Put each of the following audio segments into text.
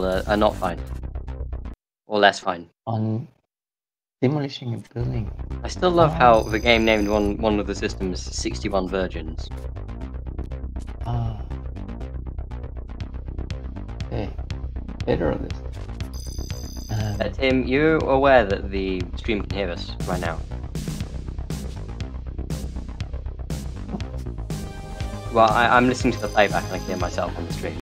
people are not fine. Or less fine. On demolishing a building. I still love how the game named one of the systems 61 Virgins. Okay. Better on this. Tim, you're aware that the stream can hear us right now? Well, I'm listening to the playback and I can hear myself on the stream.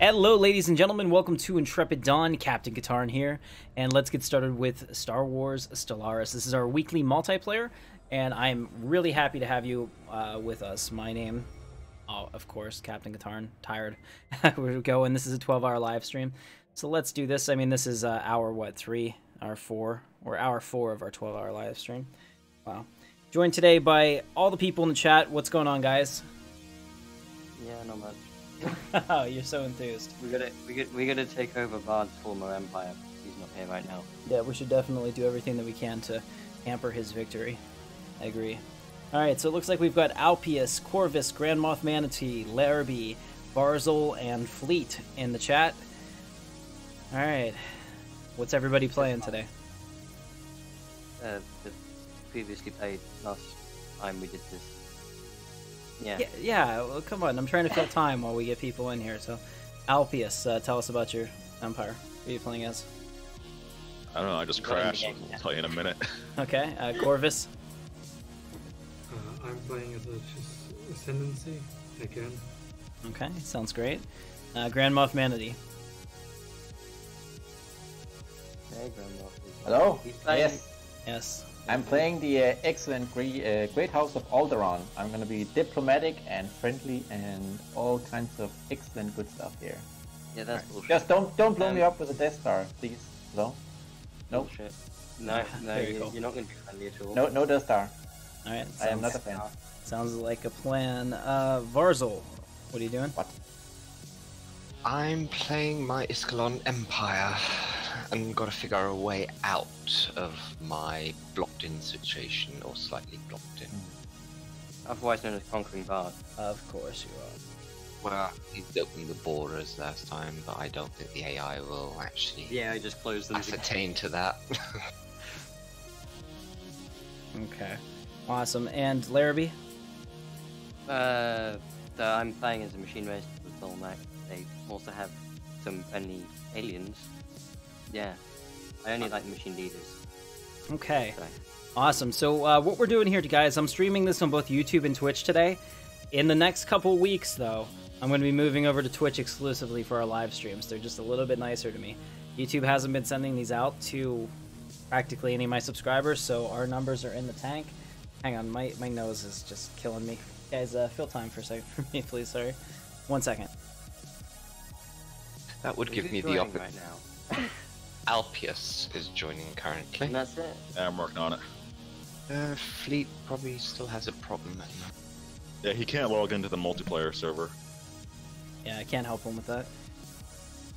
Hello, ladies and gentlemen. Welcome to Intrepid Dawn. Captain Katarn here, and let's get started with Star Wars Stellaris. This is our weekly multiplayer, and I'm really happy to have you with us. My name, of course, Captain Katarn. Tired. We're going. This is a 12-hour live stream, so let's do this. I mean, this is hour 3, hour 4, or hour 4 of our 12-hour live stream. Wow. Joined today by all the people in the chat. What's going on, guys? Yeah, not much. Oh, you're so enthused. We gotta take over Bard's former empire. He's not here right now. Yeah, we should definitely do everything that we can to hamper his victory. I agree. Alright, so it looks like we've got Alpius, Corvus, Grand Moff Manatee, Larrabee, Barzel, and Fleet in the chat. Alright. What's everybody playing today? The previously played last time we did this. Yeah, well, come on. I'm trying to fill time while we get people in here. So, Alpius, tell us about your empire. Who are you playing as? I don't know, I just crashed. I'll tell you in a minute. Okay, Corvus? I'm playing as a Ascendancy, again. Okay, sounds great. Grand Moff Manatee. Hey, Grandma. Hello? Playing... Yes. Yes. I'm playing the excellent Great House of Alderaan. I'm gonna be diplomatic and friendly and all kinds of excellent good stuff here. Yeah, that's bullshit. Just don't blow me up with a Death Star, please. No? Nope. Bullshit. No, Very cool. you're not going to be friendly at all. No Death Star. Alright, I am not a fan. sounds like a plan. Varzel, what are you doing? What? I'm playing my Iskalon Empire and got to figure a way out of my blocked-in situation, or slightly blocked in. Otherwise known as Conquering Bard. Of course you are. Well, he opened the borders last time, but I don't think the AI will actually Yeah, I just closed them. ascertain to that. Okay. Awesome. And Larrabee? So I'm playing as a machine race with Dolmac. They also have some friendly aliens. Yeah, I only like the machine leaders. Okay. So. Awesome. So what we're doing here, guys, I'm streaming this on both YouTube and Twitch today. In the next couple weeks, though, I'm going to be moving over to Twitch exclusively for our live streams. They're just a little bit nicer to me. YouTube hasn't been sending these out to practically any of my subscribers, so our numbers are in the tank. Hang on, my nose is just killing me. Guys, fill time for a second for me, please. Sorry. 1 second. That would give me the right opportunity. now. Alpius is joining currently. And that's it. Yeah, I'm working on it. Fleet probably still has a problem at the moment. Yeah, he can't log into the multiplayer server. Yeah, I can't help him with that.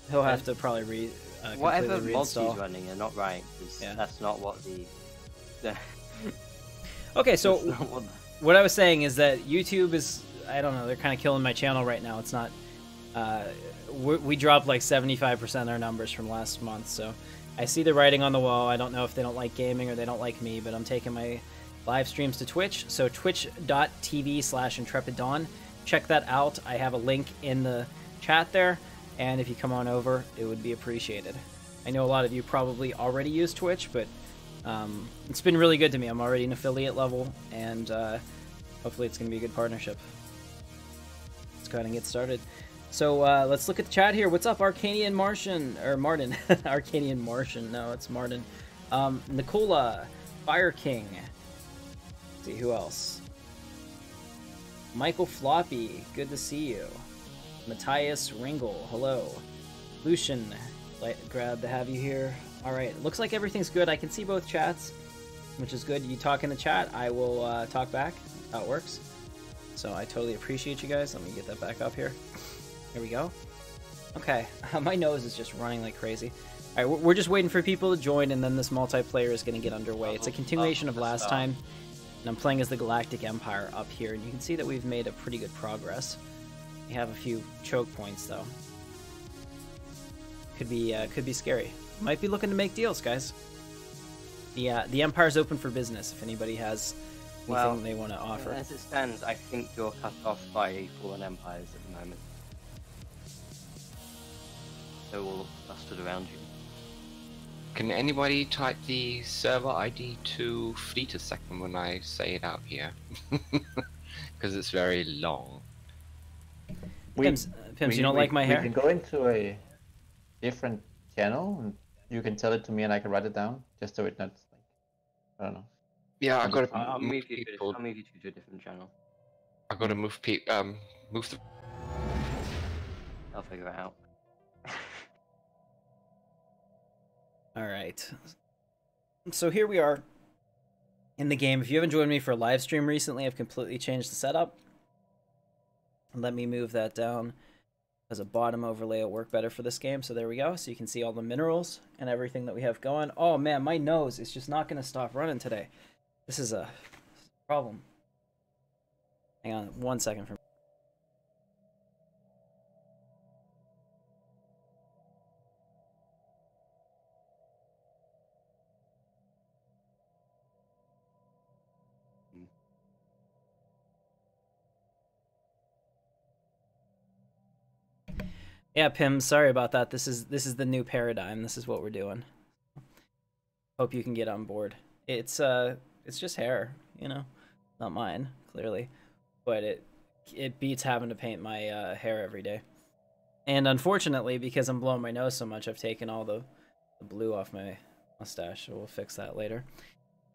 He'll have to probably Whatever completely mods he's reinstall. running are not right, because Yeah. that's not what the Okay, so that's not what what I was saying is that YouTube is, I don't know, they're kind of killing my channel right now. It's not, we dropped like 75% of our numbers from last month, so I see the writing on the wall. I don't know if they don't like gaming or they don't like me, but I'm taking my live streams to Twitch, so twitch.tv/IntrepidDawn. Check that out. I have a link in the chat there, and if you come on over, it would be appreciated. I know a lot of you probably already use Twitch, but it's been really good to me. I'm already an affiliate level, and hopefully it's going to be a good partnership. Let's go ahead and get started. So let's look at the chat here. What's up, Arcanian Martian, or Martin? Arcanian Martian, no, it's Martin. Nicola, Fire King. Let's see, who else? Michael Floppy, good to see you. Matthias Ringel, hello. Lucian, glad to have you here. Alright, looks like everything's good. I can see both chats, which is good. You talk in the chat, I will talk back. How it works. So I totally appreciate you guys. Let me get that back up here. Here we go. Okay, my nose is just running like crazy. Alright, we're just waiting for people to join, and then this multiplayer is going to get underway. It's a continuation of last time, and I'm playing as the Galactic Empire up here, and you can see that we've made a pretty good progress. We have a few choke points, though. Could be scary. Might be looking to make deals, guys. The Empire's open for business if anybody has anything they want to offer. As it stands, I think you're cut off by fallen empires at the moment. They're all clustered around you. Can anybody type the server ID to Fleet a second when I say it out here? Because it's very long. Pims, you don't like my hair? We can go into a different channel, and you can tell it to me, and I can write it down, just so it's not like, I don't know. Yeah, I've got I'll to move move you people. I'll move you to a different channel. I've got to move move the. I'll figure it out. All right. So here we are in the game. If you haven't joined me for a live stream recently, I've completely changed the setup. Let me move that down as a bottom overlay will work better for this game. So there we go. So you can see all the minerals and everything that we have going. Oh man, my nose is just not going to stop running today. This is a problem. Hang on 1 second for me. Yeah, Pim, sorry about that. This is the new paradigm. This is what we're doing. Hope you can get on board. It's just hair, you know, not mine, clearly, but it beats having to paint my hair every day. And unfortunately, because I'm blowing my nose so much, I've taken all the blue off my mustache, so we'll fix that later.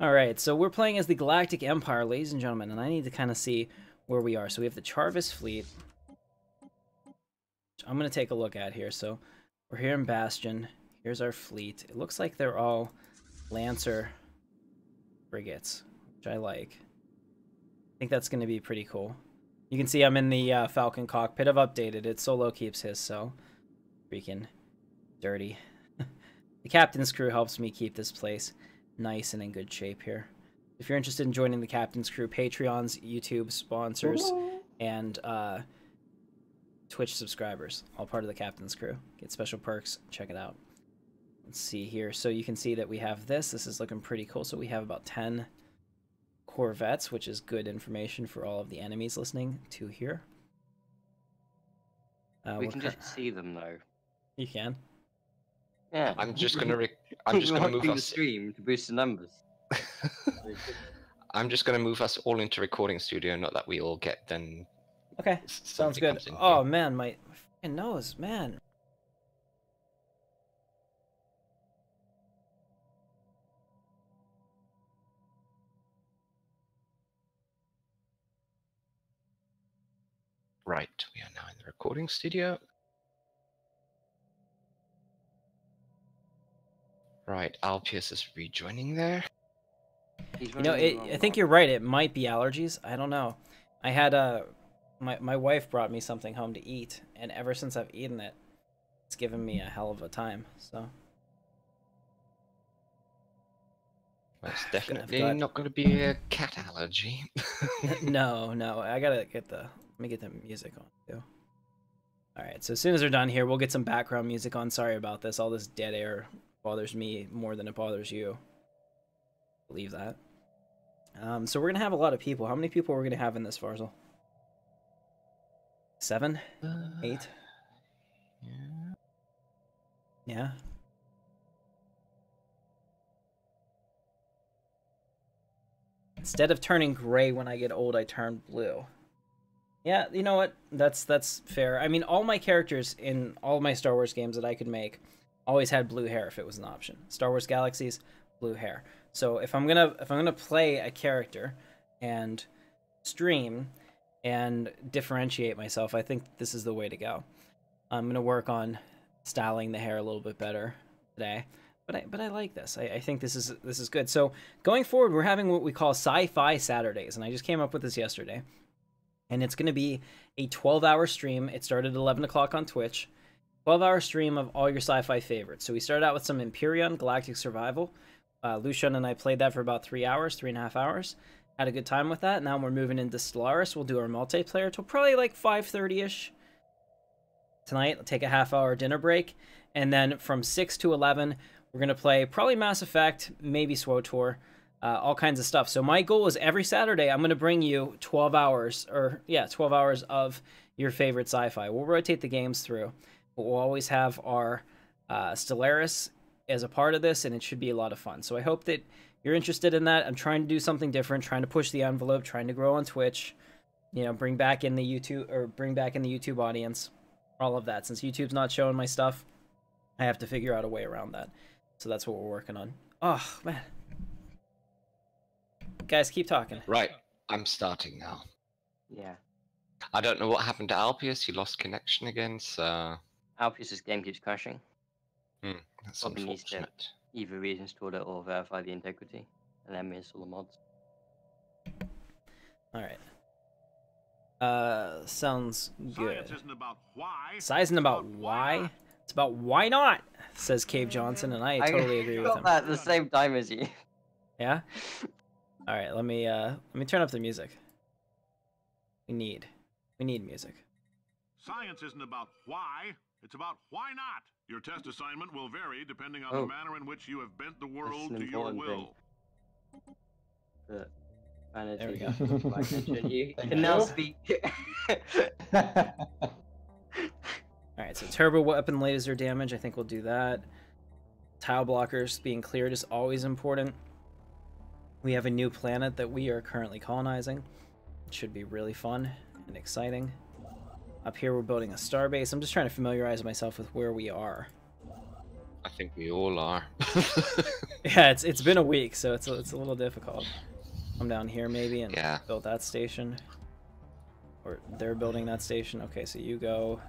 All right, so we're playing as the Galactic Empire, ladies and gentlemen, and I need to kind of see where we are. So we have the Charvis fleet. I'm going to take a look at here. So we're here in Bastion. Here's our fleet. It looks like they're all Lancer frigates, which I like. I think that's going to be pretty cool. You can see I'm in the Falcon cockpit. I've updated it. Solo keeps his, so freaking dirty. The captain's crew helps me keep this place nice and in good shape here. If you're interested in joining the captain's crew, Patreons, YouTube sponsors, and Twitch subscribers, all part of the captain's crew. Get special perks. Check it out. Let's see here. So you can see that we have this. This is looking pretty cool. So we have about 10 Corvettes, which is good information for all of the enemies listening to here. We can just see them though. You can. Yeah. I'm just gonna move the us. stream to boost the numbers. I'm just gonna move us all into recording studio. Not that we all get then. Okay, sounds good. Oh man, my freaking nose, man. Right, we are now in the recording studio. Right, Alpius is rejoining there. You know, I think you're right. It might be allergies. I don't know. I had my wife brought me something home to eat, and ever since I've eaten it, it's given me a hell of a time. So well, it's definitely not going to be a cat allergy. No, I gotta get let me get the music on too. All right, so as soon as they're done here, we'll get some background music on. Sorry about this. All this dead air bothers me more than it bothers you. Believe that. So we're gonna have a lot of people. How many people are we gonna have in this, Farzel? 7? 8? Yeah. Instead of turning gray when I get old, I turn blue. Yeah, you know what? That's fair. I mean, all my characters in all my Star Wars games that I could make always had blue hair if it was an option. Star Wars Galaxies, blue hair. So if I'm gonna play a character and stream and differentiate myself, I think this is the way to go. I'm gonna work on styling the hair a little bit better today, but I like this. I think this is good. So going forward, we're having what we call Sci-Fi Saturdays, and I just came up with this yesterday, and it's gonna be a 12-hour stream. It started at 11 o'clock on Twitch. 12-hour stream of all your sci-fi favorites. So we started out with some Empyrean Galactic Survival. Lucian and I played that for about 3.5 hours. Had a good time with that. Now we're moving into Stellaris. We'll do our multiplayer till probably like 5:30ish tonight. I'll take a half-hour dinner break, and then from 6 to 11, we're gonna play probably Mass Effect, maybe SWTOR, all kinds of stuff. So my goal is every Saturday I'm gonna bring you 12 hours, or yeah, 12 hours of your favorite sci-fi. We'll rotate the games through, but we'll always have our Stellaris as a part of this, and it should be a lot of fun. So I hope that you're interested in that. I'm trying to do something different, trying to push the envelope, trying to grow on Twitch. you know, bring back in the YouTube audience, all of that. Since YouTube's not showing my stuff, I have to figure out a way around that. So that's what we're working on. Oh man, guys, keep talking. Right, I'm starting now. Yeah. I don't know what happened to Alpius. He lost connection again, so Alpius's game keeps crashing. that's Probably needs to unfortunate. either reinstall it or verify the integrity, and then reinstall the mods. All right. Sounds good. Science isn't about why. Science isn't about why. It's about why not, says Cave Johnson, and I totally agree with him. At the same time as you. Yeah. All right. Let me turn up the music. We need music. Science isn't about why. It's about why not. Your test assignment will vary depending on the manner in which you have bent the world to your will. But There we go. go. You can now speak. Alright, so turbo weapon laser damage, I think we'll do that. Tile blockers being cleared is always important. We have a new planet that we are currently colonizing. It should be really fun and exciting. Up here we're building a starbase. I'm just trying to familiarize myself with where we are. I think we all are. Yeah, it's been a week, so it's a little difficult. Come down here maybe and build that station. Or they're building that station. Okay, so you go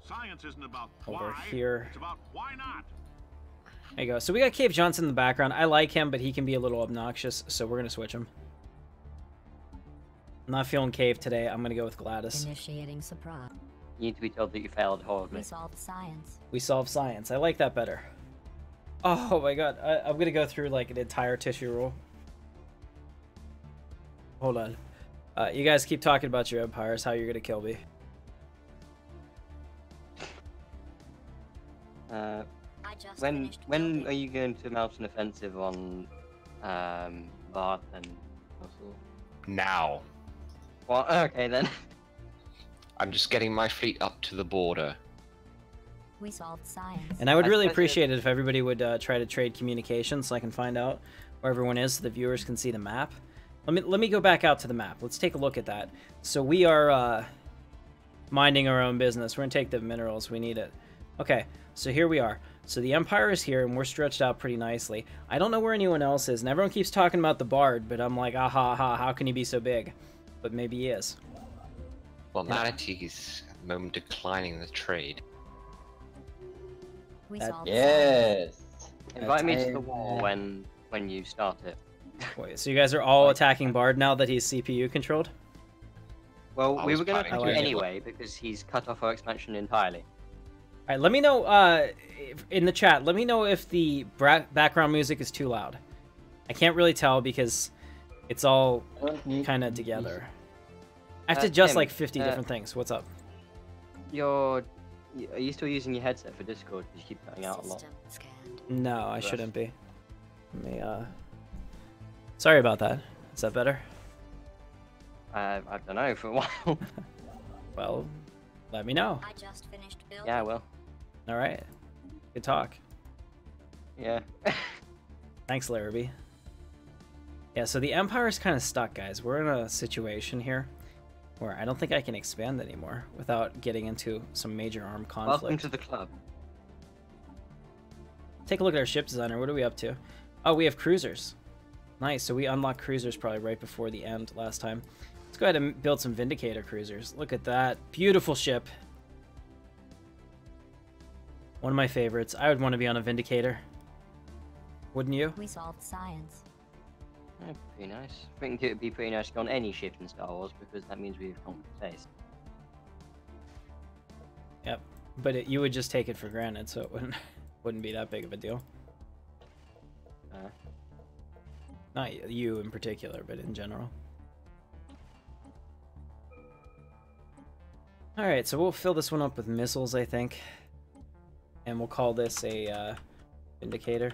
Science isn't about over why. here. It's about why not. There you go. So we got Cave Johnson in the background. I like him, but he can be a little obnoxious, so we're gonna switch him. I'm not feeling Cave today. I'm gonna go with Gladys. Initiating surprise. You need to be told that you failed horribly. We solved science. We solve science. I like that better. Oh my god. I'm gonna go through like an entire tissue roll. Hold on. You guys keep talking about your empires, how you're gonna kill me. When are you going to mount an offensive on Varth and Russell? Now. Well, okay then. I'm just getting my fleet up to the border. We solved science. And I would really appreciate it if everybody would try to trade communications so I can find out where everyone is so the viewers can see the map. Let me go back out to the map. Let's take a look at that. So we are minding our own business. We're gonna take the minerals. We need it. Okay, so here we are. So the Empire is here, and we're stretched out pretty nicely. I don't know where anyone else is, and everyone keeps talking about the Bard, but I'm like, aha, how can he be so big? But maybe he is. Well, Manatee's at the moment declining the trade. We solved Yes. Invite me to the war when you start it. Wait, so you guys are all attacking Bard now that he's CPU controlled? Well, I we was were going to planning attack to it anyway. anyway because he's cut off our expansion entirely. Alright, let me know in the chat, let me know if the background music is too loud. I can't really tell because it's all kind of together. I have to adjust Tim, like 50 different things. What's up? Are you still using your headset for Discord? Because you keep cutting out a lot. system scanned. No, I shouldn't be. Let me, sorry about that. Is that better? I don't know, for a while. Well, let me know. I just finished building. Yeah, well. Alright. Good talk. Yeah. Thanks, Larrabee. Yeah, so the Empire's kind of stuck, guys. We're in a situation here where I don't think I can expand anymore without getting into some major armed conflict. Welcome to the club. Take a look at our ship designer. What are we up to? Oh, we have cruisers. Nice, so we unlocked cruisers probably right before the end last time. Let's go ahead and build some Vindicator cruisers. Look at that. Beautiful ship. One of my favorites. I would want to be on a Vindicator. Wouldn't you? We solved science. Yeah, pretty nice. I think it would be pretty nice to go on any ship in Star Wars because that means we have conquered space. Yep. But you would just take it for granted, so it wouldn't be that big of a deal. Not you in particular, but in general. Alright, so we'll fill this one up with missiles, I think. And we'll call this a Vindicator.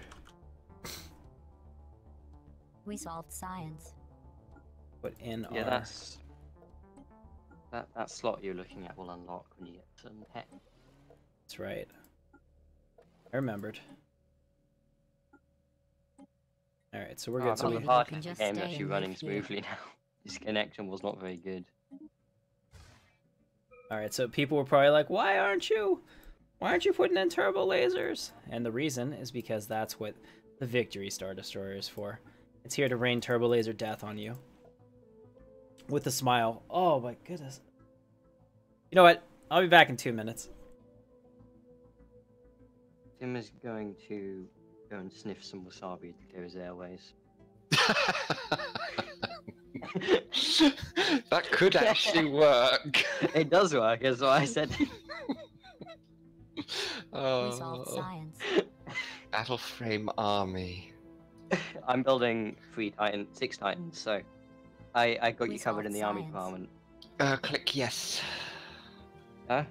We solved science. Put in Yeah, our... that's... That slot you're looking at will unlock when you get some tech. That's right. I remembered. Alright, so we're good. So the we... part can of the just game stay actually and running live here. smoothly now. This connection was not very good. All right, so people were probably like, why aren't you putting in turbo lasers? And the reason is because that's what the Victory Star Destroyer is for. It's here to rain turbo laser death on you. With a smile. Oh my goodness. You know what? I'll be back in 2 minutes. Tim is going to go and sniff some wasabi to clear his airways. That could actually work. It does work, that's what I said. We solved science. Battle frame army. I'm building 6 Titans, so I got We you covered in the solved army science. department. Click yes. Huh?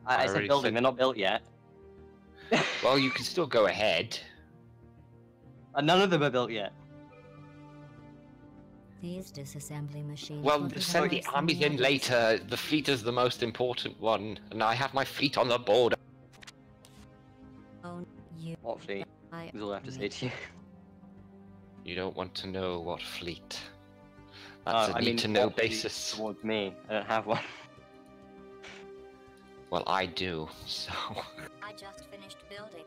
I said already building, said- they're not built yet. Well, you can still go ahead. None of them are built yet. These disassembly machines. Well, will be send the worse than armies in others. later. The fleet is the most important one, and I have my fleet on the border. Oh, you. What fleet? I. Is all I have to say to you. You don't want to know what fleet. That's a I mean, need-to-know what fleet basis. towards me. I don't have one. Well, I do, so... I just finished building.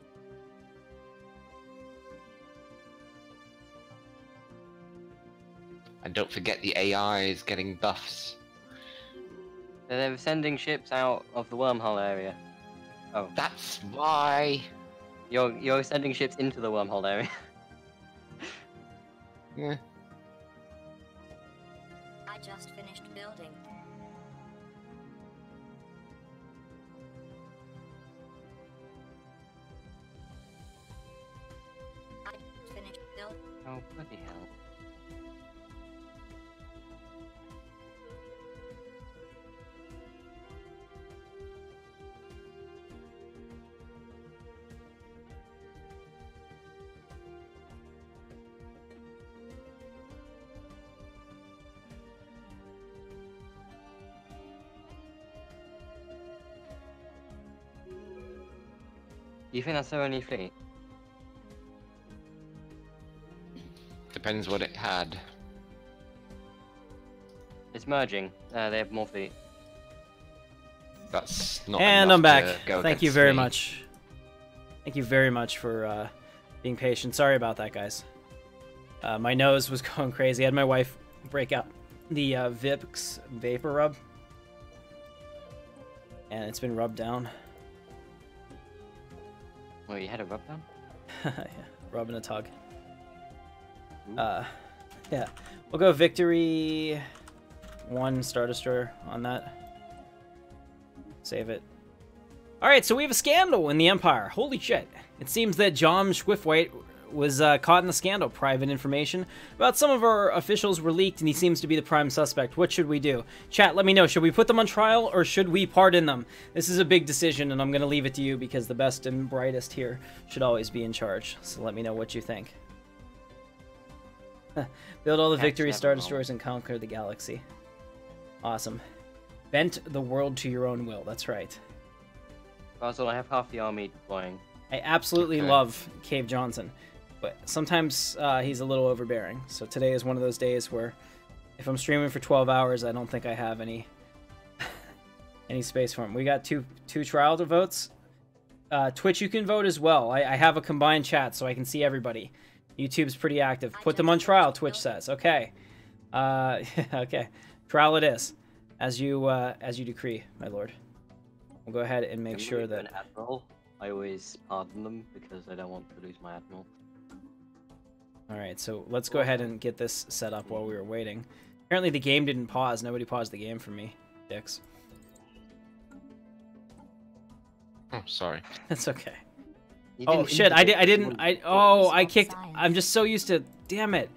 And don't forget the AI is getting buffs. They're sending ships out of the wormhole area. Oh, That's why... you're sending ships into the wormhole area. Yeah. I just finished building. I just finished building. Oh, bloody hell. You think that's their only fleet? Depends what it had. It's merging. They have more fleet. That's not And enough I'm back. to go Thank you against very me. much. Thank you very much for being patient. Sorry about that, guys. My nose was going crazy. I had my wife break out the Vicks Vapor Rub. And it's been rubbed down. Oh, you had a rub down? Yeah, rub and a tug. Yeah. We'll go Victory 1 Star Destroyer on that. Save it. Alright, so we have a scandal in the Empire. Holy shit. It seems that John Swiftwaite was caught in the scandal. Private information about some of our officials were leaked, and he seems to be the prime suspect. What should we do? Chat, let me know. Should we put them on trial, or should we pardon them? This is a big decision, and I'm going to leave it to you, because the best and brightest here should always be in charge. So let me know what you think. Build all the Victory Star Destroyers and conquer the galaxy. Awesome. Bent the world to your own will. That's right. Basil, I have half the army deploying. I absolutely Okay. love Cave Johnson, but sometimes he's a little overbearing. So today is one of those days where if I'm streaming for 12 hours, I don't think I have any space for him. We got two trial votes. Twitch, you can vote as well. I have a combined chat so I can see everybody. YouTube's pretty active. Put them on trial, Twitch says. Okay. Okay. Trial it is. As you decree, my lord. We'll go ahead and make sure that... An admiral, I always pardon them because I don't want to lose my admiral. Alright, so let's go ahead and get this set up while we were waiting. Apparently the game didn't pause. Nobody paused the game for me, dicks. Oh, sorry. That's okay. You Oh didn't shit, I indicate didn't, you I, wanted- oh, I Solve kicked, science. I'm just so used to, damn it.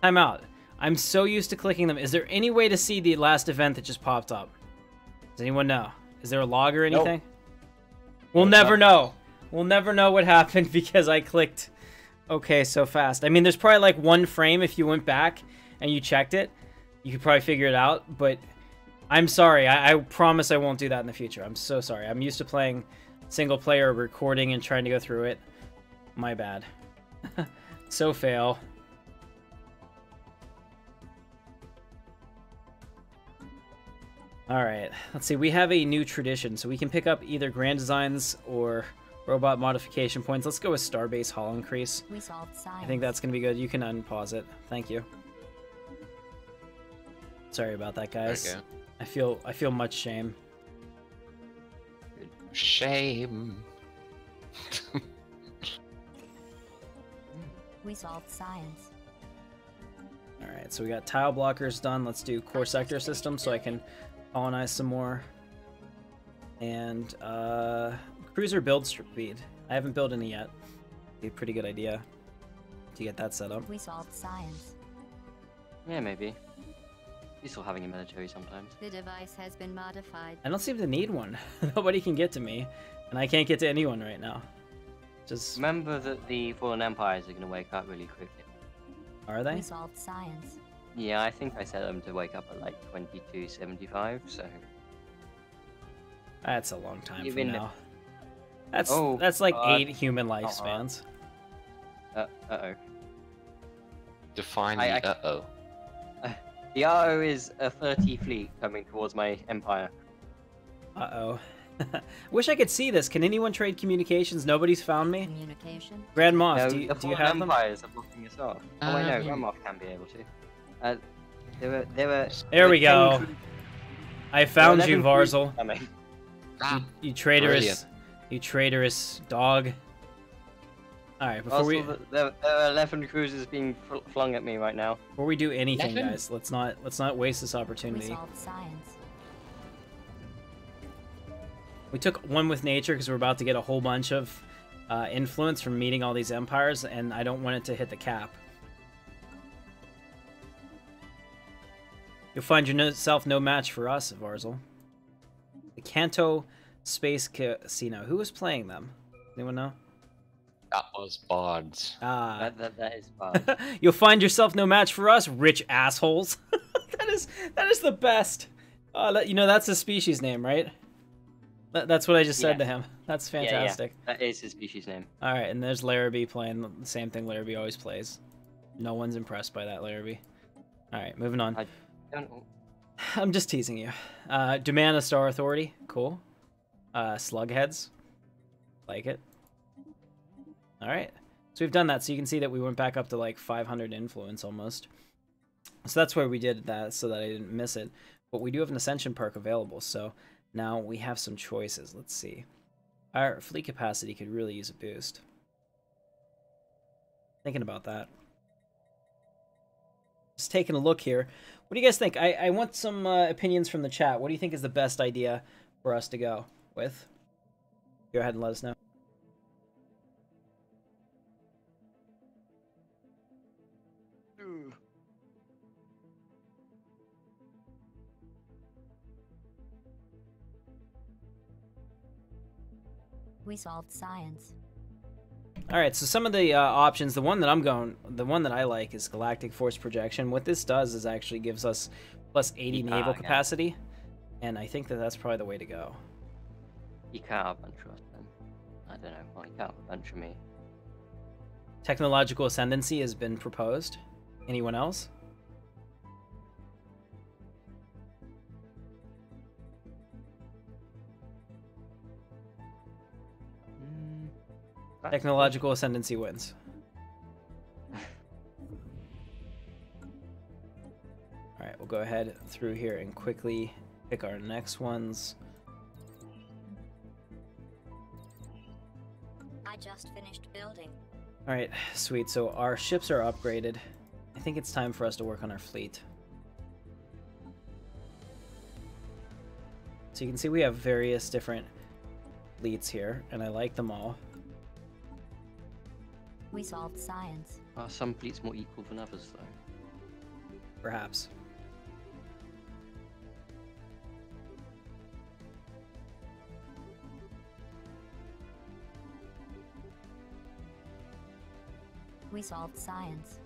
Time out. I'm so used to clicking them. Is there any way to see the last event that just popped up? Does anyone know? Is there a log or anything? We'll never know. We'll never know what happened because I clicked okay so fast. I mean, there's probably like one frame if you went back and you checked it. You could probably figure it out, but I'm sorry. I promise I won't do that in the future. I'm so sorry. I'm used to playing single player, recording, and trying to go through it. My bad. So fail. Alright, let's see. We have a new tradition, so we can pick up either grand designs or robot modification points. Let's go with Starbase Hull Increase. We solved science. I think that's going to be good. You can unpause it. Thank you. Sorry about that, guys. Okay. I feel much shame. Shame. We solved science. Alright, so we got tile blockers done. Let's do core sector system so I can colonize some more. And cruiser build speed. I haven't built any yet. Be a pretty good idea to get that set up. We solved science. Yeah, maybe. Useful having a military sometimes. The device has been modified. I don't seem to need one. Nobody can get to me, and I can't get to anyone right now. Just Remember that the Fallen Empires are going to wake up really quickly. are they? We solved science. Yeah, I think I set them to wake up at like 2275, so... That's a long time Even from now. Oh, That's like God. 8 human lifespans. Uh-oh. Define I- the uh-oh. The RO is a 30 fleet coming towards my empire. Uh-oh. Wish I could see this. Can anyone trade communications? Nobody's found me. Communication. Grand Moff, No, do the you Fallen have them? Empires are blocking us off. Oh, wait, no, Um, Grand Moff can be able to. There were There we 10 go. crew- I found you, 11 crews Varzel. coming. You traitorous, Brilliant. you traitorous dog. All right, before we Also, there are 11 cruisers being flung at me right now. do anything, 11? guys, let's not waste this We opportunity. solved science. We took one with nature because we're about to get a whole bunch of influence from meeting all these empires, and I don't want it to hit the cap. You'll find yourself no match for us, Varzel. The Kanto Space Casino. Who was playing them? Anyone know? That was Bards. Ah. That is bad. You'll find yourself no match for us, rich assholes. that is the best. You know, that's the species name, right? That's what I just said to him. That's fantastic. Yeah, that is his species name. All right, and there's Larrabee playing the same thing Larrabee always plays. No one's impressed by that, Larrabee. All right, moving on. I don't know. I'm just teasing you. Demand a Star Authority. Cool. Slugheads. Like it. All right. So we've done that, so you can see that we went back up to like 500 influence almost. So that's where we did that so that I didn't miss it. But we do have an Ascension perk available, so now we have some choices. Let's see. Our fleet capacity could really use a boost. Thinking about that. Just taking a look here. What do you guys think? I want some opinions from the chat. What do you think is the best idea for us to go with? Go ahead and let us know. We solved science. All right, so some of the options, the one that I like is Galactic Force Projection. What this does is actually gives us plus 80 naval yeah. capacity, and I think that that's probably the way to go. He can't outventure us then. I don't know. Well, he can't outventure me. Technological Ascendancy has been proposed. Anyone else? Technological Ascendancy wins. Alright, we'll go ahead through here and quickly pick our next ones. I just finished building. Alright, sweet. So our ships are upgraded. I think it's time for us to work on our fleet. So you can see we have various different fleets here, and I like them all. We solved science. Are some fleets more equal than others, though? Perhaps. We solved science.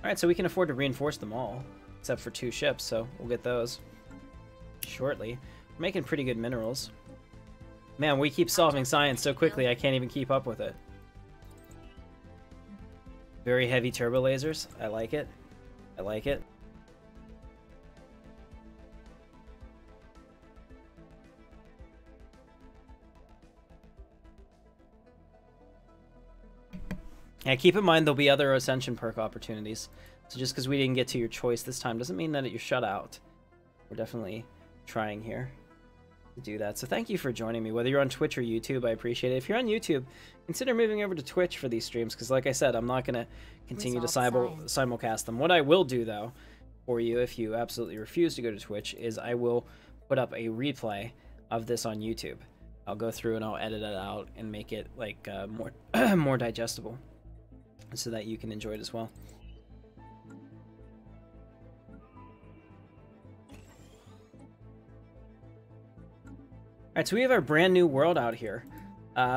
Alright, so we can afford to reinforce them all, except for 2 ships, so we'll get those shortly. We're making pretty good minerals. Man, we keep solving science so quickly I can't even keep up with it. Very heavy turbo lasers. I like it. I like it. Yeah, keep in mind there'll be other Ascension perk opportunities. So just because we didn't get to your choice this time doesn't mean that you're shut out. We're definitely trying here to do that. So thank you for joining me, whether you're on Twitch or YouTube. I appreciate it. If you're on YouTube, consider moving over to Twitch for these streams, because like I said, I'm not going to continue to simulcast them. What I will do, though, for you, if you absolutely refuse to go to Twitch, is I will put up a replay of this on YouTube. I'll go through and I'll edit it out and make it like more more digestible, so that you can enjoy it as well. Alright, so we have our brand new world out here.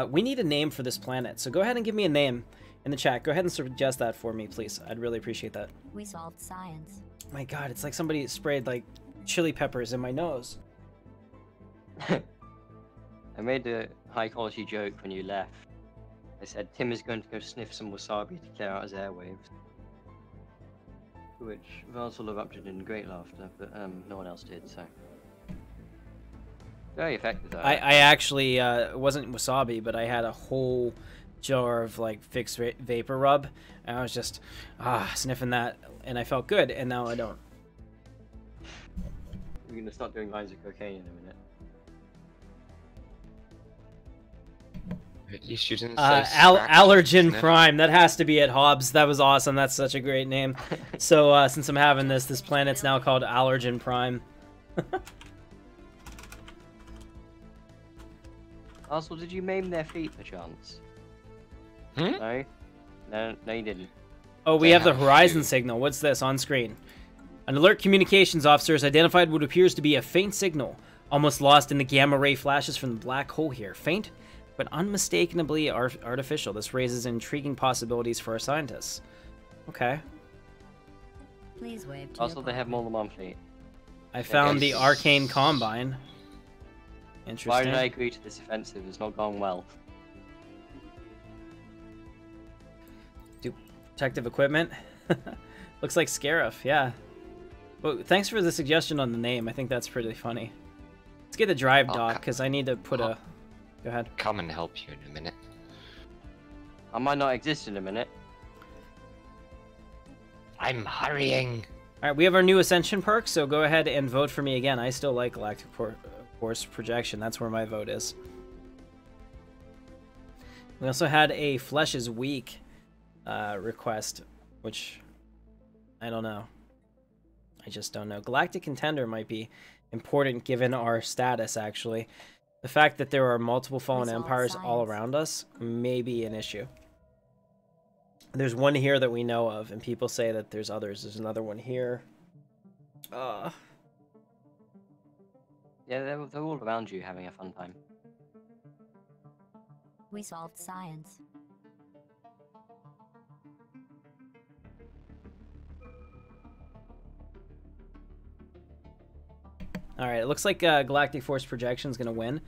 We need a name for this planet, so go ahead and give me a name in the chat. Go ahead and suggest that for me, please. I'd really appreciate that. We solved science. My god, it's like somebody sprayed like chili peppers in my nose. I made a high quality joke when you left. I said Tim is going to go sniff some wasabi to clear out his airwaves. To which Varsal erupted in great laughter, but no one else did, so. Very effective though. I actually, it wasn't wasabi, but I had a whole jar of like fixed vapor rub, and I was just sniffing that, and I felt good, and now I don't. We're gonna start doing lines of cocaine in a minute. At least you didn't say Allergen Prime. That has to be at Hobbs. That was awesome. That's such a great name. So since I'm having this planet's now called Allergen Prime. Also, did you maim their feet perchance? Hmm? No? No, you didn't. Oh, we have the horizon signal. What's this on screen? An alert communications officer has identified what appears to be a faint signal, almost lost in the gamma ray flashes from the black hole here. Faint, but unmistakably artificial. This raises intriguing possibilities for our scientists. Okay. Please wave to Also, they have more than one fleet. I found the Arcane Combine. Interesting. Why did I agree to this offensive? It's not gone well. Do protective equipment? Looks like Scarif, yeah. Well, thanks for the suggestion on the name. I think that's pretty funny. Let's get the drive dock, because I need to put a... Go ahead. Come and help you in a minute. I might not exist in a minute. I'm hurrying. Alright, we have our new Ascension perk, so go ahead and vote for me again. I still like Galactic Force Projection. That's where my vote is. We also had a Flesh is Weak request, which I don't know. I just don't know. Galactic Contender might be important given our status, actually. The fact that there are multiple fallen empires all around us may be an issue. There's one here that we know of, and people say that there's others. There's another one here. Yeah, they're all around you having a fun time. We solved science. Alright, it looks like Galactic Force Projection is going to win.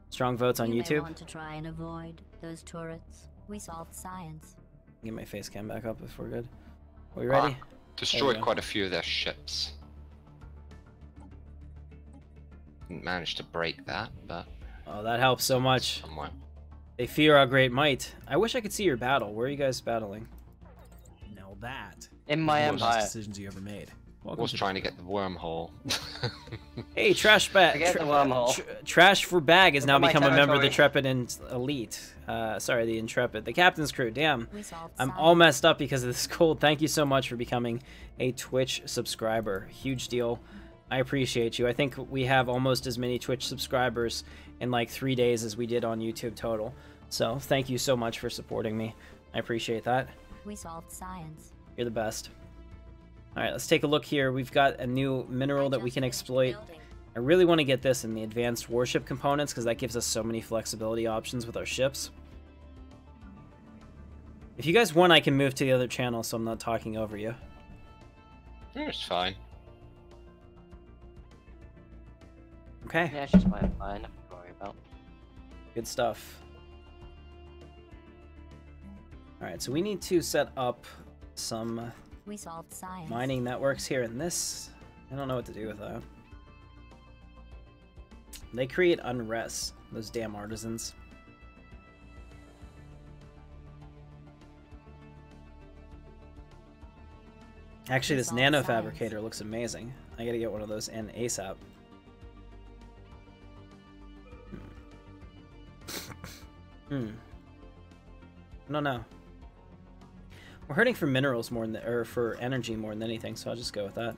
Strong votes on You YouTube. may want to try and avoid those turrets. We solved science. Get my face cam back up if we're good. Are we ready? Destroyed quite a few of their ships. Didn't manage to break that, but... Oh, that helps so much. Somewhere. They fear our great might. I wish I could see your battle. Where are you guys battling? Now that... In my empire. Decisions you ever made. Was trying to get the wormhole. Hey, Trash Bag. Forget the wormhole. Trash for Bag has now my become a member of the territory. Intrepid and Elite. Sorry, the Intrepid. The Captain's Crew. Damn. We solved I'm science. all messed up because of this cold. Thank you so much for becoming a Twitch subscriber. Huge deal. I appreciate you. I think we have almost as many Twitch subscribers in like 3 days as we did on YouTube total. So thank you so much for supporting me. I appreciate that. We solved science. You're the best. Alright, let's take a look here. We've got a new mineral that we can exploit. I really want to get this in the advanced warship components because that gives us so many flexibility options with our ships. If you guys want, I can move to the other channel so I'm not talking over you. It's fine. Okay, Yeah, it's just my empire, nothing to worry about. good stuff. Alright, so we need to set up some We solved science. mining networks here in this. I don't know what to do with that. They create unrest, those damn artisans. Actually, this nano fabricator looks amazing. I gotta get one of those in ASAP. I don't know. We're hurting for minerals more than, or for energy more than anything, so I'll just go with that.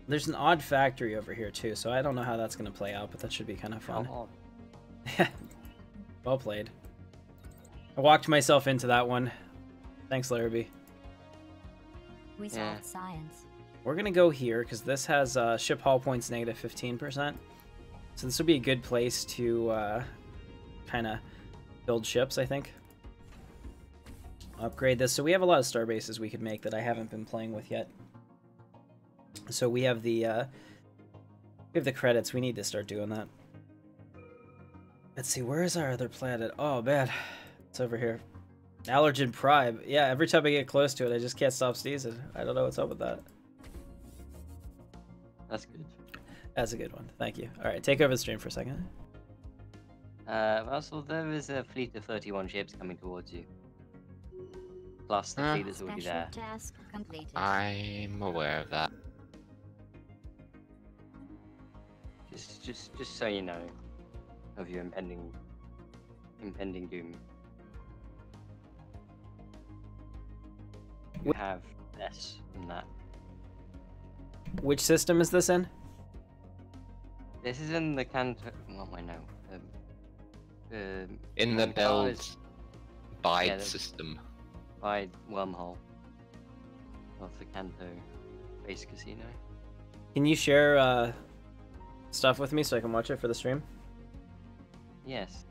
There's an odd factory over here too, so I don't know how that's gonna play out, but that should be kind of fun. Well played. I walked myself into that one. Thanks, Larrabee. We solved science. We're gonna go here because this has ship hull points negative 15%. So this would be a good place to kind of build ships, I think. Upgrade this. So we have a lot of star bases we could make that I haven't been playing with yet. So we have the credits. We need to start doing that. Let's see, where is our other planet? Oh man, it's over here. Allergen Prime. Yeah, every time I get close to it, I just can't stop sneezing. I don't know what's up with that. That's good. That's a good one. Thank you. All right, take over the stream for a second. Russell, there is a fleet of 31 ships coming towards you. Plus the fleet is already there. Task completed. I'm aware of that. Just so you know of your impending doom. You have less than that. Which system is this in? This is in the Canto. Well, I know. In the build bide yeah, system. Bide wormhole of the Canto base casino. Can you share stuff with me so I can watch it for the stream? Yes.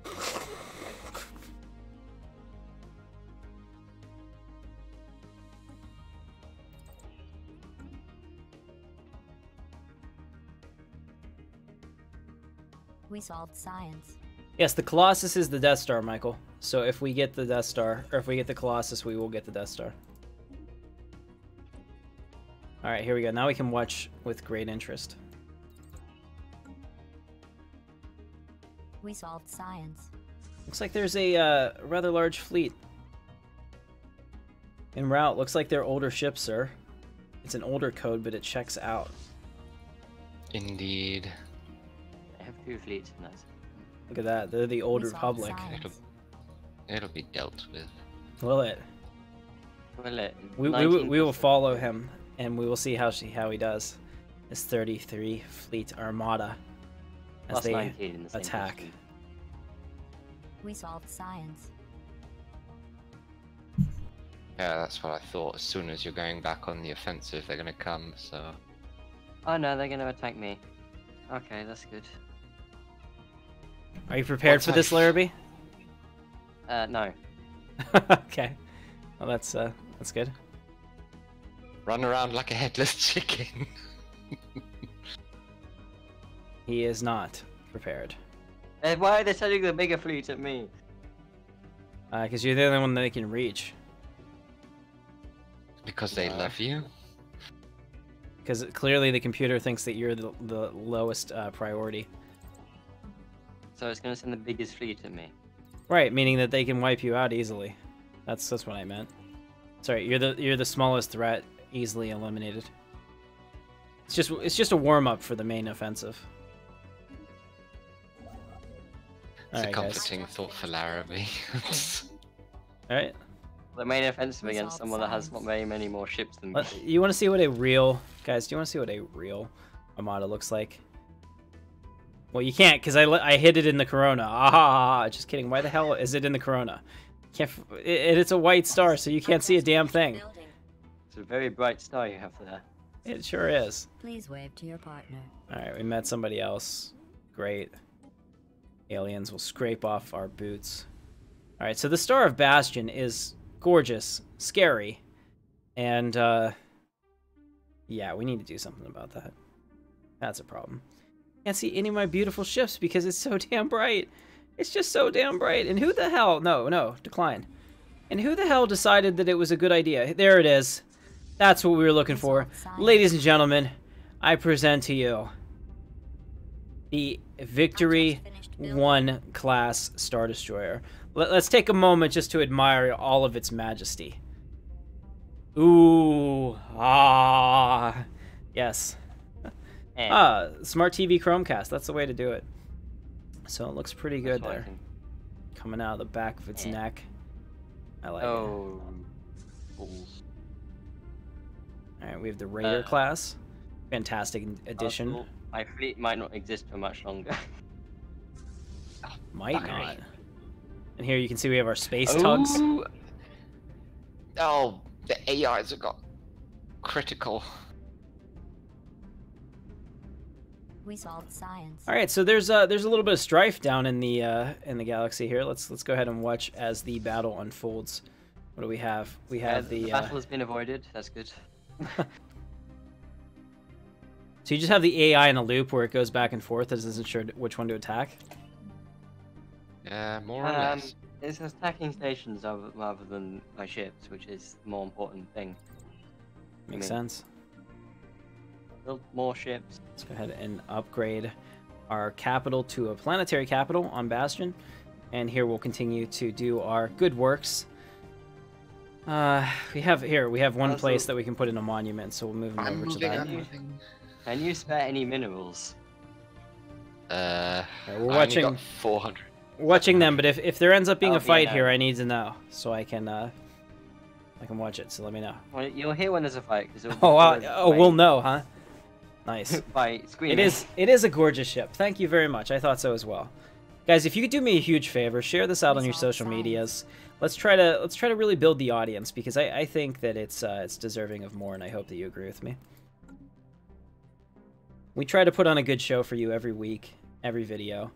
We solved science. Yes, the Colossus is the Death Star, Michael. So if we get the Death Star, or if we get the Colossus, we will get the Death Star. Alright, here we go. Now we can watch with great interest. We solved science. Looks like there's a rather large fleet en route. Looks like they're older ships, sir. It's an older code, but it checks out. Indeed. I have 2 fleets in that. Look at that. They're the Old Republic. It'll be dealt with. Will it? Will it? We will follow him, and we will see how he does. His 33 fleet armada as they attack. We solved science. Yeah, that's what I thought. As soon as you're going back on the offensive, they're gonna come, so... Oh no, they're gonna attack me. Okay, that's good. Are you prepared for this, Larrabee? No. Okay. Well, that's good. Run around like a headless chicken. He is not prepared. And why are they sending the bigger fleet at me? Because you're the only one that they can reach. Because they love you? Because clearly the computer thinks that you're the lowest priority. So it's going to send the biggest fleet at me. Right, meaning that they can wipe you out easily. That's what I meant. Sorry, you're the smallest threat, easily eliminated. It's just a warm up for the main offensive. It's a comforting thought for Larrabee. Alright. The main offensive against someone that has not very many more ships than me. You want to see what a real... Guys, do you want to see what a real armada looks like? Well, you can't, because I hid it in the Corona. Ah, just kidding. Why the hell is it in the Corona? It's a white star, so you can't see a damn thing. It's a very bright star you have there. It sure is. Please wave to your partner. Alright, we met somebody else. Great. Aliens will scrape off our boots. Alright, so the Star of Bastion is gorgeous, scary, and, yeah, we need to do something about that. That's a problem. Can't see any of my beautiful ships because it's so damn bright. It's just so damn bright. And who the hell... No, decline. And who the hell decided that it was a good idea? There it is. That's what we were looking for. Ladies and gentlemen, I present to you the Victory 1 class Star Destroyer. Let's take a moment just to admire all of its majesty. Ooh, ah, yes. Smart TV Chromecast. That's the way to do it. So it looks pretty good there. Coming out of the back of its neck. I like it. Oh, balls. Alright, we have the Raider class. Fantastic addition. My fleet might not exist for much longer. Might not. And here you can see we have our space tugs. Oh, the AIs have got critical. We solved science. All right, so there's a little bit of strife down in the galaxy here. Let's go ahead and watch as the battle unfolds. What do we have? We have the battle has been avoided. That's good. So you just have the AI in a loop where it goes back and forth as isn't sure which one to attack. Yeah, more or less. It's attacking stations rather than my ships, which is the more important thing. Makes sense. Build more ships. Let's go ahead and upgrade our capital to a planetary capital on Bastion. And here we'll continue to do our good works. We have one place that we can put in a monument, so we'll move them over to that. Can you spare any minerals? We're I watching. only got 400. Watching them, but if there ends up being a fight here, I need to know so I can watch it. So let me know. Well, you'll hear when there's a fight because we'll know, huh? Nice. By screaming. It is a gorgeous ship. Thank you very much. I thought so as well. Guys, if you could do me a huge favor, share this out on your social medias. Let's try to really build the audience because I think that it's deserving of more, and I hope that you agree with me. We try to put on a good show for you every week, every video.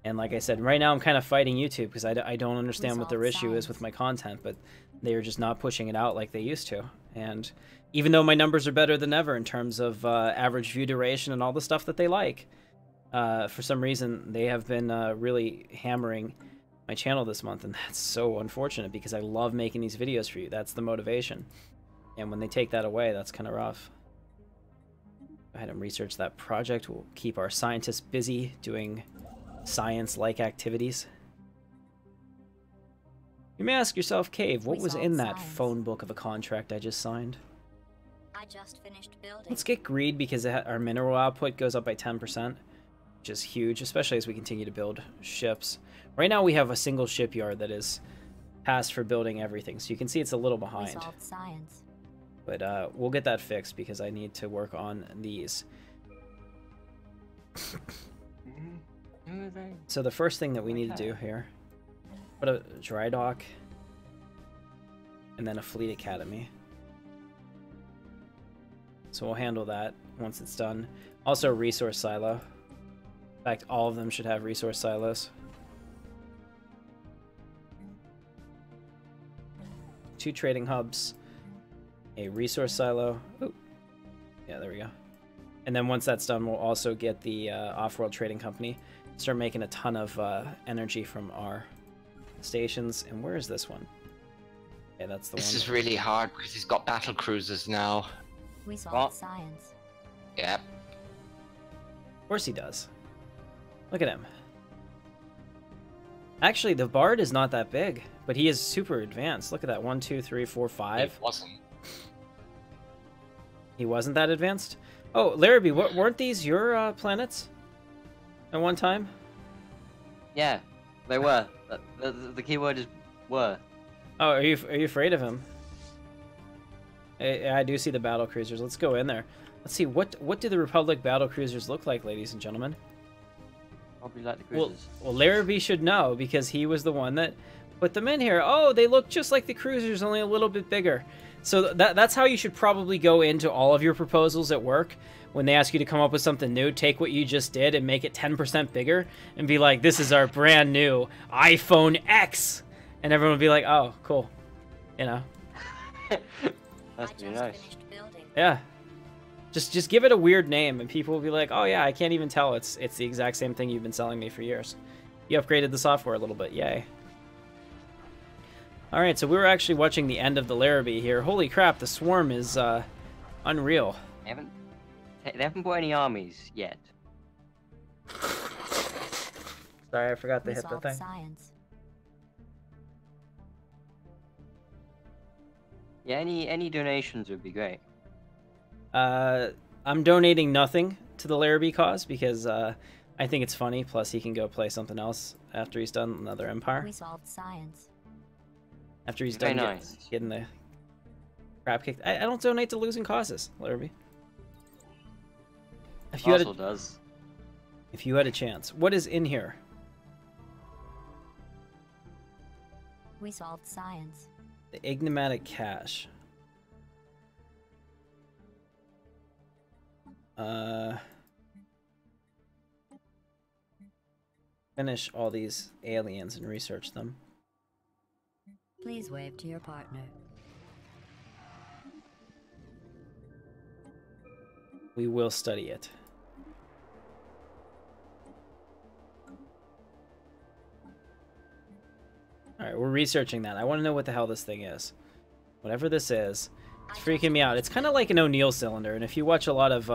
And like I said, right now I'm kind of fighting YouTube because I don't understand what their issue is with my content, but they are just not pushing it out like they used to. And even though my numbers are better than ever in terms of average view duration and all the stuff that they like, for some reason they have been really hammering my channel this month, and that's so unfortunate because I love making these videos for you. That's the motivation. And when they take that away, that's kind of rough. Go ahead and research that project. We'll keep our scientists busy doing science-like activities. You may ask yourself, Cave, what was in that phone book of a contract I just signed? I just finished building. Let's get greed because our mineral output goes up by 10%, which is huge, especially as we continue to build ships. Right now we have a single shipyard that is passed for building everything, so you can see it's a little behind. We solved science. But we'll get that fixed because I need to work on these. So the first thing that we need to do here, put a dry dock, and then a fleet academy. So we'll handle that once it's done. Also a resource silo. In fact, all of them should have resource silos. 2 trading hubs, a resource silo. Ooh. Yeah, there we go. And then once that's done, we'll also get the off-world trading company. Start making a ton of energy from our stations. And where is this one? Yeah, that's the one. This is really hard because he's got battle cruisers now. We solved science. Yep. Of course he does. Look at him. Actually, the Bard is not that big, but he is super advanced. Look at that. 1, 2, 3, 4, 5. He wasn't. He wasn't that advanced? Oh, Larrabee, weren't these your planets at one time? Yeah, they were. The keyword is were. Oh, are you afraid of him? I do see the battle cruisers. Let's go in there. Let's see, what do the Republic battle cruisers look like, ladies and gentlemen? Probably like the cruisers. Well, Larrabee should know because he was the one that put them in here. Oh, they look just like the cruisers, only a little bit bigger. So that's how you should probably go into all of your proposals at work. When they ask you to come up with something new, take what you just did and make it 10% bigger and be like, this is our brand new iPhone X. And everyone will be like, oh, cool. You know? That's pretty nice. Yeah. Just give it a weird name and people will be like, oh yeah, I can't even tell. It's the exact same thing you've been selling me for years. You upgraded the software a little bit. Yay. Alright, so we were actually watching the end of the Larrabee here. Holy crap, the swarm is unreal. They haven't bought any armies yet. Sorry, I forgot to hit the thing. Science. Yeah, any donations would be great. I'm donating nothing to the Larrabee cause because I think it's funny. Plus, he can go play something else after he's done another Empire. We solved science. After he's Very done nice. getting the crap kicked. I don't donate to losing causes, Larrabee. If you Russell does. If you had a chance, what is in here? We solved science. The enigmatic cache. Finish all these aliens and research them. Please wave to your partner. We will study it. Alright, we're researching that. I want to know what the hell this thing is. Whatever this is, it's freaking me out. It's kind of like an O'Neill cylinder, and if you watch a lot of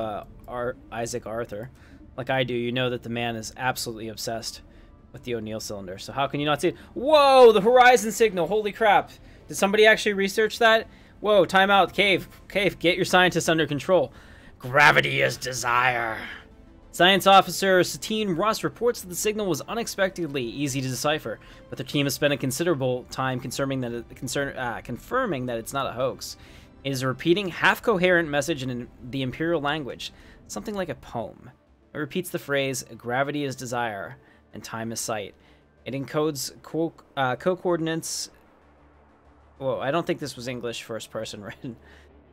Isaac Arthur, like I do, you know that the man is absolutely obsessed with the O'Neill cylinder. So how can you not see it? Whoa, the horizon signal. Holy crap. Did somebody actually research that? Whoa, time out. Cave, get your scientists under control. Gravity is desire. Science officer Satine Russ reports that the signal was unexpectedly easy to decipher, but their team has spent a considerable time confirming that it's not a hoax. It is a repeating, half-coherent message in the Imperial language, something like a poem. It repeats the phrase, gravity is desire, and time is sight. It encodes co-coordinates... Whoa, I don't think this was English first person written.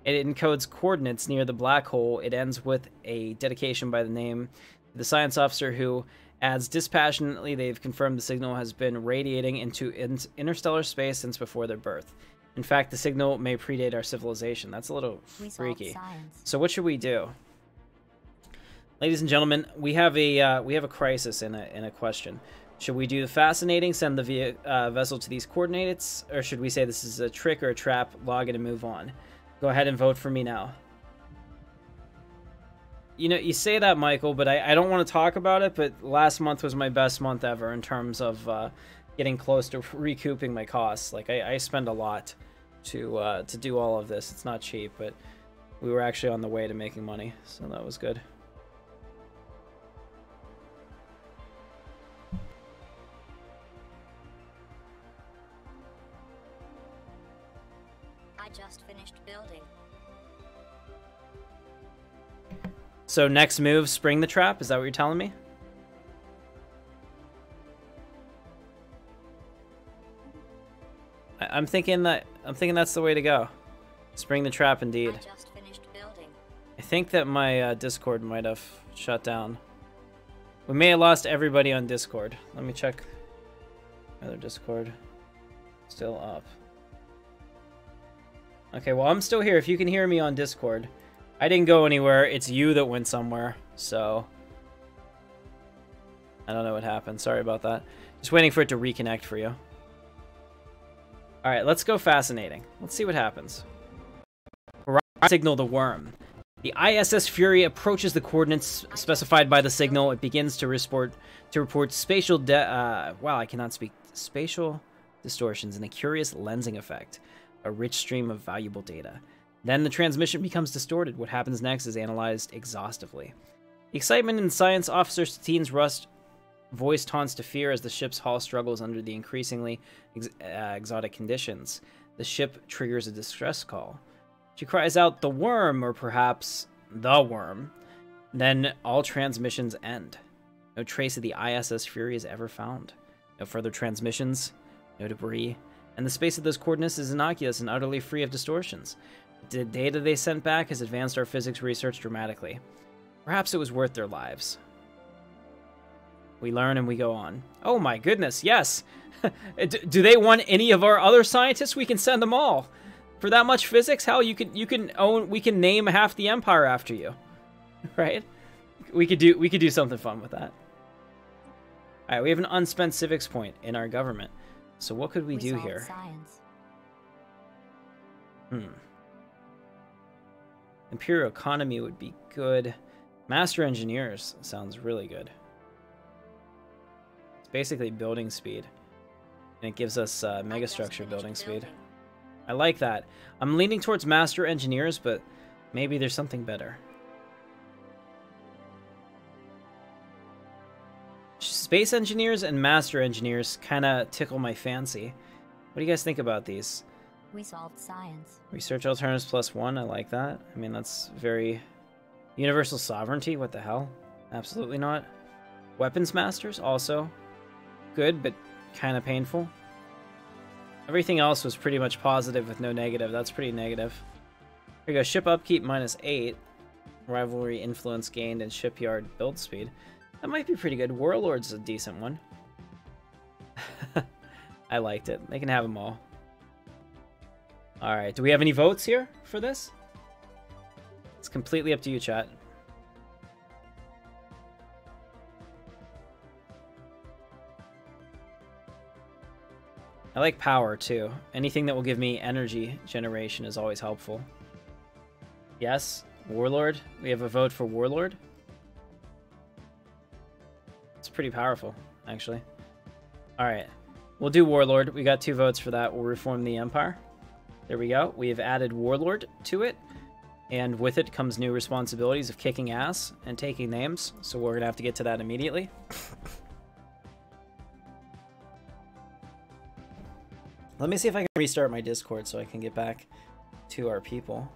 It encodes coordinates near the black hole. It ends with a dedication by the name the science officer who adds dispassionately they've confirmed the signal has been radiating into interstellar space since before their birth. In fact, the signal may predate our civilization. That's a little freaky. So what should we do? Ladies and gentlemen, we have a crisis in a question. Should we do the fascinating, send the vessel to these coordinates, or should we say this is a trick or a trap, log it and move on? Go ahead and vote for me now. You know, you say that, Michael, but I don't want to talk about it, but last month was my best month ever in terms of getting close to recouping my costs. Like, I spend a lot to do all of this. It's not cheap, but we were actually on the way to making money, so that was good. I just finished building. So next move, spring the trap? Is that what you're telling me? I'm thinking that's the way to go. Spring the trap, indeed. I just finished building. I think that my Discord might have shut down. We may have lost everybody on Discord. Let me check. Other Discord still up. Okay, well, I'm still here. If you can hear me on Discord. I didn't go anywhere. It's you that went somewhere, so... I don't know what happened. Sorry about that. Just waiting for it to reconnect for you. Alright, let's go fascinating. Let's see what happens. Signal the worm. The ISS Fury approaches the coordinates specified by the signal. It begins to report spatial wow, I cannot speak. Spatial distortions and a curious lensing effect. A rich stream of valuable data. Then the transmission becomes distorted. What happens next is analyzed exhaustively. The excitement in Science Officer Satine's Rust voice taunts to fear as the ship's hull struggles under the increasingly exotic conditions. The ship triggers a distress call. She cries out, "The worm," or perhaps, "The worm." Then all transmissions end. No trace of the ISS Fury is ever found. No further transmissions, no debris, and the space of those coordinates is innocuous and utterly free of distortions. The data they sent back has advanced our physics research dramatically. Perhaps it was worth their lives. We learn and we go on. Oh my goodness, yes! Do they want any of our other scientists? We can send them all. For that much physics, hell, we can name half the Empire after you. Right? We could do something fun with that. Alright, we have an unspent civics point in our government. So what could we do here? Science. Imperial economy would be good. Master engineers sounds really good. It's basically building speed. And it gives us megastructure building speed. I like that. I'm leaning towards Master Engineers, but maybe there's something better. Space Engineers and Master Engineers kind of tickle my fancy. What do you guys think about these? We solved science. Research alternatives +1, I like that. I mean, that's very... Universal sovereignty, what the hell? Absolutely not. Weapons Masters, also good, but kind of painful. Everything else was pretty much positive with no negative. That's pretty negative. Here we go, ship upkeep -8. Rivalry influence gained and shipyard build speed. That might be pretty good. Warlord's a decent one. I liked it. They can have them all. Alright, do we have any votes here for this? It's completely up to you, chat. I like power, too. Anything that will give me energy generation is always helpful. Yes, Warlord. We have a vote for Warlord. It's pretty powerful, actually. Alright, we'll do Warlord. We got 2 votes for that. We'll reform the Empire. There we go. We have added Warlord to it. And with it comes new responsibilities of kicking ass and taking names. So we're going to have to get to that immediately. Let me see if I can restart my Discord so I can get back to our people.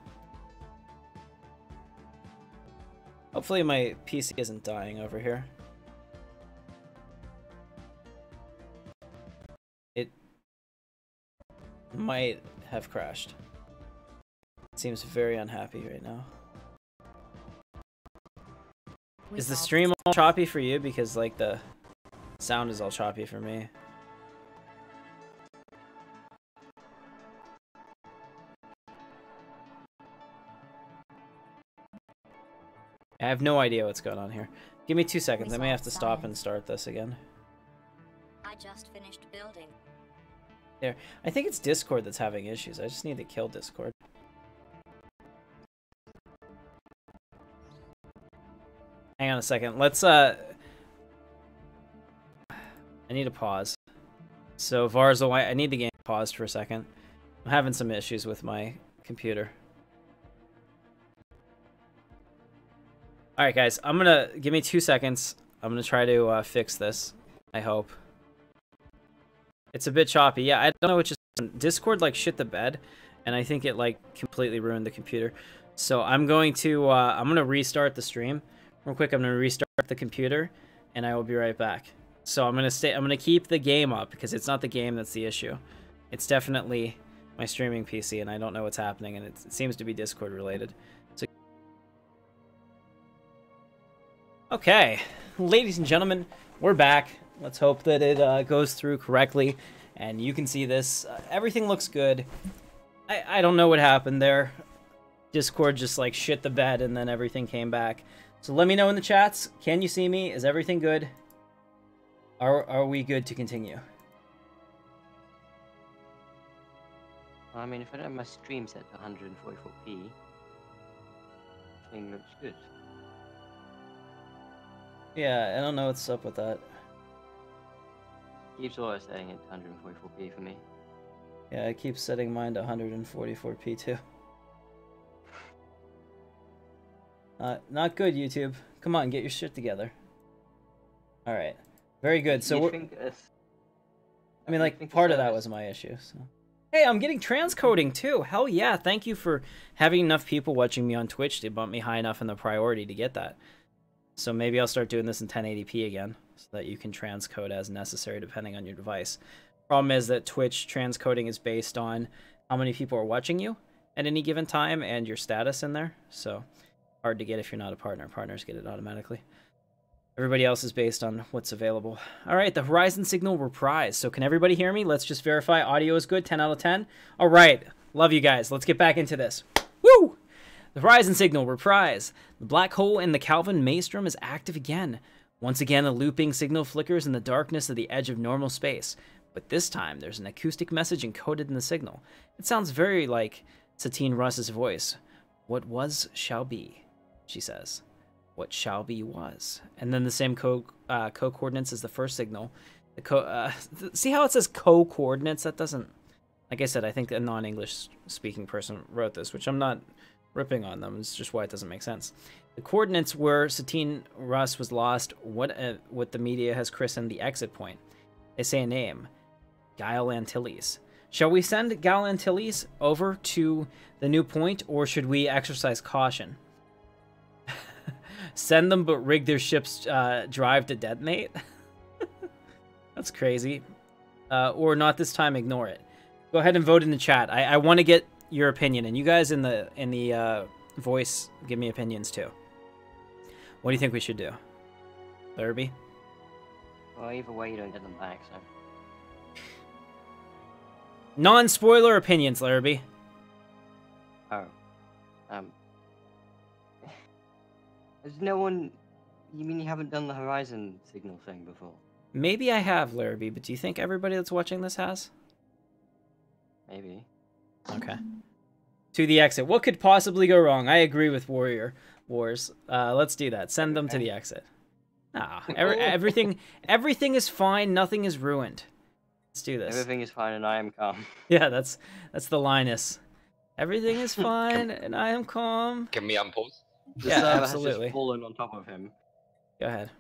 Hopefully my PC isn't dying over here. It might have crashed. It seems very unhappy right now. Is the stream all choppy for you? Because like the sound is all choppy for me. I have no idea what's going on here. Give me 2 seconds. I may have to stop and start this again. I just finished building. There. I think it's Discord that's having issues. I just need to kill Discord. Hang on a second. Let's I need to pause. So Varzo, I need the game paused for a second. I'm having some issues with my computer. Alright guys, I'm gonna... Give me 2 seconds. I'm gonna try to fix this. I hope. It's a bit choppy. Yeah, I don't know what just... Discord like shit the bed. And I think it like completely ruined the computer. So I'm going to... I'm gonna restart the stream. Real quick, I'm gonna restart the computer. And I will be right back. So I'm gonna keep the game up. Because it's not the game that's the issue. It's definitely my streaming PC. And I don't know what's happening. And it seems to be Discord related. Okay, ladies and gentlemen, we're back. Let's hope that it goes through correctly, and you can see this. Everything looks good. I don't know what happened there. Discord just like shit the bed, and then everything came back. So let me know in the chats. Can you see me? Is everything good? Are we good to continue? I mean, if I don't have my stream set to 144p, everything looks good. Yeah, I don't know what's up with that. Keeps always saying it 144p for me. Yeah, I keep setting mine to 144p too. Not good, YouTube. Come on, get your shit together. Alright. Very good. So we're... I mean, like, part of that was my issue, so... Hey, I'm getting transcoding too! Hell yeah, thank you for having enough people watching me on Twitch to bump me high enough in the priority to get that. So maybe I'll start doing this in 1080p again, so that you can transcode as necessary depending on your device. Problem is that Twitch transcoding is based on how many people are watching you at any given time and your status in there. So hard to get if you're not a partner. Partners get it automatically. Everybody else is based on what's available. All right, the Horizon Signal reprise. So can everybody hear me? Let's just verify audio is good. 10 out of 10. All right, love you guys. Let's get back into this. Woo! The Horizon Signal reprise. The black hole in the Calvin Maelstrom is active again. Once again, a looping signal flickers in the darkness of the edge of normal space. But this time, there's an acoustic message encoded in the signal. It sounds very like Satine Russ's voice. What was shall be, she says. What shall be was. And then the same co-coordinates as the first signal. See how it says co-coordinates? That doesn't Like I said, I think a non-English speaking person wrote this, which I'm not ripping on them. It's just why it doesn't make sense. The coordinates where Satine Russ was lost, what the media has christened the exit point. They say a name, Guile Antilles. Shall we send Guile Antilles over to the new point, or should we exercise caution? Send them, but rig their ship's drive to detonate? That's crazy. Or not this time, ignore it. Go ahead and vote in the chat. I want to get your opinion, and you guys in the voice, give me opinions too. What do you think we should do? Larrabee? Well, either way, you don't get them back, so... Non-spoiler opinions, Larrabee. Oh. Has no one... You mean you haven't done the horizon signal thing before? Maybe I have, Larrabee, but do you think everybody that's watching this has? Maybe. Okay. To the exit. What could possibly go wrong? I agree with Warrior Wars. Let's do that. Send them to the exit. Ah, everything is fine. Nothing is ruined. Let's do this. Everything is fine and I am calm. Yeah, that's the Linus. Everything is fine and I am calm. Can we unpause? Yeah, Has absolutely. just fallen on top of him. Go ahead.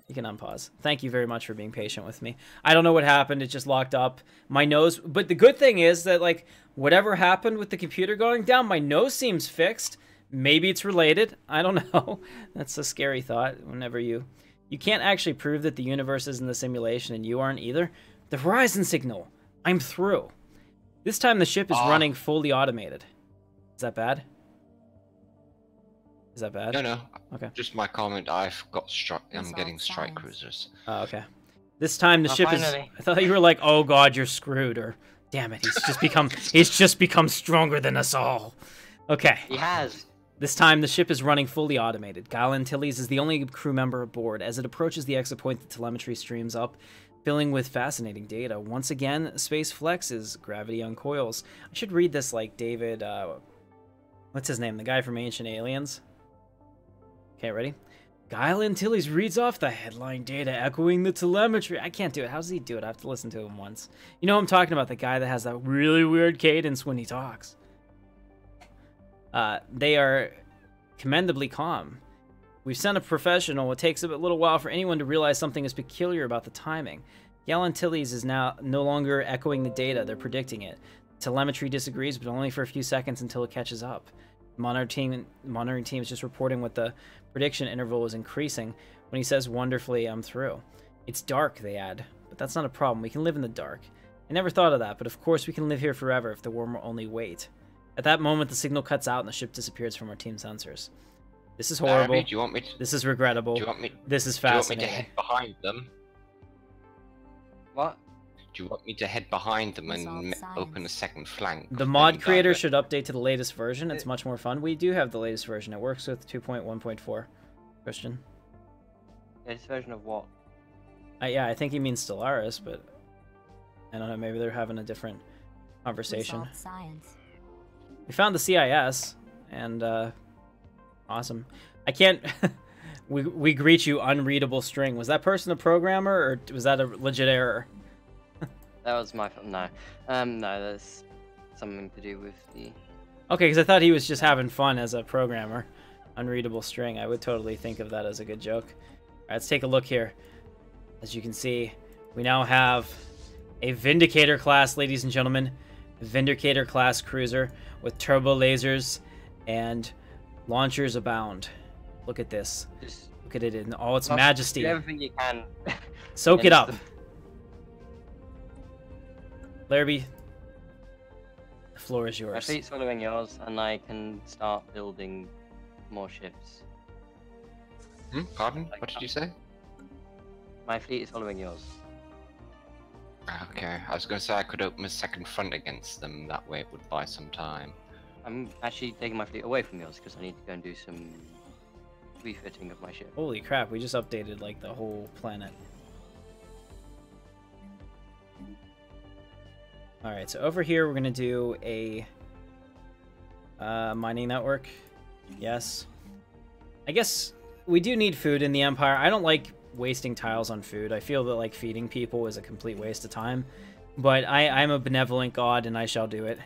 You can unpause. Thank you very much for being patient with me. I don't know what happened. It just locked up my nose. But the good thing is that, like, whatever happened with the computer going down, my nose seems fixed. Maybe it's related. I don't know. That's a scary thought whenever you can't actually prove that the universe is in the simulation and you aren't either. The horizon signal. I'm through. This time the ship is running fully automated. Is that bad? Is that bad? No. Okay. Just my comment. I've got I'm getting strike cruisers. Oh, okay. This time the ship finally. is. I thought you were like, "Oh God, you're screwed," or "Damn it, he's just become stronger than us all." Okay. He has. This time the ship is running fully automated. Guile Antilles is the only crew member aboard. As it approaches the exit point, the telemetry streams up, filling with fascinating data. Once again, space flexes, gravity uncoils. I should read this like David. What's his name? The guy from Ancient Aliens. Okay, ready? Guile Antilles reads off the headline data, echoing the telemetry. I can't do it. How does he do it? I have to listen to him once. You know who I'm talking about, the guy that has that really weird cadence when he talks. They are commendably calm. We've sent a professional. It takes a little while for anyone to realize something is peculiar about the timing. Guile Antilles is now no longer echoing the data. They're predicting it. Telemetry disagrees, but only for a few seconds until it catches up. Monitoring team is just reporting what the prediction interval is increasing. When he says, "Wonderfully, I'm through." It's dark, they add, but that's not a problem. We can live in the dark. I never thought of that, but of course we can live here forever if the worm will only wait. At that moment, the signal cuts out and the ship disappears from our team sensors. This is horrible. Do you want me to, this is regrettable. Do you want me? This is Do you want fascinating. me to head behind them? What? Do you want me to head behind them and open a second flank? The mod creator should update to the latest version. It's much more fun. We do have the latest version. It works with 2.1.4. Christian? Latest version of what? Yeah, I think he means Stellaris, but I don't know. Maybe they're having a different conversation. We found the CIS, and awesome. I can't. we greet you, unreadable string. Was that person a programmer, or was that a legit error? That was my fault. No. No, that's something to do with the... Okay, because I thought he was just having fun as a programmer. Unreadable string. I would totally think of that as a good joke. Alright, let's take a look here. As you can see, we now have a Vindicator class, ladies and gentlemen. Vindicator class cruiser with turbo lasers and launchers abound. Look at this. Look at it in all its majesty. Do everything you can. Soak it up. Larrabee, the floor is yours. My fleet's following yours, and I can start building more ships. Pardon? What did you say? My fleet is following yours. Okay, I was going to say I could open a second front against them. That way it would buy some time. I'm actually taking my fleet away from yours because I need to go and do some refitting of my ship. Holy crap, we just updated like the whole planet. Alright, so over here we're going to do a mining network. Yes. I guess we do need food in the Empire. I don't like wasting tiles on food. I feel that like feeding people is a complete waste of time. But I'm a benevolent god, and I shall do it.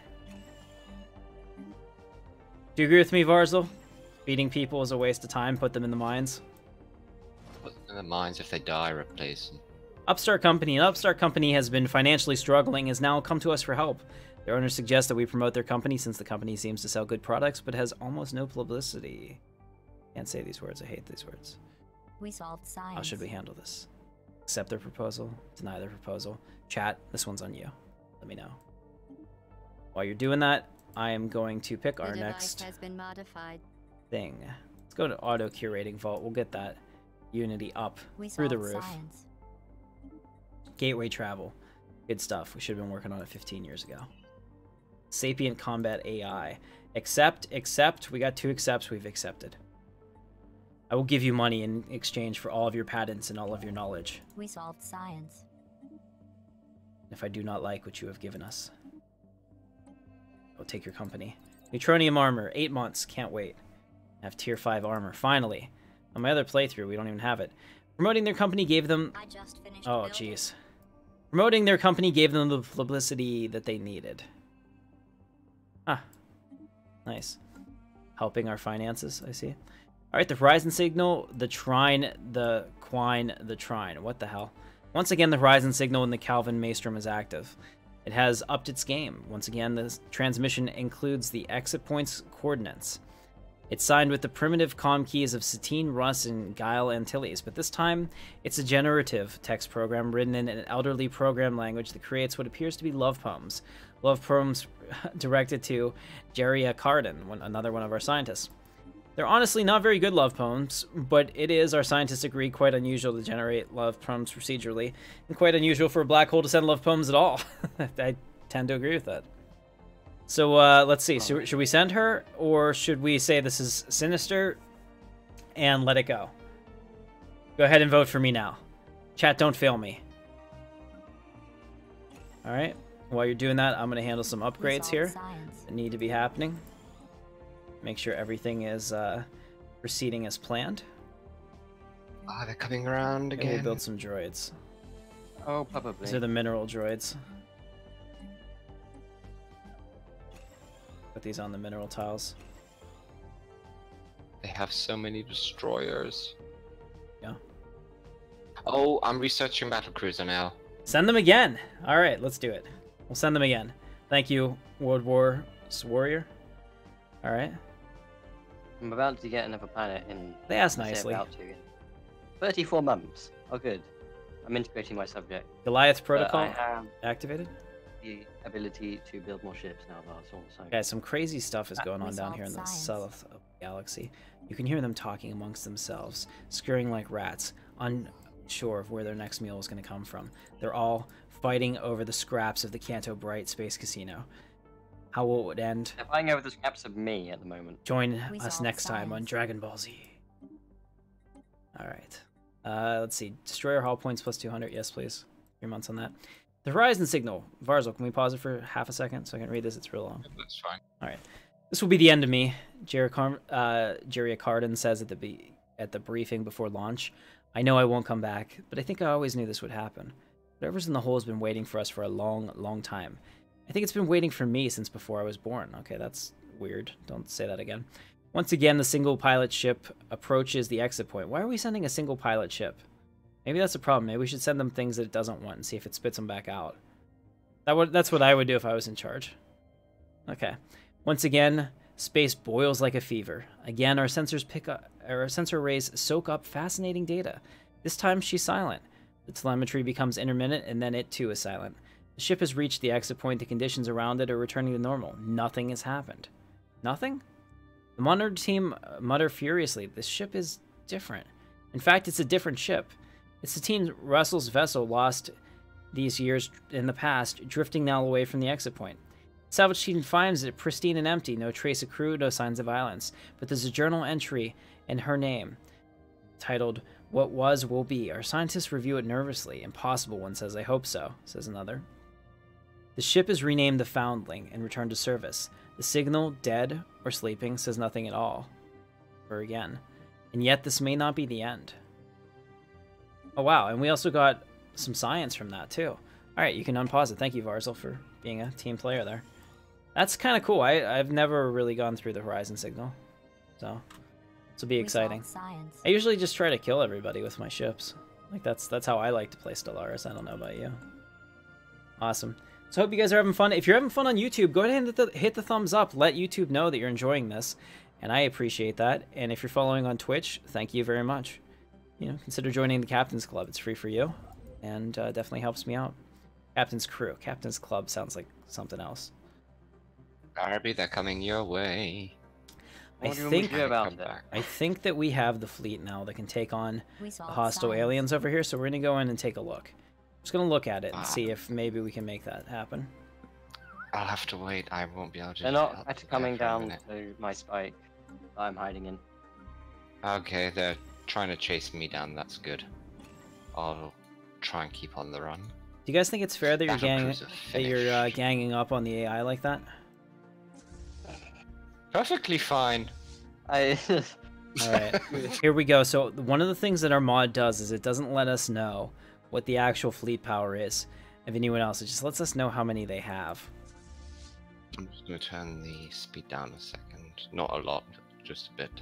Do you agree with me, Varzel? Feeding people is a waste of time. Put them in the mines. Put them in the mines. If they die, replace them. Upstart Company. An upstart company has been financially struggling, has now come to us for help. Their owners suggest that we promote their company since the company seems to sell good products, but has almost no publicity. Can't say these words. I hate these words. We solved science. How should we handle this? Accept their proposal? Deny their proposal? Chat, this one's on you. Let me know. While you're doing that, I am going to pick our next has been modified. thing. Let's go to auto curating vault. We'll get that Unity up through the roof. Science. Gateway travel. Good stuff. We should have been working on it 15 years ago. Sapient combat AI. Accept. We got 2 accepts. We've accepted. I will give you money in exchange for all of your patents and all of your knowledge. We solved science. If I do not like what you have given us, I'll take your company. Neutronium armor, 8 months. Can't wait. I have tier 5 armor. Finally. On my other playthrough, we don't even have it. Promoting their company gave them... I just finished oh, jeez. Promoting their company gave them the publicity that they needed. Ah. Nice. Helping our finances, I see. Alright, the Horizon Signal, the Trine, the Quine, the Trine. What the hell? Once again, the Horizon Signal in the Calvin Maelstrom is active. It has upped its game. Once again, the transmission includes the exit point's coordinates. It's signed with the primitive comm keys of Satine, Russ, and Guile Antilles, but this time it's a generative text program written in an elderly program language that creates what appears to be love poems. Love poems directed to Jeria Cardin, another one of our scientists. They're honestly not very good love poems, but it is, our scientists agree, quite unusual to generate love poems procedurally, and quite unusual for a black hole to send love poems at all. I tend to agree with that. So, let's see. Should we send her, or should we say this is sinister and let it go? Go ahead and vote for me now. Chat, don't fail me. Alright. While you're doing that, I'm going to handle some upgrades here that need to be happening. Make sure everything is proceeding as planned. Ah, they're coming around again. And we'll build some droids. Oh, probably. These are the mineral droids. Put these on the mineral tiles. They have so many destroyers. Yeah. Oh, I'm researching battlecruiser now. Send them again. All right, let's do it. We'll send them again. Thank you, World War Warrior. All right. I'm about to get another planet in... They asked nicely. About to. 34 months. Oh, good. I'm integrating my subject. Goliath Protocol I have activated. The ability to build more ships now, Varsal. So. Guys, some crazy stuff is going on down here in the south of the galaxy. You can hear them talking amongst themselves, scurrying like rats, unsure of where their next meal is going to come from. They're all fighting over the scraps of the Canto Bright Space Casino. How will it would end? They're fighting over the scraps of me at the moment. Join us next time on Dragon Ball Z. Alright. Let's see. Destroyer hull points plus 200. Yes, please. 3 months on that. The Horizon Signal. Varzel, can we pause it for half a second so I can read this? It's real long. That's fine. Alright. This will be the end of me. Jeria Cardin says at the briefing before launch, I know I won't come back, but I think I always knew this would happen. Whatever's in the hole has been waiting for us for a long, long time. I think it's been waiting for me since before I was born. Okay, that's weird. Don't say that again. Once again, the single pilot ship approaches the exit point. Why are we sending a single pilot ship? Maybe that's a problem. Maybe we should send them things that it doesn't want and see if it spits them back out. That's what I would do if I was in charge. Okay. Once again, space boils like a fever. Again, our sensor arrays soak up fascinating data. This time, she's silent. The telemetry becomes intermittent, and then it too is silent. The ship has reached the exit point. The conditions around it are returning to normal. Nothing has happened. Nothing? The monitor team mutter furiously. This ship is different. In fact, it's a different ship. It's the team Russell's vessel lost these years in the past, drifting now away from the exit point. Salvage team finds it pristine and empty. No trace of crew, no signs of violence. But there's a journal entry in her name, titled, What Was Will Be. Our scientists review it nervously. Impossible, one says. I hope so, says another. The ship is renamed the Foundling and returned to service. The signal, dead or sleeping, says nothing at all. Or again. And yet this may not be the end. Oh wow, and we also got some science from that too. Alright, you can unpause it. Thank you, Varzel, for being a team player there. That's kind of cool. I've never really gone through the Horizon signal. So, this will be exciting. I usually just try to kill everybody with my ships. Like, that's how I like to play Stellaris. I don't know about you. Awesome. So, hope you guys are having fun. If you're having fun on YouTube, go ahead and hit the thumbs up. Let YouTube know that you're enjoying this. And I appreciate that. And if you're following on Twitch, thank you very much. You know, consider joining the Captain's Club. It's free for you. And definitely helps me out. Captain's Crew. Captain's Club sounds like something else. Barbie, they're coming your way. I think that we have the fleet now that can take on the hostile aliens over here, so we're gonna go in and take a look. I'm just gonna look at it and see if maybe we can make that happen. I'll have to wait. I won't be able to. They're not coming down to my spike that I'm hiding in. Okay, they're trying to chase me down. That's good. I'll try and keep on the run. Do you guys think it's fair that you're ganging up on the AI like that? Perfectly fine. Alright, here we go. So one of the things that our mod does is it doesn't let us know what the actual fleet power is of anyone else. It just lets us know how many they have. I'm just going to turn the speed down a second. Not a lot, just a bit.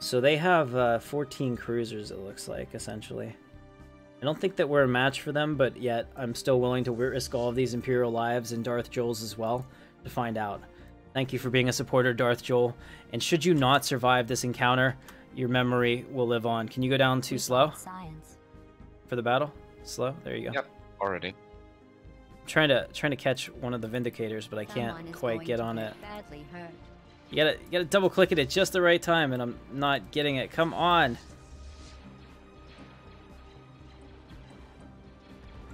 So they have 14 cruisers, it looks like, essentially. I don't think that we're a match for them, but yet I'm still willing to risk all of these Imperial lives and Darth Joel's as well to find out. Thank you for being a supporter, Darth Joel. And should you not survive this encounter, your memory will live on. Can you go down to slow? For the battle? Slow? There you go. Yep, already. I'm trying to catch one of the Vindicators, but I can't quite get on it. You gotta double click it at just the right time, and I'm not getting it. Come on.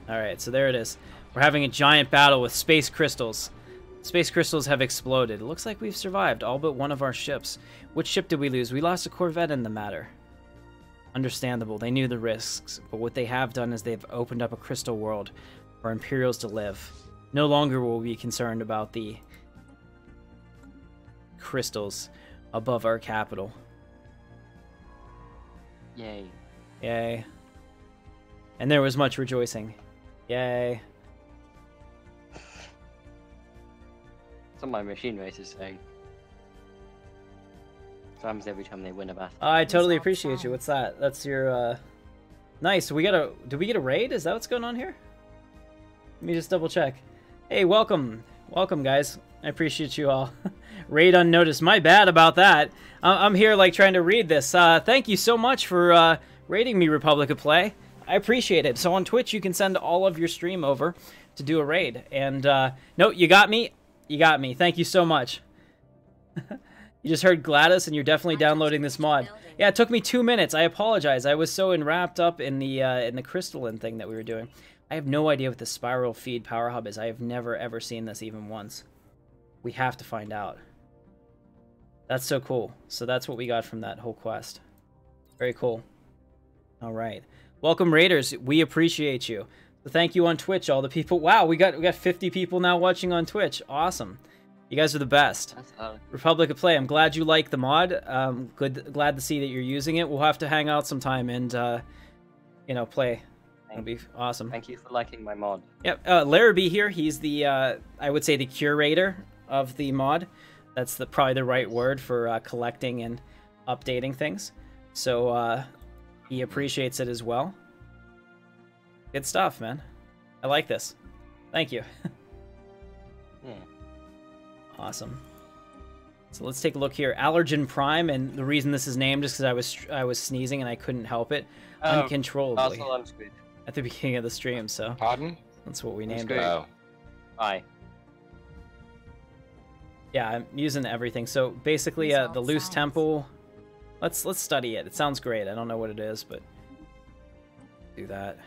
Alright, so there it is. We're having a giant battle with space crystals. Space crystals have exploded. It looks like we've survived all but one of our ships. Which ship did we lose? We lost a Corvette in the matter. Understandable. They knew the risks, but what they have done is they've opened up a crystal world for Imperials to live. No longer will we be concerned about the crystals above our capital. Yay. Yay. And there was much rejoicing. Yay. That's what my machine race is saying. It happens every time they win a battle. I totally appreciate you. What's that? That's your, Nice. So did we get a raid? Is that what's going on here? Let me just double check. Hey, welcome. Welcome, guys. I appreciate you all. Raid unnoticed. My bad about that. I'm here, like, trying to read this. Thank you so much for, raiding me, Republic of Play. I appreciate it. So on Twitch, you can send all of your stream over to do a raid. And, no, you got me. You got me. Thank you so much. You just heard Gladys, and you're definitely downloading this mod. Yeah, it took me 2 minutes. I apologize. I was so wrapped up in the crystalline thing that we were doing. I have no idea what the spiral feed power hub is. I have never, ever seen this even once. We have to find out. That's so cool. So that's what we got from that whole quest. Very cool. All right. Welcome, Raiders. We appreciate you. So thank you on Twitch, all the people. Wow, we got 50 people now watching on Twitch. Awesome. You guys are the best. Republic of Play, I'm glad you like the mod. Glad to see that you're using it. We'll have to hang out sometime and, you know, play. That'll be awesome. Thank you for liking my mod. Yep, Larrabee here. He's the, I would say, the curator of the mod. That's probably the right word for collecting and updating things. So he appreciates it as well. Good stuff, man. I like this. Thank you. Yeah. Awesome. So let's take a look here. Allergen Prime, and the reason this is named is because I was sneezing and I couldn't help it uncontrollably at the beginning of the stream. So pardon? That's what we named it. Oh. Hi. Yeah, I'm using everything. So basically, the loose temple. Let's study it. It sounds great. I don't know what it is, but do that.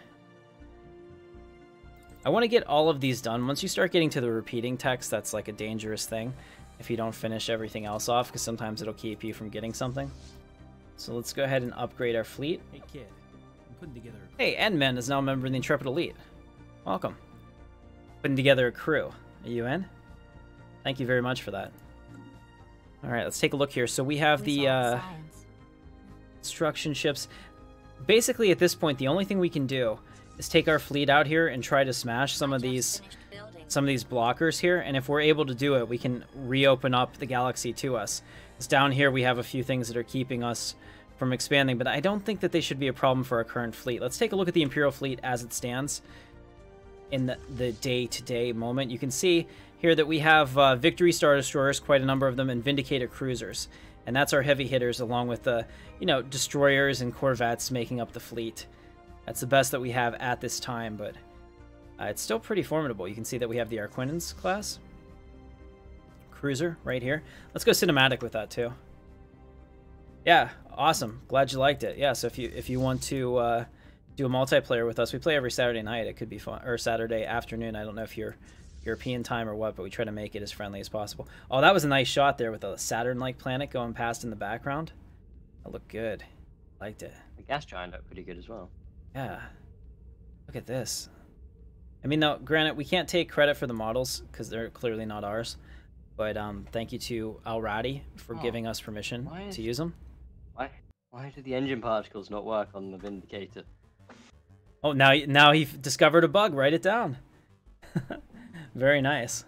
I want to get all of these done. Once you start getting to the repeating text, that's like a dangerous thing if you don't finish everything else off, because sometimes it'll keep you from getting something. So let's go ahead and upgrade our fleet. Hey kid, I'm putting together. Hey, Endman is now a member of the Intrepid Elite. Welcome. Putting together a crew. Are you in? Thank you very much for that. All right, let's take a look here. So we have the instruction ships. Basically, at this point, the only thing we can do is take our fleet out here and try to smash some of these blockers here, and if we're able to do it, we can reopen up the galaxy to us. It's down here we have a few things that are keeping us from expanding, but I don't think that they should be a problem for our current fleet. Let's take a look at the Imperial fleet as it stands in the day-to-day moment. You can see here that we have Victory Star Destroyers, quite a number of them, and Vindicator Cruisers. And that's our heavy hitters, along with the, destroyers and corvettes making up the fleet. That's the best that we have at this time, but it's still pretty formidable. You can see that we have the Arquinans class cruiser right here. Let's go cinematic with that too. Yeah, awesome. Glad you liked it. Yeah, so if you want to do a multiplayer with us, we play every Saturday night. It could be fun, or Saturday afternoon. I don't know if you're European time or what, but we try to make it as friendly as possible. Oh, that was a nice shot there with a Saturn-like planet going past in the background. That looked good. Liked it. The gas giant looked pretty good as well. Yeah. Look at this. I mean, now, granted, we can't take credit for the models because they're clearly not ours. But thank you to Alradi for giving us permission to use them. Why do the engine particles not work on the Vindicator? Oh, now he discovered a bug. Write it down. Very nice.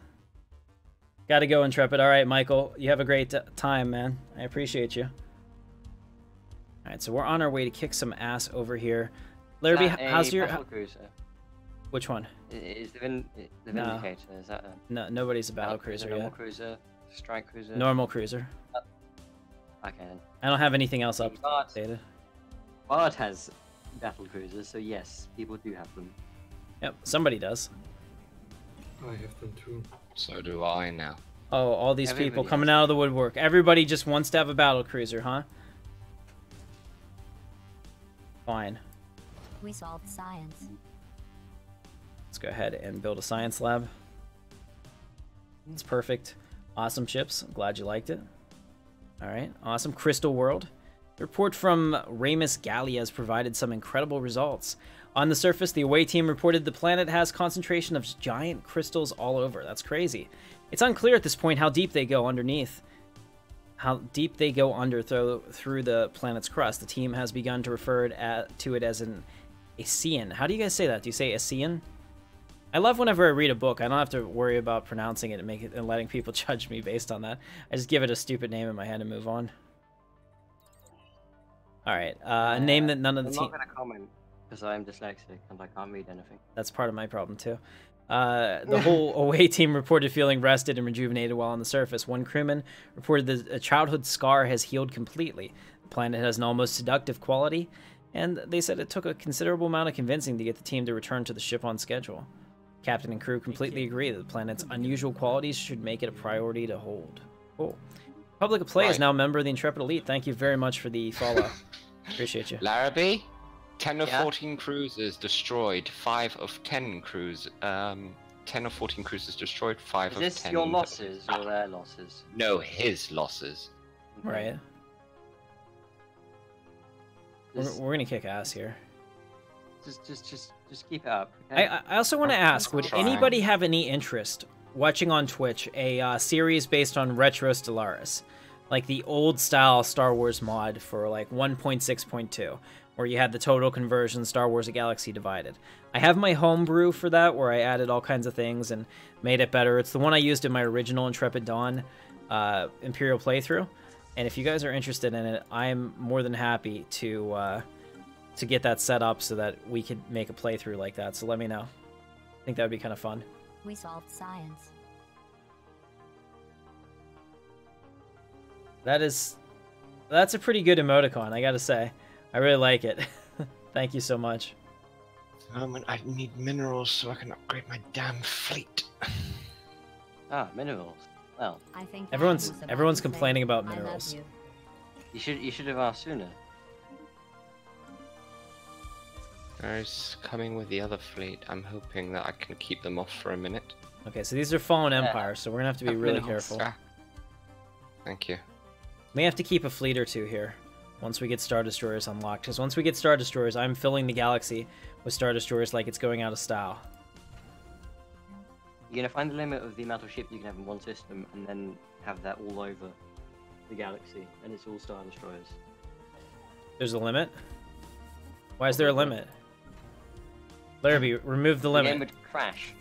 Gotta go, Intrepid. All right, Michael. You have a great time, man. I appreciate you. All right, so we're on our way to kick some ass over here. Larrabee, how's your... Cruiser? Which one? Is the Vindicator? Is that a... No, nobody's a battle cruiser yet. Normal cruiser, strike cruiser. Normal cruiser. Okay. I don't have anything else updated. Bard has battle cruisers, so yes, people do have them. Yep, somebody does. I have them too. So do I now. Oh, all these people coming out of the woodwork. Everybody just wants to have a battle cruiser, huh? Fine. We solved science. Let's go ahead and build a science lab. It's perfect. Awesome ships. I'm glad you liked it. All right, awesome. Crystal World. The report from Ramus Gallia has provided some incredible results. On the surface, the away team reported the planet has concentration of giant crystals all over. That's crazy. It's unclear at this point how deep they go underneath. How deep they go under through the planet's crust. The team has begun to refer to it as an Aegean. How do you guys say that? Do you say Aegean? I love whenever I read a book, I don't have to worry about pronouncing it and letting people judge me based on that. I just give it a stupid name in my head and move on. Alright, a name that none of the team... I'm not going to comment, because I'm dyslexic and I can't read anything. That's part of my problem, too. The whole away team reported feeling rested and rejuvenated while on the surface. One crewman reported that a childhood scar has healed completely. The planet has an almost seductive quality, and they said it took a considerable amount of convincing to get the team to return to the ship on schedule. Captain and crew completely agree that the planet's unusual qualities should make it a priority to hold. Cool. Public of Play is now a member of the Intrepid Elite. Thank you very much for the follow. Appreciate you. Larrabee, 10 of 14 cruisers destroyed, 5 of 10 cruisers. 10 of 14 cruisers destroyed, 5 of 10. Is this your losses or their losses? No, his losses. Right. We're gonna kick ass here. Just keep it up. Okay? I also want to ask, would anybody have any interest watching on Twitch a series based on retro Stellaris? Like the old style Star Wars mod for like 1.6.2, where you had the total conversion Star Wars: A Galaxy Divided. I have my homebrew for that, where I added all kinds of things and made it better. It's the one I used in my original Intrepid Dawn Imperial playthrough. And if you guys are interested in it, I'm more than happy to get that set up so that we could make a playthrough like that. So let me know. I think that would be kind of fun. We solved science. That's a pretty good emoticon, I gotta say. I really like it. Thank you so much. I need minerals so I can upgrade my damn fleet. Ah, minerals. Well, I think everyone's complaining about minerals. You should have asked sooner. There's coming with the other fleet. I'm hoping that I can keep them off for a minute. Okay, so these are fallen empires, so we're gonna have to be really careful. Thank you. We have to keep a fleet or two here once we get Star Destroyers unlocked. Because once we get Star Destroyers, I'm filling the galaxy with Star Destroyers like it's going out of style. You're gonna find the limit of the amount of ships you can have in one system, and then have that all over the galaxy, and it's all Star Destroyers. There's a limit? Why is there a limit? Larrabee, remove the The game limit. would crash.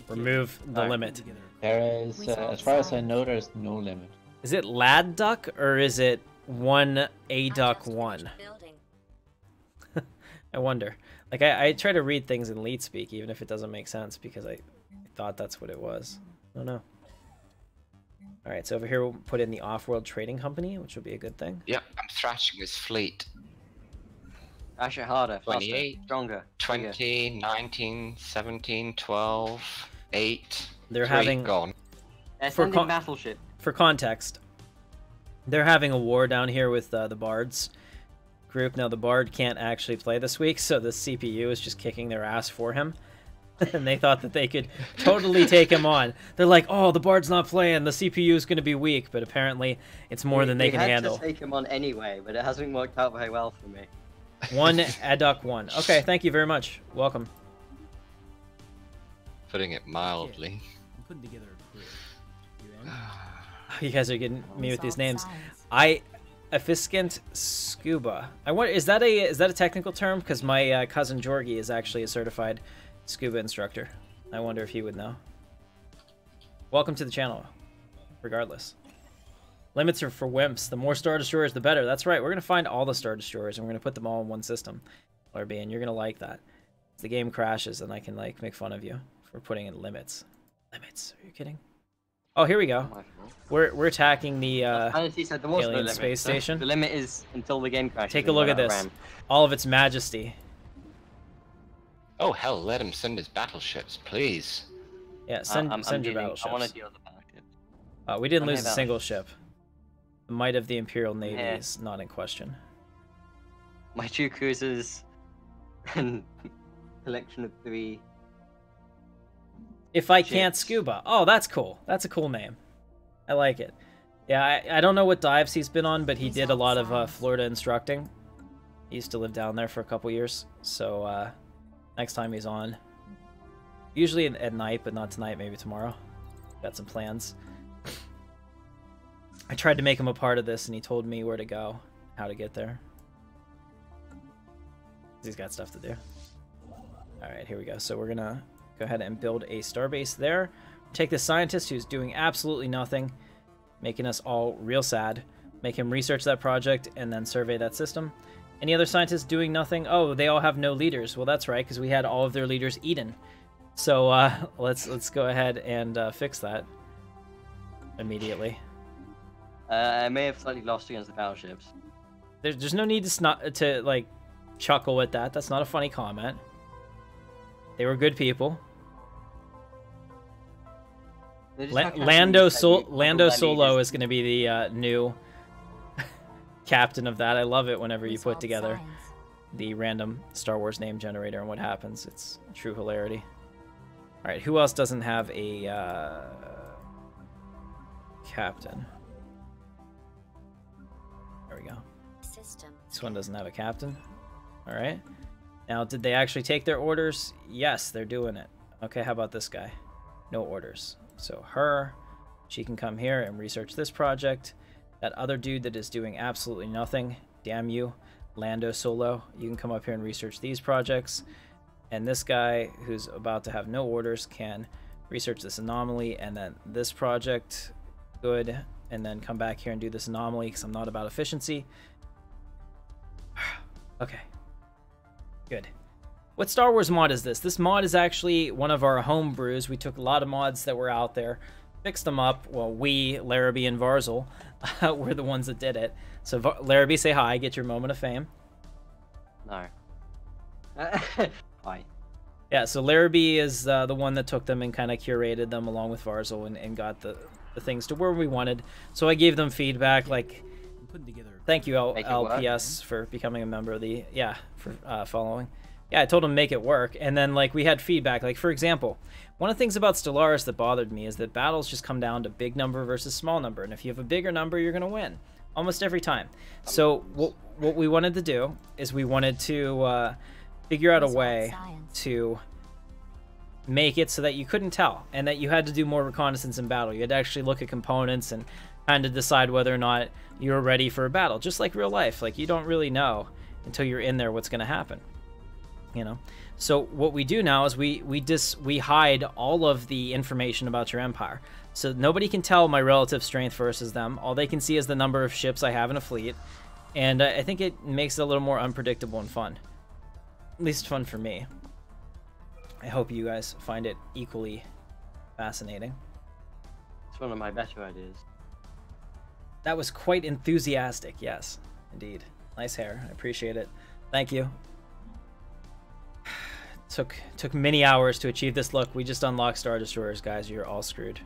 Remove the Oh. limit. There is, as far as I know, there's no limit. Is it lad duck or is it 1A duck 1? I wonder. Like, I try to read things in lead speak, even if it doesn't make sense, because I thought that's what it was. I don't know. Alright, so over here we'll put in the off-world trading company, which will be a good thing. Yep, I'm thrashing his fleet. Crash it harder, faster, 28, stronger. 20, 19, 17, 12, 8. They're 3, having... gone. They're For sending battleship. For context, they're having a war down here with the Bards group. Now, the Bard can't actually play this week, so the CPU is just kicking their ass for him. And they thought that they could totally take him on. They're like, oh, the Bard's not playing, the CPU is going to be weak, but apparently it's more than they can handle. We had to take him on anyway, but it hasn't worked out very well for me. 1A duck 1. Okay, thank you very much. Welcome. Putting it mildly. I'm putting together a crew. You in? You guys are getting me with these names. Efficient Scuba. I wonder, is that a technical term? Because my cousin Jorgie is actually a certified scuba instructor. I wonder if he would know. Welcome to the channel, regardless. Limits are for wimps. The more Star Destroyers, the better. That's right. We're going to find all the Star Destroyers, and we're going to put them all in one system. LRB, and you're going to like that. If the game crashes, and I can, like, make fun of you for putting in limits. Limits? Are you kidding? Oh, here we go. We're attacking the alien space station. The limit is until the game crashes. Take a look at this. All of its majesty. Oh, hell, let him send his battleships, please. Yeah, send your battleships. I want to deal with the battleships. We didn't lose a single ship. The might of the Imperial Navy is not in question. My 2 cruisers and collection of 3. If I can't scuba. Oh, that's cool. That's a cool name. I like it. Yeah, I don't know what dives he's been on, but he did a lot of Florida instructing. He used to live down there for a couple years, so next time he's on. Usually at night, but not tonight, maybe tomorrow. Got some plans. I tried to make him a part of this, and he told me where to go, how to get there. He's got stuff to do. Alright, here we go. So we're gonna go ahead and build a starbase there. Take this scientist who's doing absolutely nothing, making us all real sad. Make him research that project and then survey that system. Any other scientists doing nothing? Oh, they all have no leaders. Well, that's right, because we had all of their leaders eaten. So let's go ahead and fix that immediately. I may have slightly lost against the battleships. There's no need to like chuckle at that. That's not a funny comment. They were good people. Lando Solo is going to be the new captain of that. I love it whenever you put together the random Star Wars name generator and what happens. It's true hilarity. All right, who else doesn't have a captain? There we go. This one doesn't have a captain. All right. Now, did they actually take their orders? Yes, they're doing it. Okay, how about this guy? No orders. So her, she can come here and research this project. That other dude that is doing absolutely nothing, damn you, Lando Solo, you can come up here and research these projects. And this guy who's about to have no orders can research this anomaly and then this project, good, and then come back here and do this anomaly because I'm not about efficiency. Okay, good. What Star Wars mod is this? This mod is actually one of our home brews. We took a lot of mods that were out there, fixed them up. Well, we, Larrabee and Varzel, were the ones that did it. So Larrabee, say hi, get your moment of fame. No. Hi. Yeah, so Larrabee is the one that took them and kind of curated them along with Varzel and got the things to where we wanted. So I gave them feedback like, thank you LPS for becoming a member of the, for following. Yeah, I told him make it work, and then like we had feedback. Like for example, one of the things about Stellaris that bothered me is that battles just come down to big number versus small number, and if you have a bigger number, you're gonna win almost every time. So what we wanted to do is we wanted to figure out a way to make it so that you couldn't tell, and that you had to do more reconnaissance in battle. You had to actually look at components and kind of decide whether or not you were ready for a battle, just like real life. Like you don't really know until you're in there what's gonna happen. You know, so what we do now is we hide all of the information about your empire, so nobody can tell my relative strength versus them. All they can see is the number of ships I have in a fleet, and I think it makes it a little more unpredictable and fun. At least fun for me. I hope you guys find it equally fascinating. It's one of my better ideas. That was quite enthusiastic. Yes, indeed. Nice hair. I appreciate it. Thank you. Took many hours to achieve this look. We just unlocked Star Destroyers, guys. You're all screwed.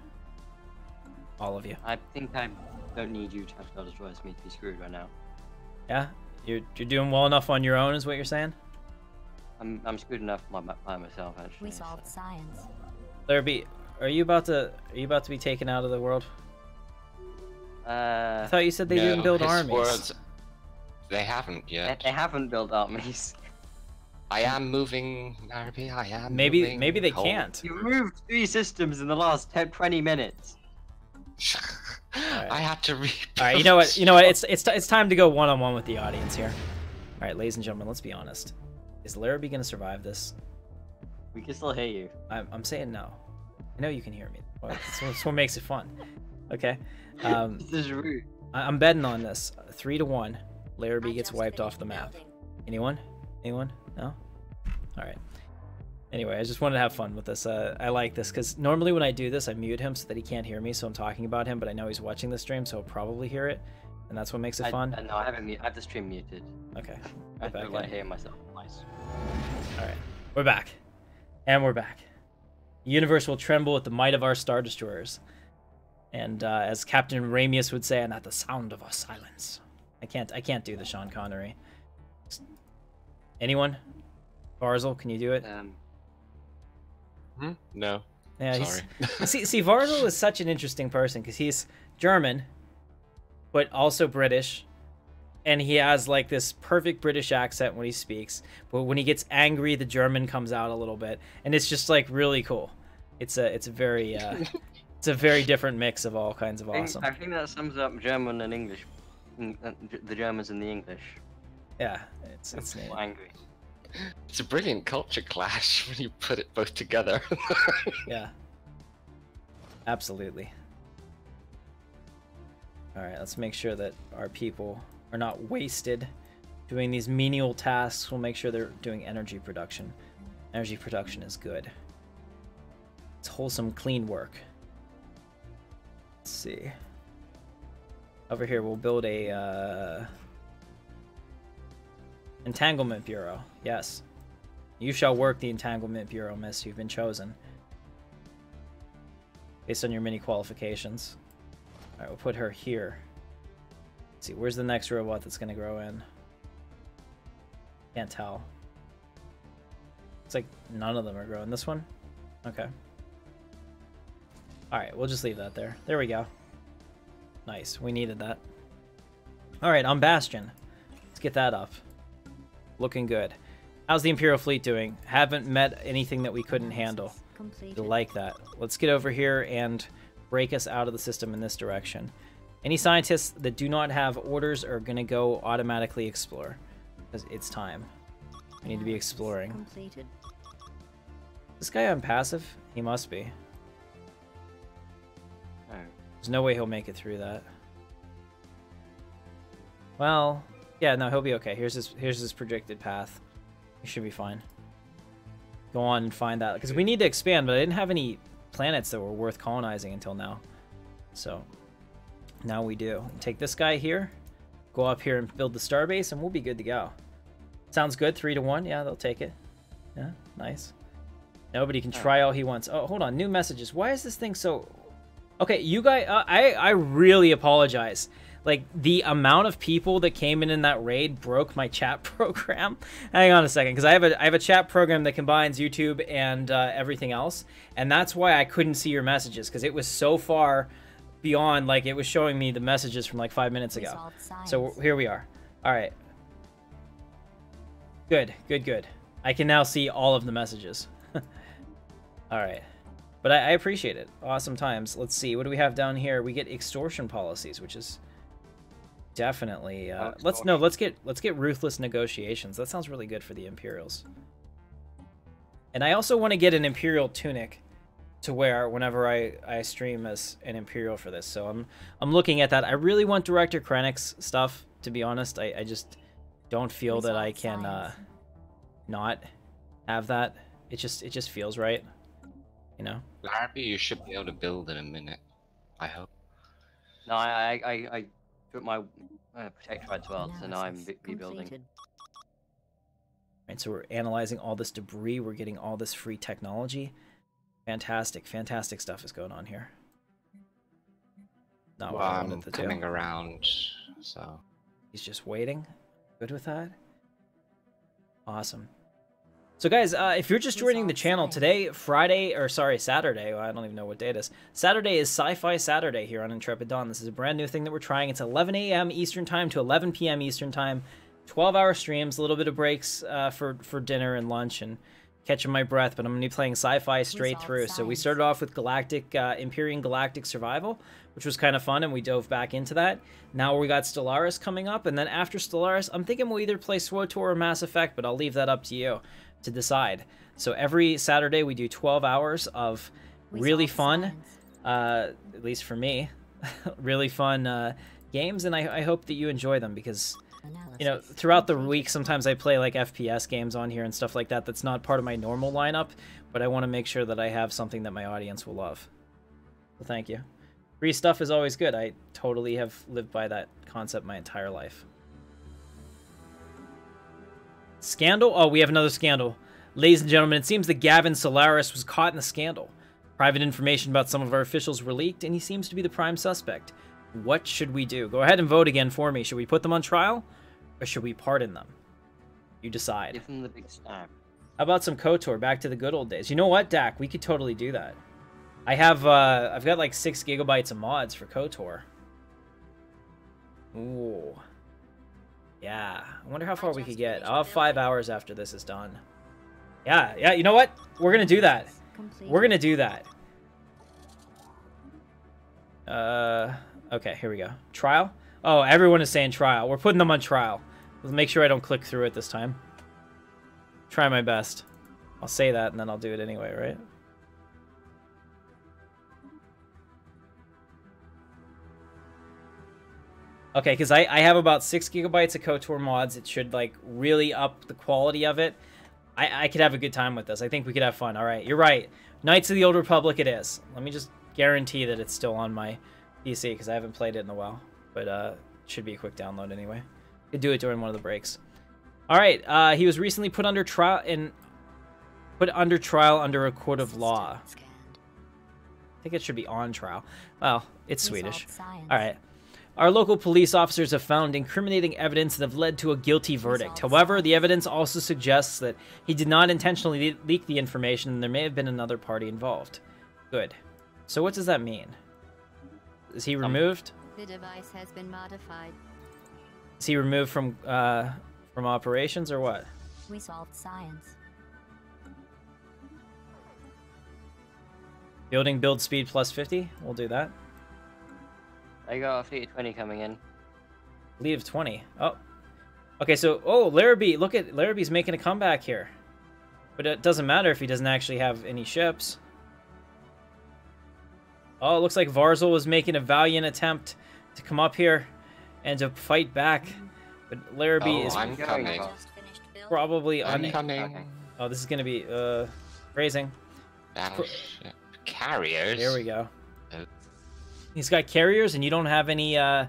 All of you. I think I don't need you to have Star Destroyers for me to be screwed right now. Yeah? You're doing well enough on your own, is what you're saying? I'm screwed enough by myself, actually. We solved science. Larrabee, are you about to be taken out of the world? I thought you said they didn't build armies. Words, they haven't yet. They haven't built armies. I am moving, Larrabee. I am. Maybe they can't. You moved 3 systems in the last 20 minutes. Right. I had to read. All right, you know what? It's time to go one-on-one with the audience here. All right, ladies and gentlemen, let's be honest. Is Larrabee gonna survive this? We can still hear you. I'm saying no. I know you can hear me. That's what makes it fun. Okay. This is rude. I'm betting on this. 3-1. Larrabee gets wiped off the map. Anyone? Anyone? No? Alright. Anyway, I just wanted to have fun with this. I like this, because normally when I do this, I mute him so that he can't hear me, so I'm talking about him, but I know he's watching the stream, so he'll probably hear it, and that's what makes it fun. No, I have the stream muted. Okay. I don't like hearing myself. Nice. Alright. We're back. And we're back. The universe will tremble at the might of our Star Destroyers. And as Captain Ramius would say, and at the sound of our silence. I can't do the Sean Connery. Anyone? Varzel, can you do it? No. Yeah, sorry. see, Varzel is such an interesting person because he's German, but also British, and he has like this perfect British accent when he speaks. But when he gets angry, the German comes out a little bit, and it's just like really cool. It's a very it's a very different mix of all kinds of awesome. I think that sums up German and English. The Germans and the English. Yeah, it's neat. Angry. It's a brilliant culture clash when you put it both together. Yeah. Absolutely. Alright, let's make sure that our people are not wasted doing these menial tasks. We'll make sure they're doing energy production. Energy production is good. It's wholesome, clean work. Let's see. Over here, we'll build a Entanglement Bureau. Yes. You shall work the Entanglement Bureau, miss. You've been chosen. Based on your many qualifications. Alright, we'll put her here. Let's see, where's the next robot that's going to grow in? Can't tell. It's like none of them are growing. This one? Okay. Alright, we'll just leave that there. There we go. Nice. We needed that. Alright, on Bastion. Let's get that up. Looking good. How's the Imperial fleet doing? Haven't met anything that we couldn't handle. You like that. Let's get over here and break us out of the system in this direction. Any scientists that do not have orders are going to go automatically explore. Because it's time. We need to be exploring. Completed. This guy on passive? He must be. Oh. There's no way he'll make it through that. Well, yeah, no, he'll be okay. Here's his projected path. He should be fine. Go on and find that, because we need to expand, but I didn't have any planets that were worth colonizing until now. So now we do. Take this guy here, go up here and build the starbase, and we'll be good to go. Sounds good. 3-1. Yeah, they'll take it. Yeah, nice. Nobody can try all he wants. Oh, hold on. New messages. Why is this thing so... Okay, you guys, I really apologize. Like, the amount of people that came in that raid broke my chat program. Hang on a second, because I have a chat program that combines YouTube and everything else, and that's why I couldn't see your messages, because it was so far beyond, like, it was showing me the messages from like 5 minutes ago. So here we are. All right. Good, good, good. I can now see all of the messages. All right. But I appreciate it. Awesome times. Let's see. What do we have down here? We get extortion policies, which is definitely let's get ruthless negotiations. That sounds really good for the Imperials. And I also want to get an Imperial tunic to wear whenever I stream as an Imperial for this. So I'm looking at that. I really want Director Krennic's stuff, to be honest. I just don't feel that I can not have that. It just feels right, you know. Larrabee, you should be able to build in a minute. I hope. No, I took my protector as well, so now I'm rebuilding. Right, so we're analyzing all this debris. We're getting all this free technology. Fantastic, fantastic stuff is going on here. Not well, what I I'm wanted to coming do. around, so... He's just waiting. Good with that? Awesome. So guys, if you're just joining the channel today, Saturday, well, I don't even know what day it is. Saturday is Sci-Fi Saturday here on Intrepid Dawn. This is a brand new thing that we're trying. It's 11 a.m. Eastern Time to 11 p.m. Eastern Time. 12-hour streams, a little bit of breaks for dinner and lunch and catching my breath, but I'm going to be playing sci-fi straight through. So we started off with Empyrean Galactic Survival, which was kind of fun, and we dove back into that. Now we got Stellaris coming up, and then after Stellaris, I'm thinking we'll either play SWTOR or Mass Effect, but I'll leave that up to you to decide. So every Saturday we do 12 hours of really fun, at least for me, really fun games, and I hope that you enjoy them because... You know, throughout the week, sometimes I play like FPS games on here and stuff like that. That's not part of my normal lineup, but I want to make sure that I have something that my audience will love. So thank you. Free stuff is always good. I totally have lived by that concept my entire life. Scandal? Oh, we have another scandal. Ladies and gentlemen, it seems that Gavin Stellaris was caught in the scandal. Private information about some of our officials were leaked, and he seems to be the prime suspect. What should we do? Go ahead and vote again for me. Should we put them on trial? Or should we pardon them? You decide. Give them the big stab. How about some KOTOR, back to the good old days? You know what, Dak? We could totally do that. I've got like 6 gigabytes of mods for KOTOR. Ooh. Yeah. I wonder how far we could get. I'll have 5 hours after this is done. Yeah, you know what? We're gonna do that. We're gonna do that. Okay, here we go. Trial? Oh, everyone is saying trial. We're putting them on trial. Let's make sure I don't click through it this time. Try my best. I'll say that and then I'll do it anyway, right? Okay, because I have about 6 gigabytes of KOTOR mods. It should, like, really up the quality of it. I could have a good time with this. I think we could have fun. All right, you're right. Knights of the Old Republic it is. Let me just guarantee that it's still on my PC because I haven't played it in a while. But it should be a quick download anyway. Could do it during one of the breaks. All right, he was recently put under trial under a court of law. I think it should be on trial. Well, it's Swedish. All right. Our local police officers have found incriminating evidence that have led to a guilty verdict. However, the evidence also suggests that he did not intentionally leak the information and there may have been another party involved. Good. So what does that mean? Is he removed? The device has been modified. Is he removed from operations or what? We solved science. Build speed plus 50? We'll do that. I got a fleet of 20 coming in. Fleet of 20. Oh. Okay, so... Oh, Larrabee. Look at... Larrabee's making a comeback here. But it doesn't matter if he doesn't actually have any ships. Oh, it looks like Varzel was making a valiant attempt to come up here and to fight back. But Larrabee is probably coming. Oh, this is going to be raising. Battleship carriers. Here we go. He's got carriers, and you don't have any. You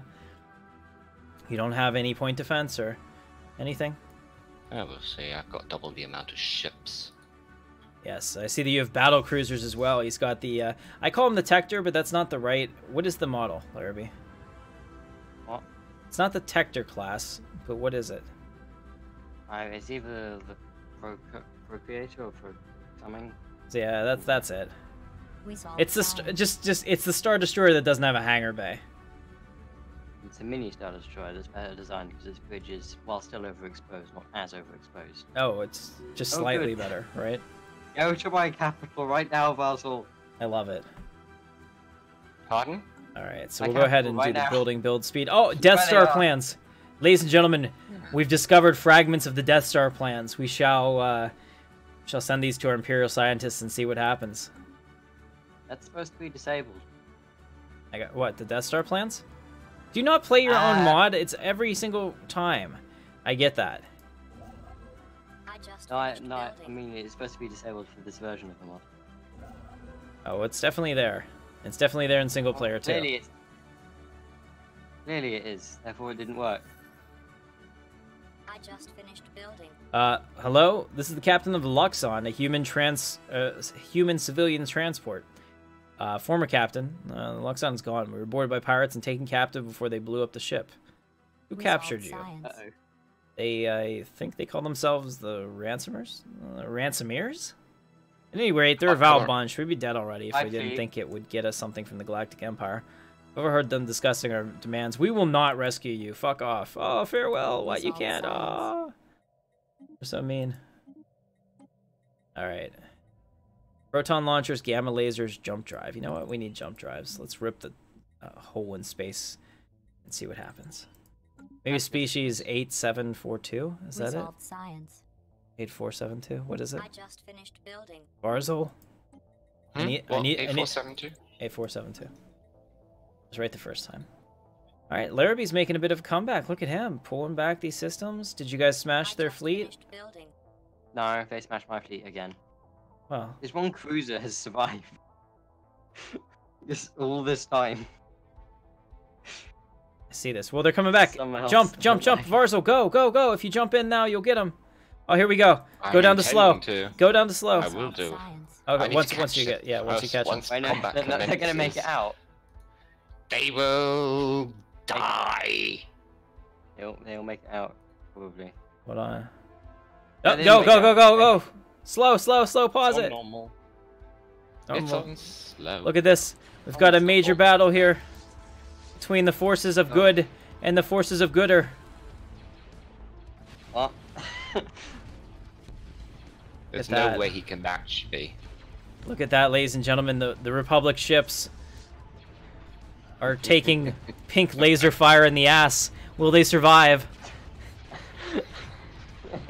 don't have any point defense or anything. Oh, we'll see. I've got double the amount of ships. Yes, I see that you have battle cruisers as well. He's got the. I call him the Tector, but that's not the right. What is the model, Larrabee? What? It's not the Tector class, but what is it? It's either the Procreator or something. So yeah, that's it. It's the it's the Star Destroyer that doesn't have a hangar bay. It's a mini Star Destroyer that's better designed because its bridge is, while still overexposed, not as overexposed. Oh, it's just slightly better, right? Go to my capital right now, Vassal. I love it. Pardon? Alright, so we'll go ahead and do the build speed. Oh, Death Star plans! Ladies and gentlemen, we've discovered fragments of the Death Star plans. We shall Shall send these to our Imperial scientists and see what happens. That's supposed to be disabled. I got what? The Death Star plans? Do not play your own mod. It's every single time. I get that. No, I mean it's supposed to be disabled for this version of the mod. Oh, it's definitely there. It's definitely there in single player too. Clearly it is. Therefore, it didn't work. I just finished building. Hello. This is the captain of the Luxon, a human civilian transport. Former captain. The Luxon's gone. We were boarded by pirates and taken captive before they blew up the ship. Who captured you? Uh-oh. I think they call themselves the Ransomers? Ransomeers? At any rate, they're a vile bunch. We'd be dead already if we didn't think it would get us something from the Galactic Empire. I've overheard them discussing our demands. We will not rescue you. Fuck off. Oh, farewell. What? You can't. Oh. You're so mean. Alright. Proton launchers, gamma lasers, jump drive. You know what? We need jump drives. Let's rip the hole in space and see what happens. Maybe species 8742? Is that it? Science. 8472? What is it? I just finished building. Barzol? I need 8472? 8472. I was right the first time. Alright, Larrabee's making a bit of a comeback. Look at him, pulling back these systems. Did you guys smash their fleet? No, they smashed my fleet again. Well, this one cruiser has survived. all this time. I see this. Well, they're coming back. Jump! Varzal, go! If you jump in now, you'll get them. Oh, here we go. Go down to slow. Go down to slow. I will do. Okay, once you get, once you catch them. They're gonna make it out. They will die. They'll make it out, probably. Hold on. Oh, go! Slow, pause it. Normal. It's on slow. Look at this. We've got a major battle here between the forces of good and the forces of gooder. What? There's no way he can match me. Look at that, ladies and gentlemen. The Republic ships are taking pink laser fire in the ass. Will they survive?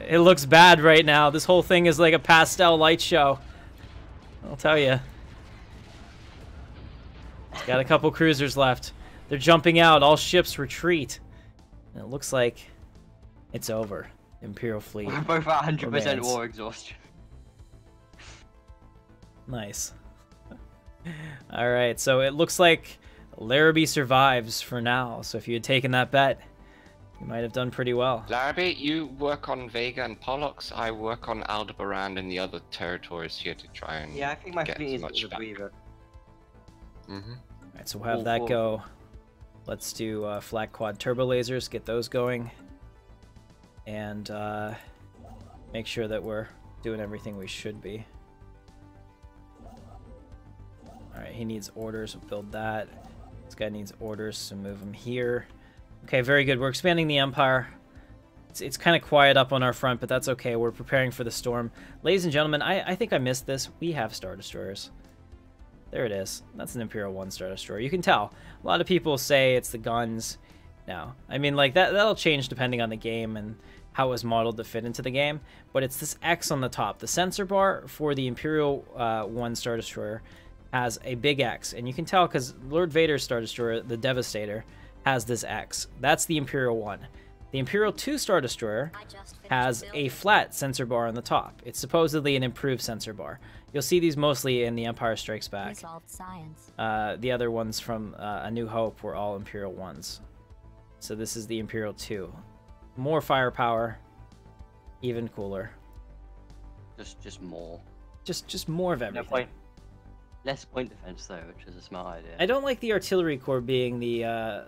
It looks bad right now. This whole thing is like a pastel light show. I'll tell you. Got a couple cruisers left. They're jumping out. All ships retreat. And it looks like it's over. Imperial fleet. We're both at 100% war exhaustion. Nice. Alright, so it looks like Larrabee survives for now. So if you had taken that bet, you might have done pretty well. Larrabee, you work on Vega and Pollux. I work on Aldebaran and the other territories here to try and I think my fleet is with Weaver. Alright, so we'll have that go. Let's do flat quad turbo lasers, get those going. And make sure that we're doing everything we should be. Alright, he needs orders, we'll build that. This guy needs orders, so move him here. Okay, very good. We're expanding the Empire. It's kind of quiet up on our front, but that's okay. We're preparing for the storm. Ladies and gentlemen, I think I missed this. We have Star Destroyers. There it is. That's an Imperial 1 Star Destroyer. You can tell. A lot of people say it's the guns. No. I mean, like, that'll change depending on the game and how it was modeled to fit into the game. But it's this X on the top. The sensor bar for the Imperial 1 Star Destroyer has a big X. And you can tell because Lord Vader's Star Destroyer, the Devastator, has this X. That's the Imperial 1. The Imperial 2 Star Destroyer has a flat sensor bar on the top. It's supposedly an improved sensor bar. You'll see these mostly in The Empire Strikes Back. The other ones from A New Hope were all Imperial 1s. So this is the Imperial 2. More firepower, even cooler. Just more. Just more of everything. No point. Less point defense though, which is a smart idea. I don't like the artillery corps being the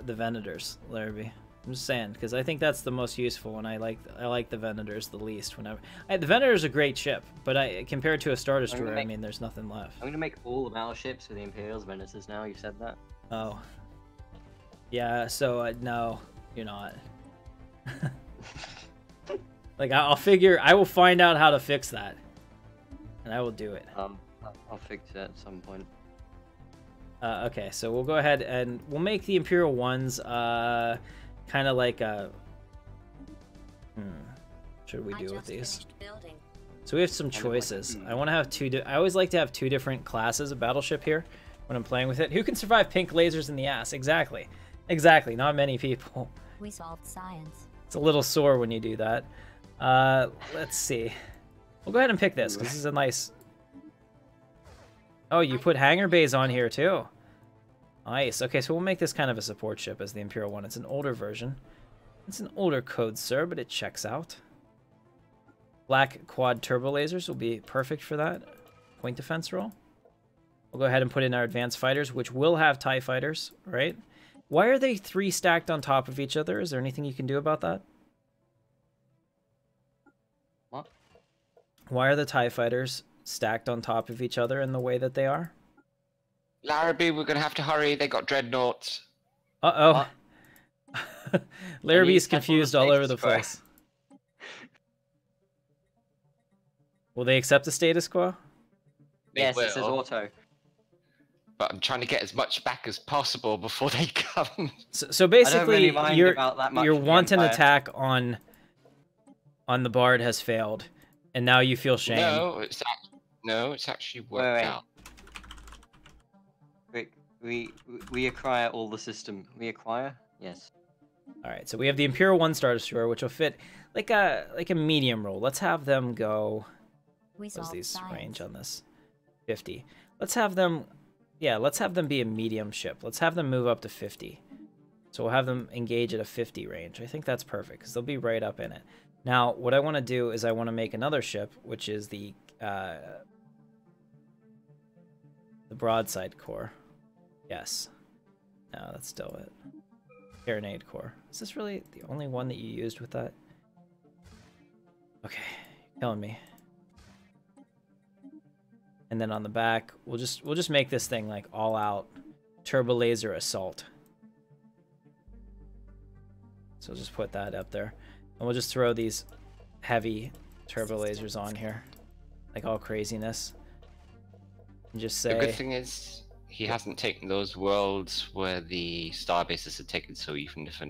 Venators, Larrabee. I'm just saying, because I think that's the most useful, and I like the Venators the least. The Venator's a great ship, but compared to a Star Destroyer, I mean, there's nothing left. I'm gonna make all the battleships for the Imperials Venators now. You said that. Oh. Yeah. So no, you're not. Like I will find out how to fix that, and I will do it. I'll fix it at some point. Okay, so we'll go ahead and we'll make the Imperial 1s kind of like a... should we do with these? So we have some choices. I want to have I always like to have 2 different classes of battleship here when I'm playing with it. Who can survive pink lasers in the ass? Exactly. Exactly. Not many people. We solved science. It's a little sore when you do that. Let's see. We'll go ahead and pick this because this is a nice... Oh, you put hangar bays on here too. Nice. Okay, so we'll make this kind of a support ship as the Imperial one. It's an older version. It's an older code, sir, but it checks out. Black quad turbo lasers will be perfect for that point defense role. We'll go ahead and put in our advanced fighters, which will have TIE fighters, right? Why are they 3 stacked on top of each other? Is there anything you can do about that? What? Why are the TIE fighters stacked on top of each other in the way that they are? Larrabee, we're gonna have to hurry. They got dreadnoughts. Uh-oh. Larrabee's confused all over the place. Will they accept the status quo? Yes, it says auto. But I'm trying to get as much back as possible before they come. So basically, your wanton attack on the Bard has failed, and now you feel shame. No, it's actually worked out. We acquire all the system. We acquire? Yes. All right, so we have the Imperial 1 Star Destroyer, which will fit like a medium roll. Let's have them go. What's the range on this? 50. Let's have them. Yeah, let's have them be a medium ship. Let's have them move up to 50. So we'll have them engage at a 50 range. I think that's perfect because they'll be right up in it. Now, what I want to do is I want to make another ship, which is the broadside core. Yes. No, that's still it. Carronade core. Is this really the only one that you used with that? Okay, you're killing me. And then on the back, we'll just make this thing like all out turbo laser assault. So just put that up there. And we'll just throw these heavy turbo lasers on here. Like all craziness. And just say... The good thing is, he hasn't taken those worlds where the star bases are taken, so even if a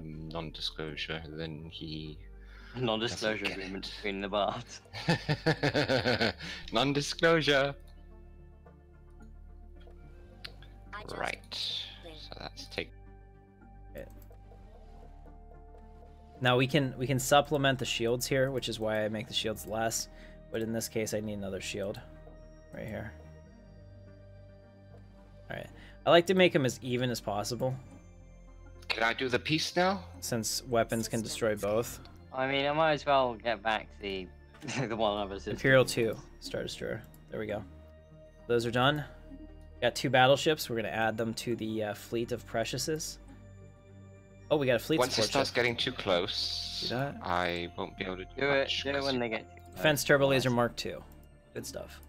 non-disclosure, then he... Non-disclosure agreement between the Bards. Non-disclosure. Right. So that's take. Now we can supplement the shields here, which is why I make the shields less. But in this case, I need another shield right here. All right. I like to make them as even as possible. Can I do the piece now? Since weapons can destroy both. I mean, I might as well get back the one other system. Imperial 2 Star Destroyer. There we go. Those are done. Got 2 battleships. We're going to add them to the fleet of Preciouses. Oh, we got a fleet Once it support starts ship. getting too close, I won't be able to do much. Do it when they get... Defense Turbo Laser Mark II. Good stuff.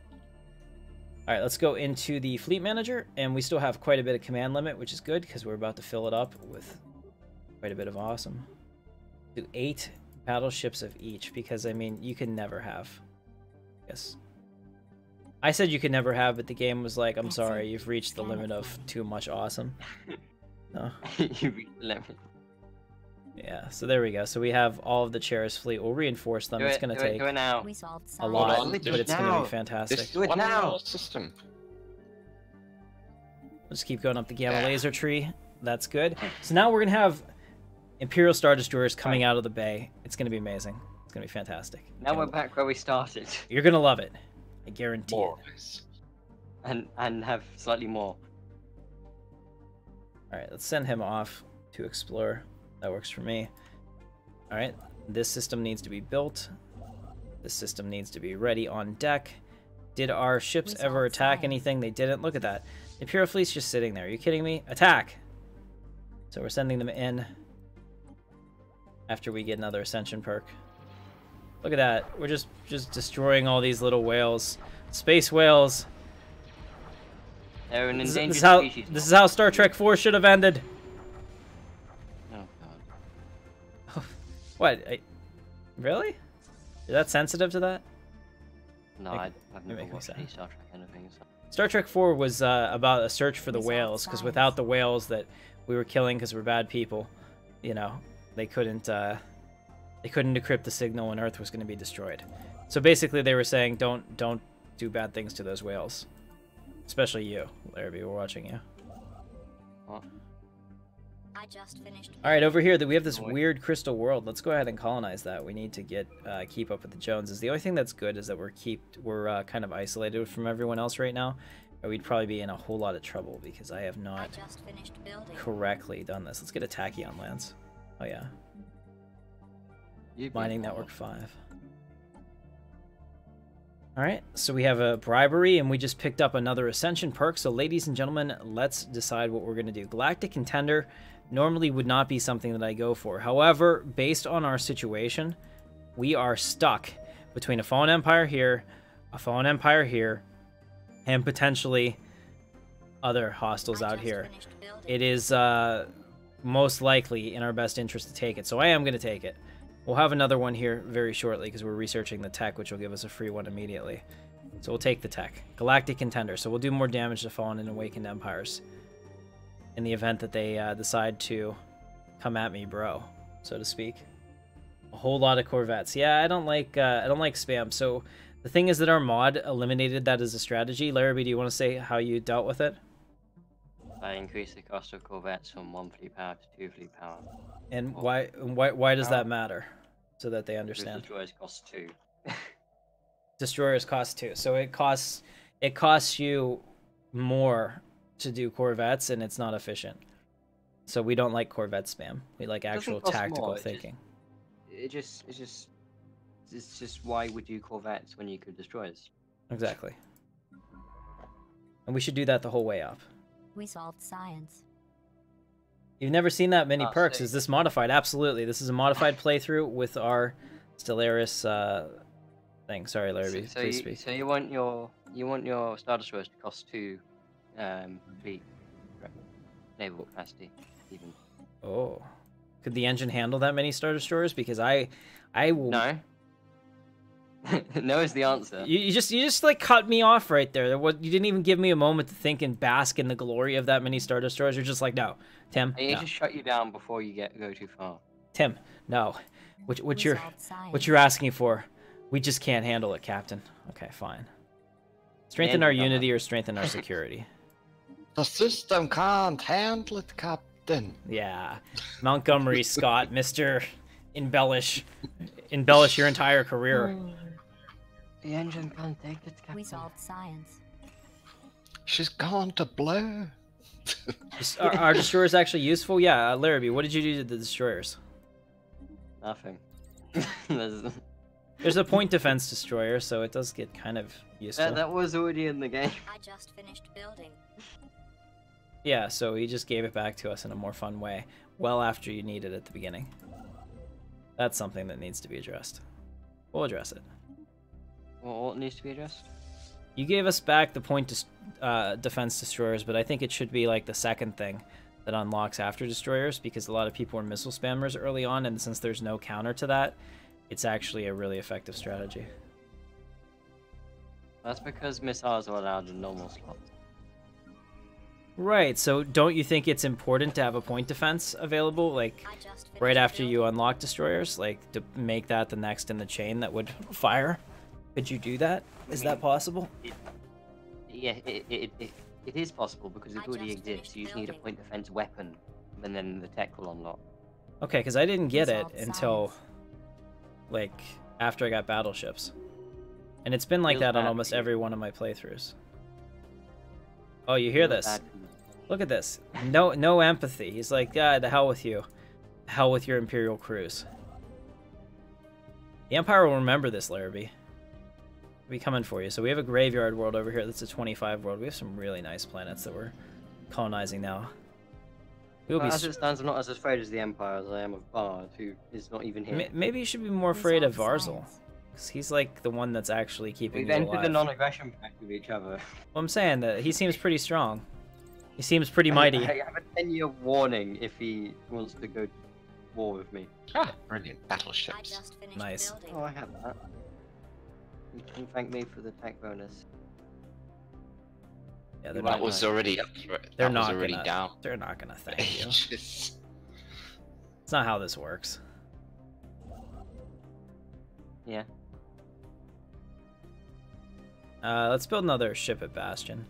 Alright, let's go into the Fleet Manager, and we still have quite a bit of command limit, which is good, because we're about to fill it up with quite a bit of awesome. Do 8 battleships of each, because, I mean, you can never have. Yes. I said you could never have, but the game was like, I'm sorry, you've reached the limit of too much awesome. No. You reached the limit. Yeah, so there we go. So we have all of the Cheris fleet. We'll reinforce them. It's going to take a lot, but it's going to be fantastic. Do it now. System. We'll just keep going up the Gamma Laser tree. That's good. So now we're going to have Imperial Star Destroyers coming out of the bay. It's going to be amazing. It's going to be fantastic. Now we're back where we started. You're going to love it. I guarantee it. And have slightly more. Alright, let's send him off to explore. That works for me. Alright, this system needs to be built. This system needs to be ready on deck. Did our ships ever attack anything? They didn't. Look at that. The Imperial fleet's just sitting there. Are you kidding me? Attack! So we're sending them in after we get another Ascension perk. Look at that. We're just destroying all these little whales. Space whales. They're an endangered species. This is how Star Trek 4 should have ended. Oh, God. What? Really? Is that sensitive to that? No, I've never watched any Star Trek anything. So. Star Trek 4 was about a search for the whales, because without the whales that we were killing because we're bad people, you know, they couldn't decrypt the signal and Earth was going to be destroyed. So basically, they were saying don't do bad things to those whales, especially you, Larrabee. We're watching you. What? I just finished. All right, over here, that we have this weird crystal world. Let's go ahead and colonize that. We need to get keep up with the Joneses. The only thing that's good is that we're kind of isolated from everyone else right now. Or we'd probably be in a whole lot of trouble because I have not correctly done this. Let's get a tachyon lands. Oh yeah. Mining Network 5. Alright, so we have a bribery, and we just picked up another Ascension perk. So ladies and gentlemen, let's decide what we're going to do. Galactic Contender normally would not be something that I go for. However, based on our situation, we are stuck between a Fallen Empire here, a Fallen Empire here, and potentially other hostiles out here. It is most likely in our best interest to take it, so I am going to take it. We'll have another one here very shortly because we're researching the tech, which will give us a free one immediately. So we'll take the tech. Galactic Contender, so we'll do more damage to Fallen and Awakened Empires in the event that they decide to come at me, bro, so to speak. A whole lot of Corvettes. Yeah, I don't like spam. So the thing is that our mod eliminated that as a strategy. Larrabee, do you want to say how you dealt with it? I increased the cost of Corvettes from 1 fleet power to 2 fleet power. And why does that matter? So that they understand. Destroyers cost 2. Destroyers cost 2. So it costs you more to do Corvettes, and it's not efficient. So we don't like Corvette spam. We like actual tactical thinking. It's just why would you Corvettes when you could Destroyers? Exactly. And we should do that the whole way up. We solved science. You've never seen that many perks. Is this modified? Absolutely. This is a modified playthrough with our Stellaris thing. Sorry, Larrabee. Please speak. So you want your Star Destroyers to cost 2 fleet naval capacity, even. Oh, could the engine handle that many Star Destroyers? Because I will. No. No is the answer. You just like cut me off right there. You didn't even give me a moment to think and bask in the glory of that many Star Destroyers. You're just like, no, Tim. I just shut you down before you go too far. Tim, no. What you're asking for? We just can't handle it, Captain. Okay, fine. Strengthen our unity or strengthen our security. The system can't handle it, Captain. Yeah, Montgomery Scott, Mr. Embellish your entire career. The engine can't take it, Captain. We solved science. She's gone to blue. Are destroyers actually useful? Yeah, Larrabee, what did you do to the destroyers? Nothing. There's a point defense destroyer, so it does get kind of useful. That was already in the game. I just finished building. Yeah, so he just gave it back to us in a more fun way, well after you needed it at the beginning. That's something that needs to be addressed. We'll address it. What needs to be addressed? You gave us back the point defense destroyers, but I think it should be like the second thing that unlocks after destroyers, because a lot of people were missile spammers early on, and since there's no counter to that, it's actually a really effective strategy. That's because missiles are allowed in normal slots. Right, so don't you think it's important to have a point defense available, like, right after you unlock destroyers? Like, to make that the next in the chain that would fire? Could you do that? Is that possible? Yeah, it is possible because it already exists. You just need a point defense weapon, and then the tech will unlock. Okay, because I didn't get it until, like, after I got battleships. And it's been like that on almost every one of my playthroughs. Oh, you hear this? Look at this. No empathy. He's like, God, the hell with you. The hell with your Imperial crews. The Empire will remember this, Larrabee. We'll be coming for you. So we have a graveyard world over here. That's a 25 world. We have some really nice planets that we're colonizing now. We'll be as it stands, I'm not as afraid as the Empire as I am of Bard, who is not even here. Maybe you should be more afraid of Varzel. Because he's like the one that's actually keeping you alive. We've entered the non-aggression pact with each other. Well, I'm saying that he seems pretty strong. He seems pretty mighty. I have a 10-year warning if he wants to go to war with me. Ah, brilliant. Battleships. Nice. Oh, I have that. You can thank me for the tech bonus. Yeah, they're that was already up for it. They're not already down. They're not gonna thank you. It's not how this works. Yeah. Let's build another ship at Bastion.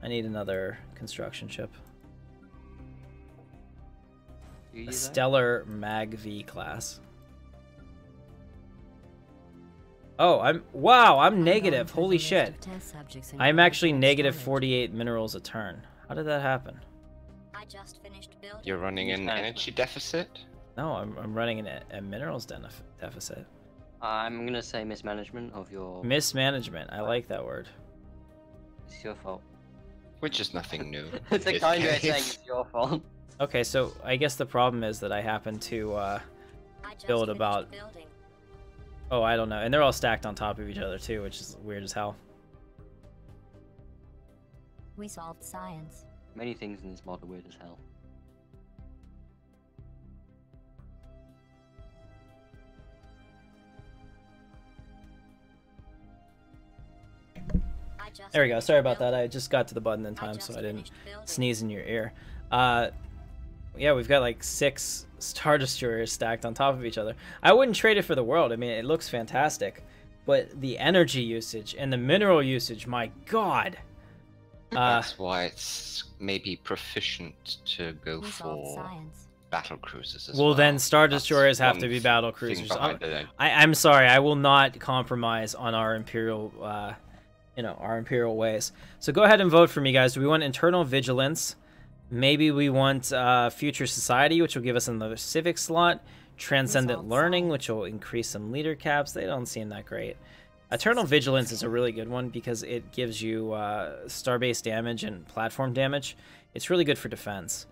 I need another construction ship. A Stellar Mag V class. Oh, I'm negative. Holy shit. I'm actually negative 48 minerals a turn. How did that happen? I just finished building. You're running an energy deficit? No, I'm running a minerals deficit. I'm gonna say mismanagement of your... Mismanagement. I like that word. It's your fault. Which is nothing new. It's a kind way of saying it's your fault. Okay, so I guess the problem is that I happen to build about... Oh, I don't know. And they're all stacked on top of each other too, which is weird as hell. We solved science. Many things in this mod are weird as hell. There we go. Sorry about that. I just got to the button in time, so I didn't sneeze in your ear. Yeah, we've got like 6 Star Destroyers stacked on top of each other. I wouldn't trade it for the world. I mean, it looks fantastic. But the energy usage and the mineral usage, my god! That's why it's maybe proficient to go for battle cruisers as well. Well, then Star Destroyers have to be battle cruisers. I'm sorry, I will not compromise on our Imperial, our Imperial ways. So go ahead and vote for me, guys. Do we want Internal Vigilance? Maybe we want Future Society, which will give us another Civic slot. Transcendent Learning, which will increase some leader caps. They don't seem that great. Eternal Vigilance is a really good one because it gives you star-based damage and platform damage. It's really good for defense.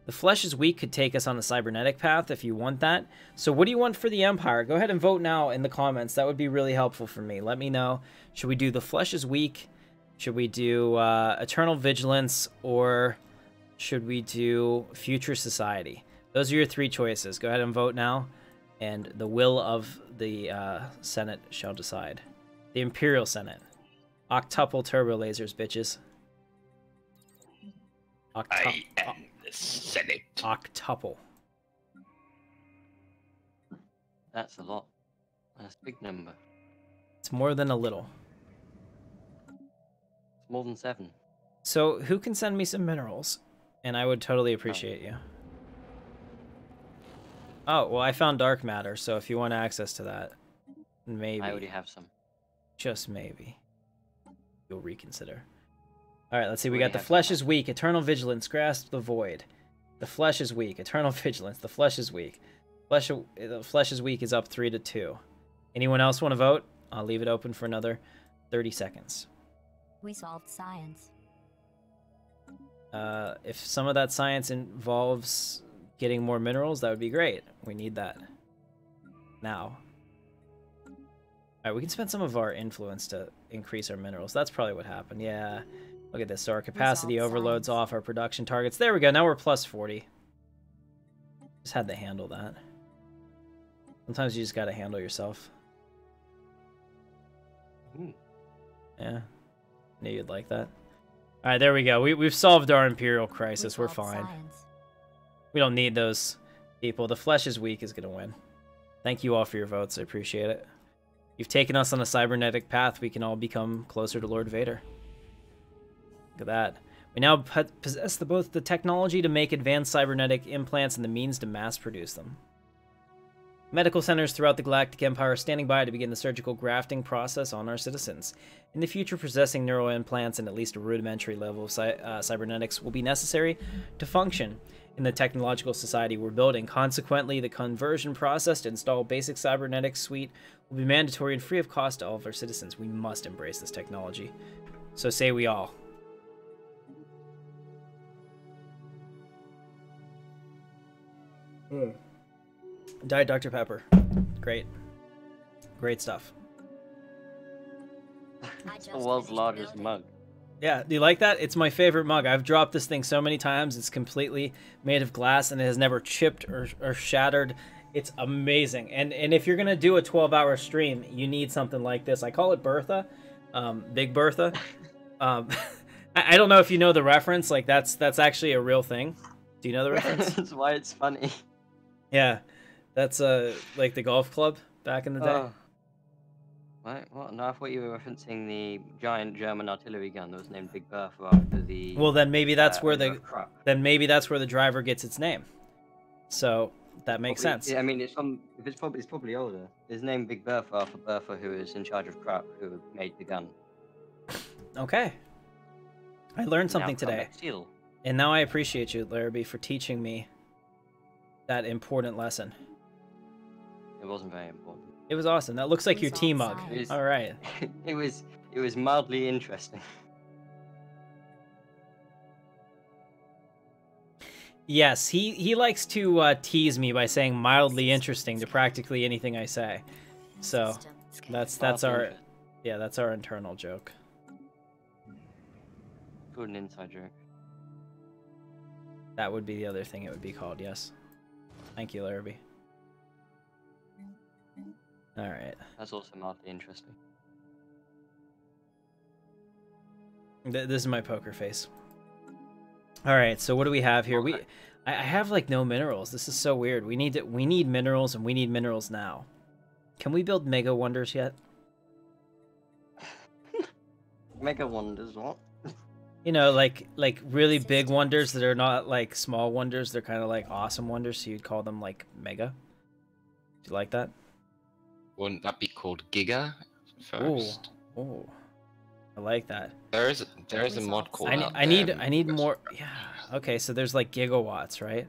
The Flesh is Weak could take us on the cybernetic path if you want that. So what do you want for the Empire? Go ahead and vote now in the comments. That would be really helpful for me. Let me know. Should we do the Flesh is Weak? Should we do Eternal Vigilance? Or should we do Future Society? Those are your 3 choices. Go ahead and vote now. And the will of the Senate shall decide. The Imperial Senate. Octuple turbo lasers, bitches. I am the Senate. Octuple. That's a lot. That's a big number. It's more than a little. It's more than 7. So, who can send me some minerals? And I would totally appreciate you. Oh, well, I found dark matter, so if you want access to that, maybe. I already have some. Just maybe. You'll reconsider. Alright, let's see. We got the Flesh is Weak, Eternal Vigilance, Grasp the Void. The Flesh is Weak, Eternal Vigilance, the Flesh is Weak. The Flesh is Weak is up 3-2. Anyone else want to vote? I'll leave it open for another 30 seconds. We solved science. If some of that science involves getting more minerals, that would be great. We need that. Now. Alright, we can spend some of our influence to increase our minerals. That's probably what happened. Yeah. Look at this. So our capacity overloads off our production targets. There we go. Now we're plus 40. Just had to handle that. Sometimes you just gotta handle yourself. Yeah. Knew you'd like that. Alright, there we go. We've solved our Imperial crisis. We're fine. We don't need those people. The Flesh is Weak is gonna win. Thank you all for your votes. I appreciate it. You've taken us on a cybernetic path. We can all become closer to Lord Vader. Look at that. We now possess both the technology to make advanced cybernetic implants and the means to mass produce them. Medical centers throughout the Galactic Empire are standing by to begin the surgical grafting process on our citizens. In the future, possessing neural implants and at least a rudimentary level of cybernetics will be necessary to function in the technological society we're building. Consequently, the conversion process to install basic cybernetics suite will be mandatory and free of cost to all of our citizens. We must embrace this technology. So say we all. Diet Dr. Pepper. Great. Great stuff. The world's largest mug. Yeah, do you like that? It's my favorite mug. I've dropped this thing so many times. It's completely made of glass and it has never chipped or shattered. It's amazing. And if you're going to do a 12-hour stream, you need something like this. I call it Bertha. Big Bertha. I don't know if you know the reference. Like, that's actually a real thing. Do you know the reference? That's why it's funny. Yeah. That's like the golf club back in the day. What? No, I thought you were referencing the giant German artillery gun that was named Big Bertha after the. Well, then maybe that's where owner of Krupp. the driver gets its name. So that makes sense. Yeah, I mean, it's probably older. His name Big Bertha after Bertha, who is in charge of Krupp, who made the gun. Okay. I learned something Now, today. Steel. And now I appreciate you, Larrabee, for teaching me that important lesson. It wasn't very important. It was awesome. That looks like your tea mug. It All right. it was mildly interesting. Yes, he likes to tease me by saying mildly interesting to practically anything I say. So that's our that's our internal joke. Good an inside joke. That would be the other thing it would be called. Yes. Thank you, Larrabee. All right. That's also mildly interesting. This is my poker face. All right. So what do we have here? I have like no minerals. This is so weird. We need minerals, and we need minerals now. Can we build mega wonders yet? Mega wonders, what? You know, like really big wonders that are not like small wonders. They're kind of like awesome wonders. So you'd call them like mega. Do you like that? Wouldn't that be called Giga first? Ooh. I like that. There is a mod called. I need more. Yeah. Okay. So there's like gigawatts, right?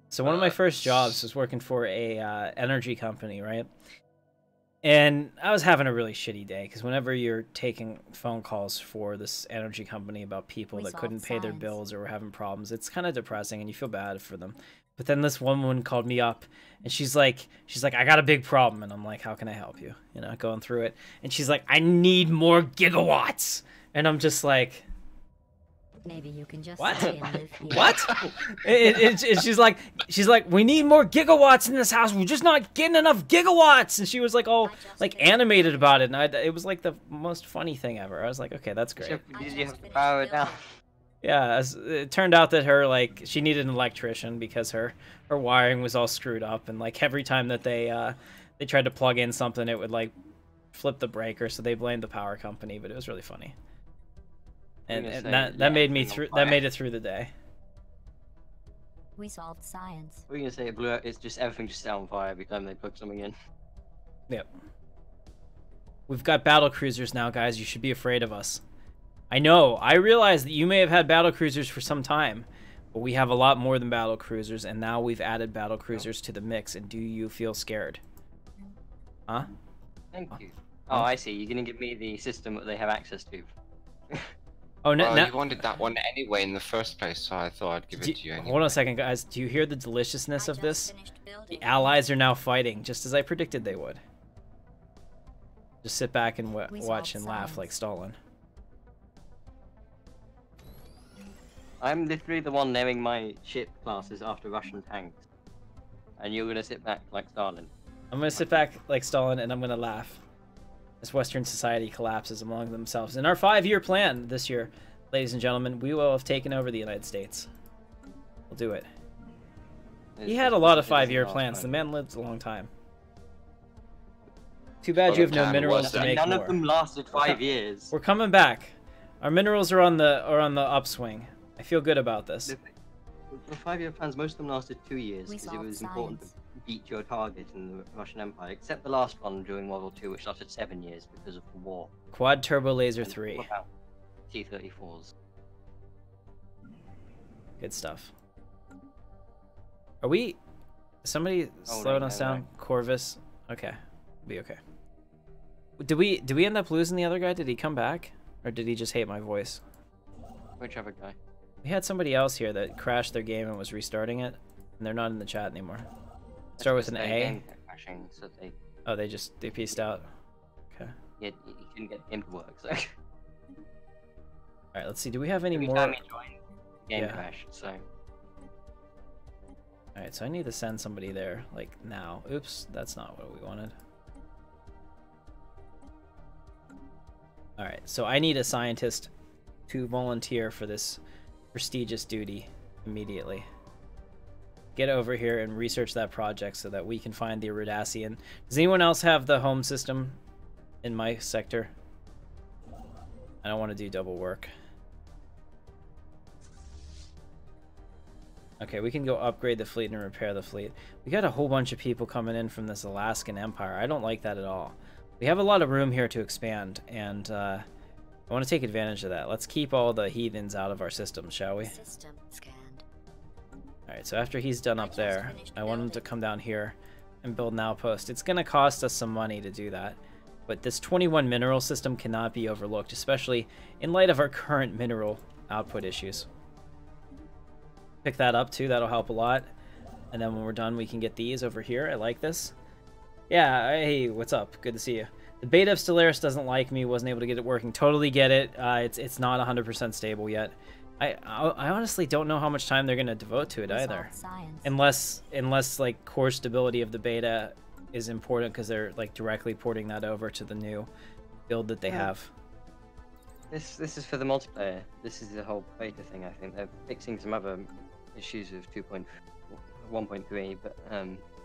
So one of my first jobs was working for a energy company, right? And I was having a really shitty day because whenever you're taking phone calls for this energy company about people that couldn't pay their bills or were having problems, it's kind of depressing and you feel bad for them. But then this woman called me up and she's like, I got a big problem. And I'm like, how can I help you? You know, going through it. And she's like, I need more gigawatts. And I'm just like, maybe you can just what? stay and live here. What? She's like, we need more gigawatts in this house. We're just not getting enough gigawatts. And she was like, all like animated about it. And it was like the most funny thing ever. I was like, okay, that's great. Did you have to power it down? Yeah, it turned out that she needed an electrician because her wiring was all screwed up, and like every time that they tried to plug in something, it would like flip the breaker, so they blamed the power company. But it was really funny, and that made it through the day. We solved science. What are you gonna say? It blew out. It's just everything just set on fire every time they plug something in. Yep. We've got battle cruisers now, guys. You should be afraid of us. I know, I realize that you may have had battle cruisers for some time, but we have a lot more than battle cruisers, and now we've added battle cruisers to the mix, and do you feel scared? Huh? Thank you. Oh, I see. You're gonna give me the system that they have access to. Oh, no, well, you wanted that one anyway in the first place, so I thought I'd give it to you anyway. Hold on a second, guys. Do you hear the deliciousness of this? The allies are now fighting, just as I predicted they would. Just sit back and watch and laugh like Stalin. I'm literally the one naming my ship classes after Russian tanks. And you're gonna sit back like Stalin. I'm gonna sit back like Stalin and I'm gonna laugh as Western society collapses among themselves. In our 5-year plan this year, ladies and gentlemen, we will have taken over the United States. We'll do it. He had a lot of 5-year plans. The man lived a long time. Too bad you have no minerals to make more. None of them lasted 5 years. We're coming back. Our minerals are on the upswing. I feel good about this. The 5-year plans, most of them lasted 2 years because it was important to science. beat your target in the Russian Empire, except the last one during World War II, which lasted 7 years because of the war. Quad Turbo Laser And 3. what about T-34s? Good stuff. Are we... Somebody slowed us down? Corvus? Okay. Be okay. Did we end up losing the other guy? Did he come back? Or did he just hate my voice? Which other guy? We had somebody else here that crashed their game and was restarting it, and they're not in the chat anymore. Start with an A. Crashing, so they... Oh, they pieced out. Okay. Yeah, you couldn't get the game to work, so... Alright, let's see. Do we have any Every more? time you join, the game Yeah. crashed, so... Alright, so I need to send somebody there, like, now. Oops, that's not what we wanted. Alright, so I need a scientist to volunteer for this prestigious duty immediately. Get over here and research that project so that we can find the Iridacean. Does anyone else have the home system in my sector. I don't want to do double work. Okay, we can go upgrade the fleet and repair the fleet. We got a whole bunch of people coming in from this Alaskan Empire. I don't like that at all. We have a lot of room here to expand, and I want to take advantage of that. Let's keep all the heathens out of our system, shall we? System scanned. Alright, so after he's done up there, I want him to come down here and build an outpost. It's going to cost us some money to do that. But this 21 mineral system cannot be overlooked, especially in light of our current mineral output issues. Pick that up too, that'll help a lot. And then when we're done, we can get these over here. I like this. Yeah, hey, what's up? Good to see you. The beta of Stellaris doesn't like me, wasn't able to get it working. Totally get it. It's not 100% stable yet. I honestly don't know how much time they're going to devote to it either. Unless like core stability of the beta is important because they're like directly porting that over to the new build that they have. This is for the multiplayer. This is the whole beta thing. I think they're fixing some other issues with 1.3, but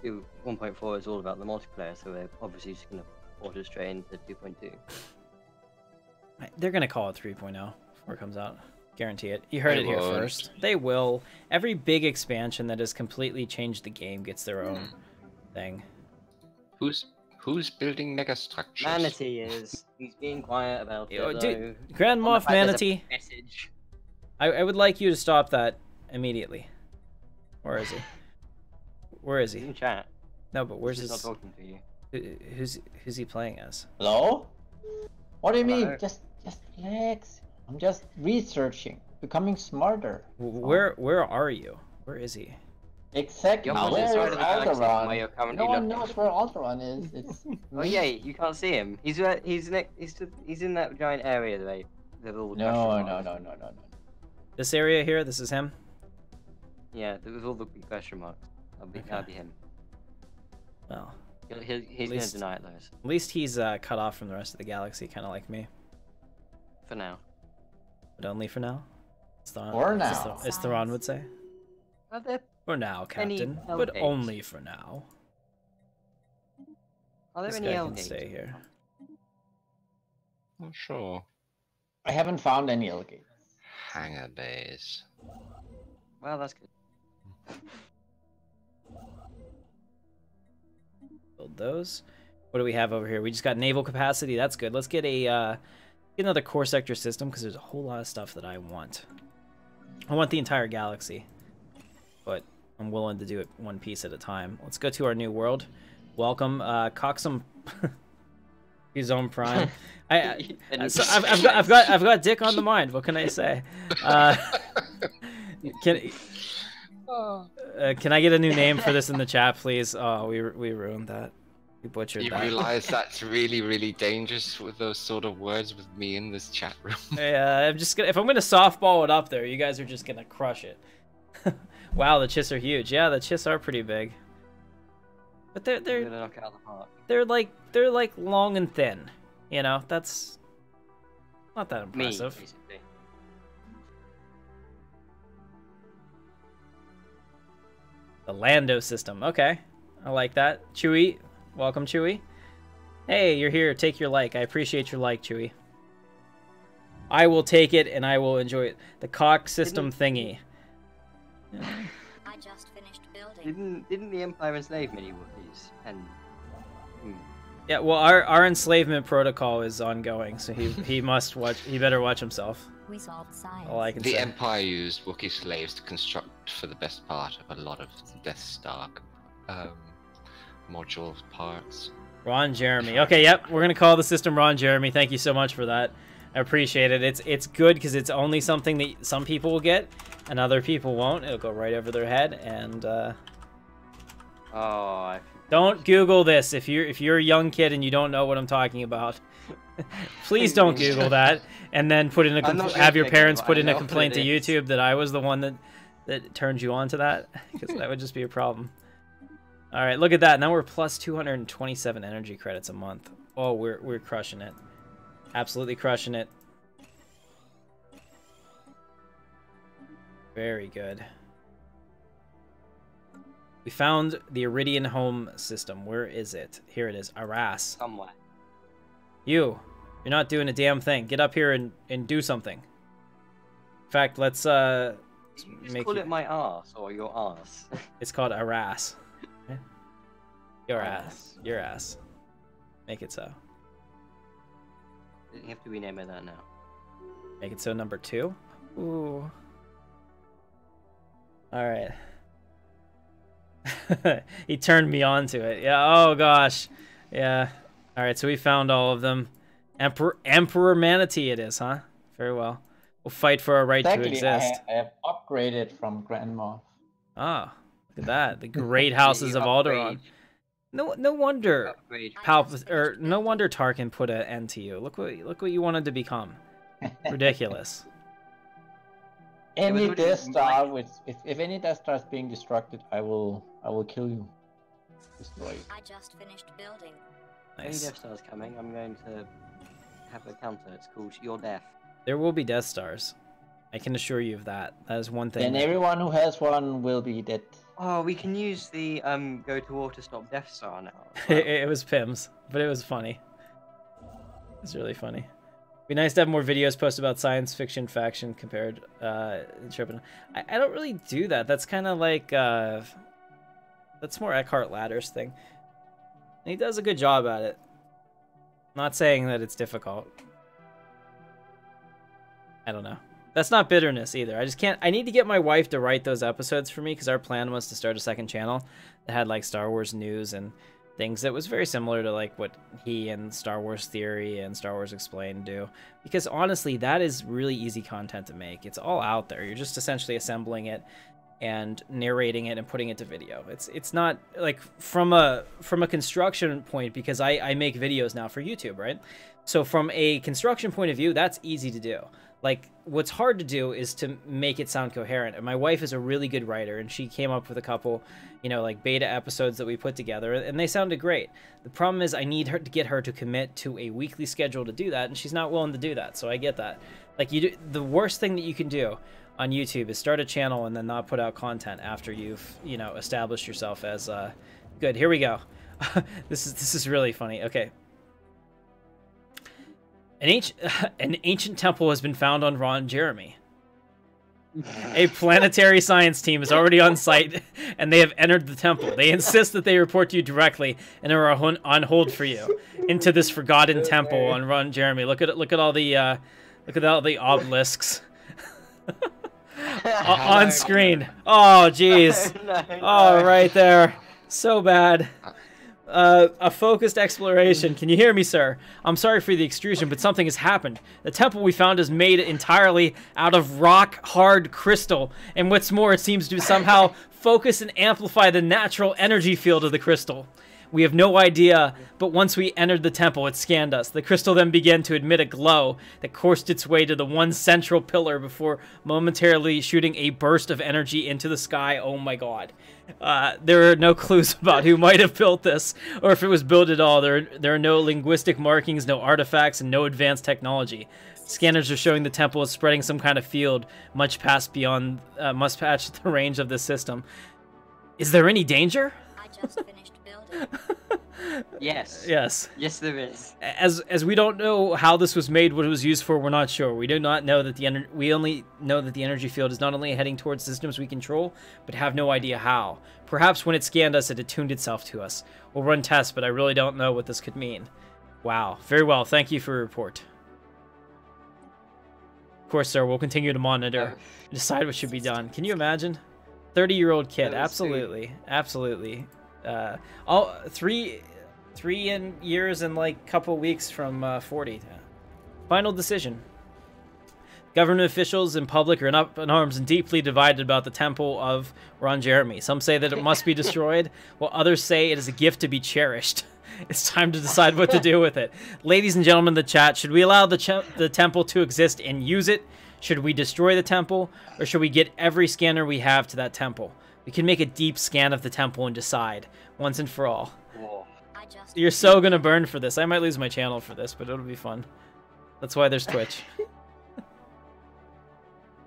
1.4 is all about the multiplayer, so they're obviously just going to port it straight into 2.2. They're going to call it 3.0 before it comes out. Guarantee it. You heard it here first. They will. Every big expansion that has completely changed the game gets their own thing. Who's building mega structures? Manatee is. He's being quiet about it. Dude, Grand Moff Manatee. I would like you to stop that immediately. Where is he? Where is he? He's in chat. No, but where's He's his? not talking to you. Who's he playing as? Hello? What do you mean? Hello? Just relax. I'm just researching, becoming smarter. Where are you? Where is he? Exactly. You're on Where the is side of the galaxy where Alderaan? you're currently No one looking. knows where Alderaan is. It's Oh yeah, you can't see him. He's in that giant area there. With all the question marks. No. This area here. This is him. Yeah, with all the big question marks. That'll be him. Well, he's gonna deny it though. At least he's cut off from the rest of the galaxy, kind of like me. For now. But only for now. For now. As Theron would say. Are there For now, any Captain. Hell But Gates? only for now. Are there This any guy Hell can Gates? stay here. Not sure. I haven't found any alligators. Hangar bays. Well, that's good. Build those. What do we have over here? We just got naval capacity. That's good. Let's get a get another core sector system because there's a whole lot of stuff that I want. I want the entire galaxy, but I'm willing to do it one piece at a time. Let's go to our new world. Welcome, Coxum. His own prime. So I've got Dick on the mind. What can I say? Can I get a new name for this in the chat, please? Oh, we ruined that. We butchered that. You realize that's really, really dangerous with those sort of words with me in this chat room. Yeah, I'm just gonna. If I'm gonna softball it up there, you guys are just gonna crush it. Wow, the chiss are huge. Yeah, the chiss are pretty big. But they're gonna knock it out of the park. they're like long and thin. You know, that's not that impressive. Me, basically. The Lando system. Okay, I like that. Chewie, welcome, Chewie. Hey, you're here. Take your like. I appreciate your like, Chewie. I will take it and I will enjoy it. The cock system thingy. I just finished building. Didn't the Empire enslave many Wookiees? And Yeah, well, our enslavement protocol is ongoing, so he must watch. He better watch himself. We solved science. All I can The say. Empire used Wookiee slaves to construct, for the best part, of a lot of Death Star module parts. Ron Jeremy. Okay, yep, we're gonna call the system Ron Jeremy. Thank you so much for that. I appreciate it. It's good because it's only something that some people will get and other people won't. It'll go right over their head. And don't Google this if you're a young kid and you don't know what I'm talking about. Please don't Google that and then put in have your parents put in a complaint to YouTube that I was the one that turned you on to that, because that would just be a problem. All right, look at that. Now we're plus 227 energy credits a month. Oh, we're crushing it. Absolutely crushing it. Very good. We found the Iridian home system. Where is it? Here it is. Arras. somewhere. You're not doing a damn thing. Get up here and do something. In fact, let's Just call it my arse or your arse. It's called harass. Your ass. Your ass. Make it so. You have to rename it that now. Make it so number 2. Ooh. All right. He turned me on to it. Yeah. Oh gosh. Yeah. All right. So we found all of them. Emperor Manatee it is, huh? Very well. We'll fight for our right to exist. I have upgraded from Grandma. Ah, look at that. The great houses of Alderaan. No wonder no wonder Tarkin put an end to you. Look what you wanted to become. Ridiculous. Any Death Star if any Death Star is being destructed, I will kill you. Destroy you. I just finished building. Nice. Any Death Star's coming, I'm going to have a counter. It's called Your Death. There will be Death Stars. I can assure you of that. That is one thing. And everyone who has one will be dead. Oh, we can use the go to war to stop Death Star now. It was Pim's, but it was funny. It's really funny. Be nice to have more videos posted about science fiction faction compared tripping. I don't really do that. That's kind of like that's more Eckhart Ladder's thing. And he does a good job at it. Not saying that it's difficult. I don't know. That's not bitterness either. I just can't. I need to get my wife to write those episodes for me because our plan was to start a second channel that had like Star Wars news and things that was very similar to like what he and Star Wars Theory and Star Wars Explained do. Because honestly, that is really easy content to make. It's all out there. You're just essentially assembling it and narrating it and putting it to video. It's not like from a construction point, because I make videos now for YouTube, right? So from a construction point of view, that's easy to do. Like, what's hard to do is to make it sound coherent. And my wife is a really good writer, and she came up with a couple, you know, like beta episodes that we put together, and they sounded great. The problem is I need her to get her to commit to a weekly schedule to do that, and she's not willing to do that. So I get that. Like, the worst thing that you can do on YouTube is start a channel and then not put out content after you've, you know, established yourself as good. Here we go. This is really funny. Okay. An ancient temple has been found on Ron Jeremy. A planetary science team is already on site, and they have entered the temple. They insist that they report to you directly and are on hold for you into this forgotten temple on Ron Jeremy. Look at all the obelisks on screen. Oh, jeez. Oh, right there. So bad. A focused exploration. Can you hear me, sir? I'm sorry for the extrusion, but something has happened. The temple we found is made entirely out of rock-hard crystal, and what's more, it seems to somehow focus and amplify the natural energy field of the crystal. We have no idea, but once we entered the temple, it scanned us. The crystal then began to emit a glow that coursed its way to the one central pillar before momentarily shooting a burst of energy into the sky. Oh my god. There are no clues about who might have built this, or if it was built at all. There are no linguistic markings, no artifacts, and no advanced technology. Scanners are showing the temple is spreading some kind of field much past beyond, must patch the range of the system. Is there any danger? I just finished building. Yes. Yes. Yes, there is. As we don't know how this was made, what it was used for, we're not sure. We do not know that we only know that the energy field is not only heading towards systems we control, but have no idea how. Perhaps when it scanned us, it attuned itself to us. We'll run tests, but I really don't know what this could mean. Wow. Very well. Thank you for your report. Of course, sir. We'll continue to monitor and decide what should be done. Can you imagine? 30-year-old kid. Absolutely. Absolutely. All 3 years and like couple weeks from 40. Final decision. Government officials and public are up in arms and deeply divided about the temple of Ron Jeremy. Some say that it must be destroyed, while others say it is a gift to be cherished. It's time to decide what to do with it. Ladies and gentlemen in the chat, should we allow the temple to exist and use it? Should we destroy the temple, or should we get every scanner we have to that temple? We can make a deep scan of the temple and decide once and for all. You're so gonna burn for this. I might lose my channel for this, but it'll be fun. That's why there's Twitch.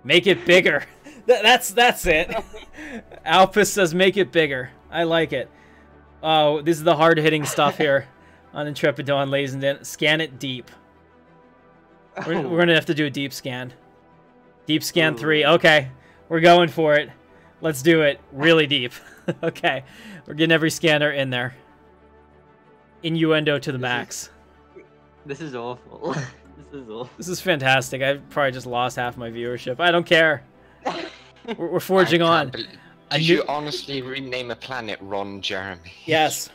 Make it bigger. That's it. Alpus says make it bigger. I like it. Oh, this is the hard-hitting stuff here. on Intrepidon, ladies and gentlemen. Scan it deep. We're gonna have to do a deep scan. Deep scan 3. Okay, we're going for it. Let's do it. Really deep. Okay, we're getting every scanner in there. Innuendo to the max. This is awful. This is awful. This is fantastic. I've probably just lost half my viewership. I don't care. We're forging on. Did you honestly rename a planet Ron Jeremy? Yes.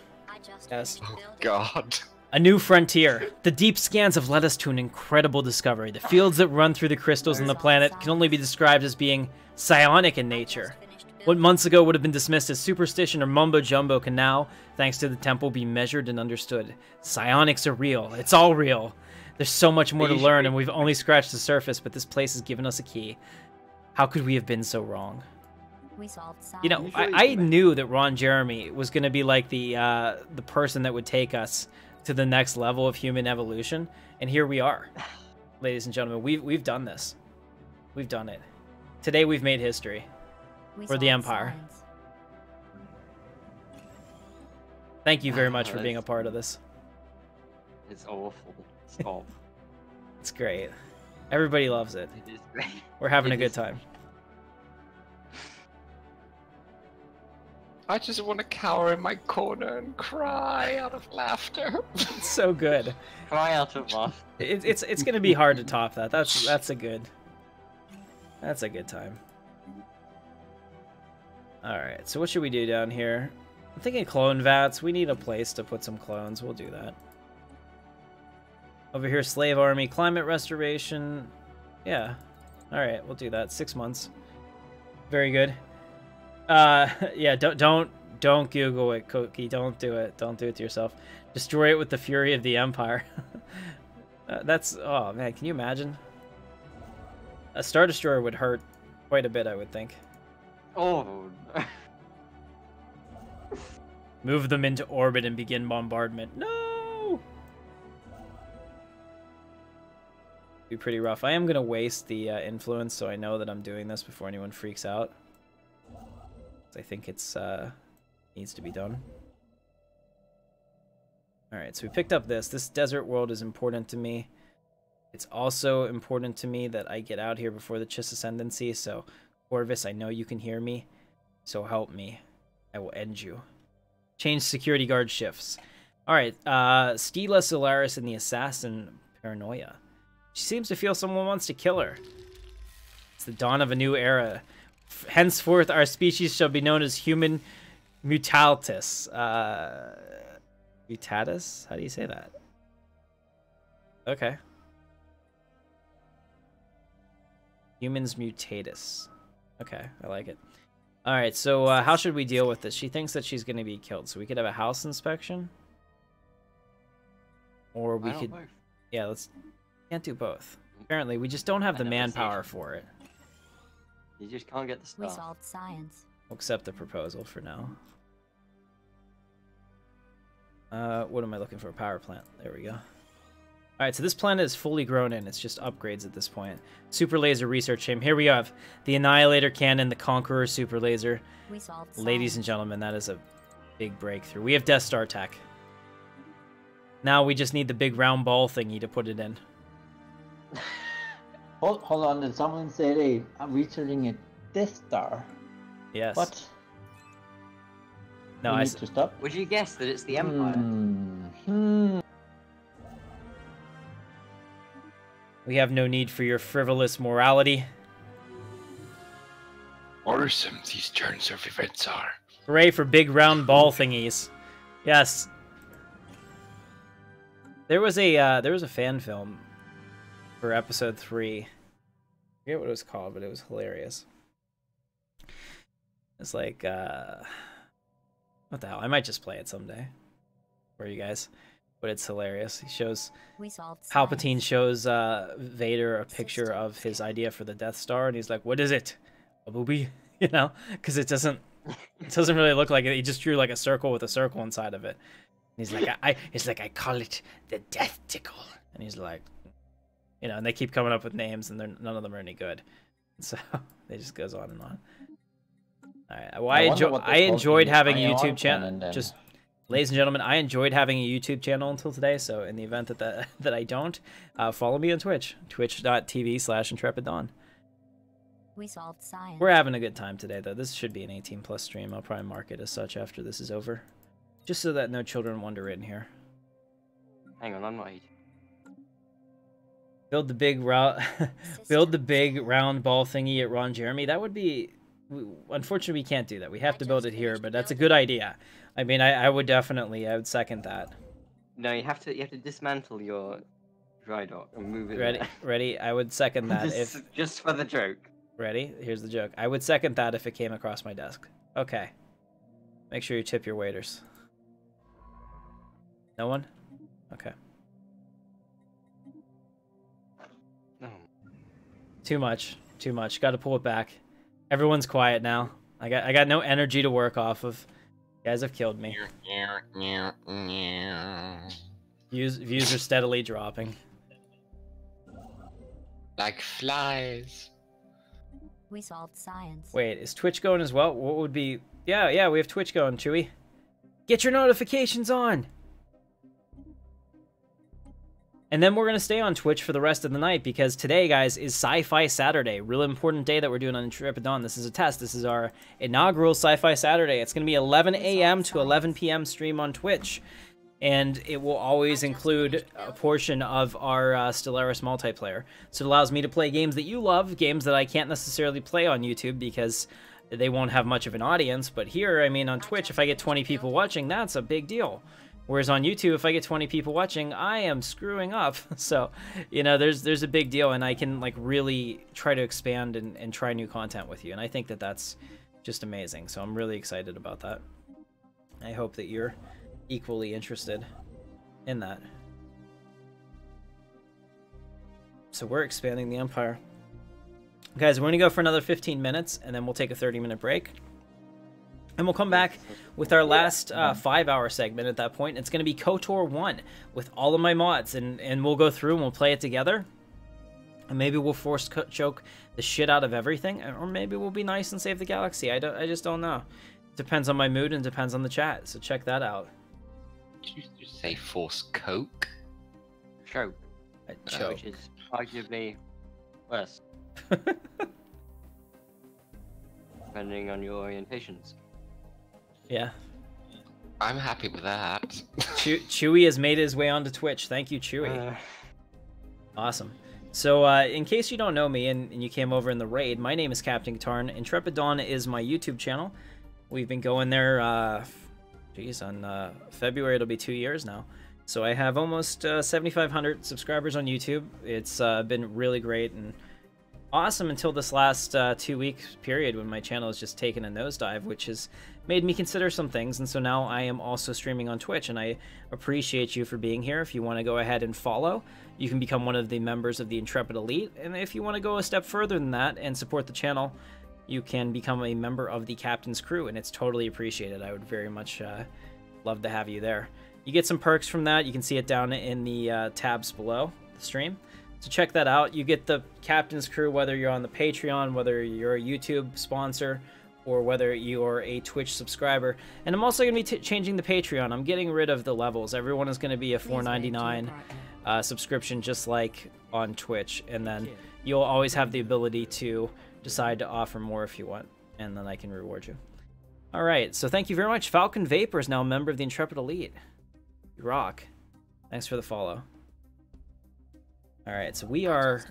Yes. Oh, God. A new frontier. The deep scans have led us to an incredible discovery. The fields that run through the crystals on the planet can only be described as being psionic in nature. What months ago would have been dismissed as superstition or mumbo-jumbo can now, thanks to the temple, be measured and understood. Psionics are real. It's all real. There's so much more to learn, and we've only scratched the surface, but this place has given us a key. How could we have been so wrong? You know, I knew that Ron Jeremy was going to be like the person that would take us to the next level of human evolution, and here we are, ladies and gentlemen. We've done this. We've done it. Today we've made history for the Empire. Thank you very much for being a part of this. It's awful. Stop. It's great. Everybody loves it. It is great. We're having a good time. I just want to cower in my corner and cry out of laughter. It's so good. Cry out of laughter. It's gonna be hard to top that. That's a good time. All right. So what should we do down here? I'm thinking clone vats. We need a place to put some clones. We'll do that. Over here, slave army, climate restoration. Yeah. All right, we'll do that. 6 months. Very good. Yeah, don't Google it, Cookie. Don't do it. Don't do it to yourself. Destroy it with the fury of the Empire. That's, oh man, can you imagine? A Star Destroyer would hurt quite a bit, I would think. Oh. Move them into orbit and begin bombardment. No! Be pretty rough. I am gonna waste the influence, so I know that I'm doing this before anyone freaks out. I think it's needs to be done. Alright, so we picked up this. This desert world is important to me. It's also important to me that I get out here before the Chiss Ascendancy, so Corvus, I know you can hear me, so help me. I will end you. Change security guard shifts. Alright, Stella, Stellaris, and the Assassin Paranoia. She seems to feel someone wants to kill her. It's the dawn of a new era. Henceforth, our species shall be known as human mutatis. Mutatis? How do you say that? Okay. Humans mutatis. Okay, I like it. Alright, so how should we deal with this? She thinks that she's going to be killed, so we could have a house inspection. Or we could... Yeah, let's... Can't do both. Apparently, we just don't have the manpower for it. You just can't get the stuff. We solved science. We'll accept the proposal for now. What am I looking for? A power plant. There we go. Alright, so this planet is fully grown in. It's just upgrades at this point. Super Laser Research Chamber. Here we have the Annihilator Cannon, the Conqueror Super Laser. We solved Ladies and gentlemen, that is a big breakthrough. We have Death Star tech. Now we just need the big round ball thingy to put it in. Hold on, did someone say they are researching a Death Star? Yes. What? No, we I need to stop. Would you guess that it's the Empire? We have no need for your frivolous morality. Awesome these turns of events are. Hooray for big round ball thingies. Yes. There was a fan film for episode 3. I forget what it was called, but it was hilarious. It's like, what the hell? I might just play it someday for you guys, but it's hilarious. He shows, Palpatine shows Vader a picture of his idea for the Death Star, and he's like, "What is it, a booby?" You know, because it doesn't really look like it. He just drew like a circle with a circle inside of it. And he's like, I call it the Death Tickle, and he's like, you know, and they keep coming up with names, and none of them are any good. So it just goes on and on. All right. Well, I enjoyed having a YouTube channel. Ladies and gentlemen, I enjoyed having a YouTube channel until today, so in the event that I don't, follow me on Twitch, twitch.tv/IntrepidDawn. We solved science. We're having a good time today, though. This should be an 18+ stream. I'll probably mark it as such after this is over, just so that no children wander in here. Hang on, I'm not eating. Build the big build the big round ball thingy at Ron Jeremy. That would be... Unfortunately, we can't do that. We have to build it here, but that's a good idea. I mean, I would second that. No, you have to dismantle your dry dock and move it. Ready? I would second that just for the joke. Ready? Here's the joke. I would second that if it came across my desk. Okay. Make sure you tip your waiters. No one? Okay. No. Too much. Got to pull it back. Everyone's quiet now. I got no energy to work off of. You guys have killed me. Views are steadily dropping. Like flies. We solved science. Wait, is Twitch going as well? What would be... Yeah, we have Twitch going, Chewy. Get your notifications on! And then we're going to stay on Twitch for the rest of the night, because today, guys, is Sci-Fi Saturday. Real important day that we're doing on Intrepid Dawn. This is a test. This is our inaugural Sci-Fi Saturday. It's going to be 11 a.m. to 11 p.m. stream on Twitch. And it will always include a portion of our Stellaris multiplayer. So it allows me to play games that you love, games that I can't necessarily play on YouTube because they won't have much of an audience. But here, I mean, on Twitch, if I get 20 people watching, that's a big deal. Whereas on YouTube, if I get 20 people watching, I am screwing up. So, you know, there's a big deal, and I can, like, really try to expand and try new content with you. And I think that that's just amazing. So I'm really excited about that. I hope that you're equally interested in that. So we're expanding the Empire. Guys, we're going to go for another 15 minutes, and then we'll take a 30-minute break. And we'll come back with our last 5-hour segment at that point. It's going to be KOTOR 1 with all of my mods, and we'll go through and we'll play it together. And maybe we'll force choke the shit out of everything, or maybe we'll be nice and save the galaxy. I just don't know. Depends on my mood and depends on the chat, so check that out. Did you just say force coke? Choke. Choke. Which is arguably worse. Depending on your orientations. Yeah. I'm happy with that. Chewy has made his way onto Twitch. Thank you, Chewy. Awesome. So, in case you don't know me and you came over in the raid, my name is Captain Katarn. Intrepid Dawn is my YouTube channel. We've been going there, on February it'll be 2 years now. So I have almost 7,500 subscribers on YouTube. It's been really great and awesome until this last 2-week period when my channel has just taken a nosedive, which has made me consider some things. And so now I am also streaming on Twitch, and I appreciate you for being here. If you want to go ahead and follow, you can become one of the members of the Intrepid Elite. And if you want to go a step further than that and support the channel, you can become a member of the Captain's Crew, and it's totally appreciated. I would very much love to have you there. You get some perks from that. You can see it down in the tabs below the stream. So check that out. You get the Captain's Crew whether you're on the Patreon, whether you're a YouTube sponsor, or whether you're a Twitch subscriber. And I'm also going to be changing the Patreon. I'm getting rid of the levels. Everyone is going to be a $4.99 subscription, just like on Twitch. And then you'll always have the ability to decide to offer more if you want, and then I can reward you. All right, so thank you very much. Falcon Vapor is now a member of the Intrepid Elite. You rock. Thanks for the follow. All right, so we are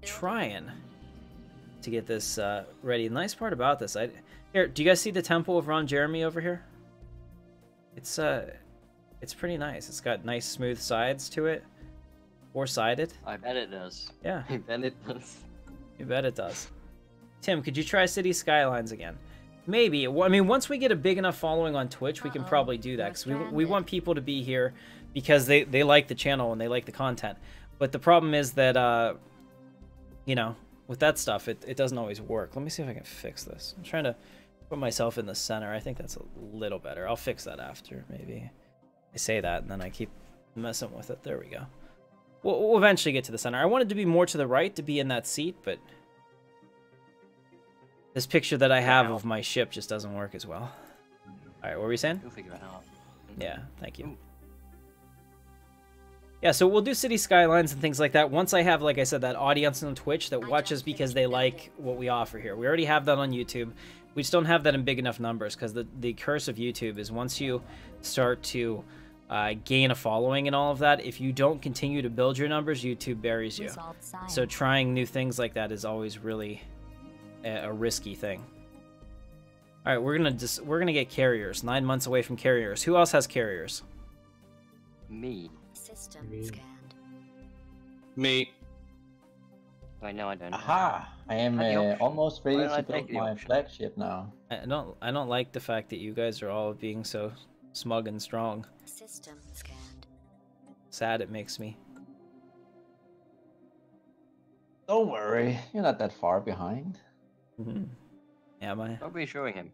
trying to get this ready. The nice part about this, here, do you guys see the Temple of Ron Jeremy over here? It's pretty nice. It's got nice smooth sides to it, 4-sided. I bet it does. Yeah, I bet it does. You bet it does. Tim, could you try City Skylines again? Maybe. I mean, once we get a big enough following on Twitch, we can probably do that, because we want people to be here because they like the channel and they like the content. But the problem is that, you know, with that stuff, it doesn't always work. Let me see if I can fix this. I'm trying to put myself in the center. I think that's a little better. I'll fix that after, maybe. I say that, and then I keep messing with it. There we go. We'll eventually get to the center. I wanted to be more to the right to be in that seat, but this picture that I have of my ship just doesn't work as well. All right, what were we saying? We'll figure it out. Yeah, thank you. Yeah, so we'll do city skylines and things like that once I have, like I said, that audience on Twitch that watches because they like what we offer here. We already have that on YouTube. We just don't have that in big enough numbers because the curse of YouTube is once you start to gain a following and all of that, if you don't continue to build your numbers, YouTube buries you. So trying new things like that is always really a risky thing. All right, we're gonna get carriers. 9 months away from carriers. Who else has carriers? Me. System scanned. Me. I know I don't. Aha! I am almost ready to build my flagship now. I don't like the fact that you guys are all being so smug and strong. System scanned. Sad it makes me. Don't worry, you're not that far behind. Am I? Don't be showing him.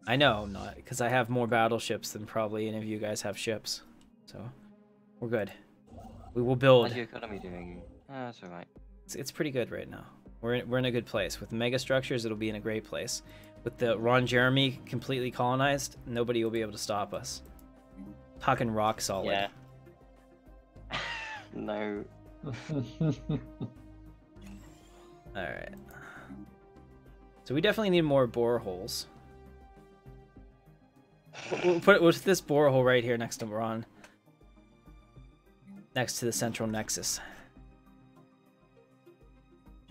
I know I'm not, because I have more battleships than probably any of you guys have ships. So, we're good. We will build. How's your economy doing? That's alright. It's pretty good right now. We're in a good place. With mega structures, it'll be in a great place. With the Ron Jeremy completely colonized, nobody will be able to stop us. Talking rock solid. Yeah. No. Alright. So we definitely need more boreholes. We'll put this borehole right here next to Ron. Next to the central nexus.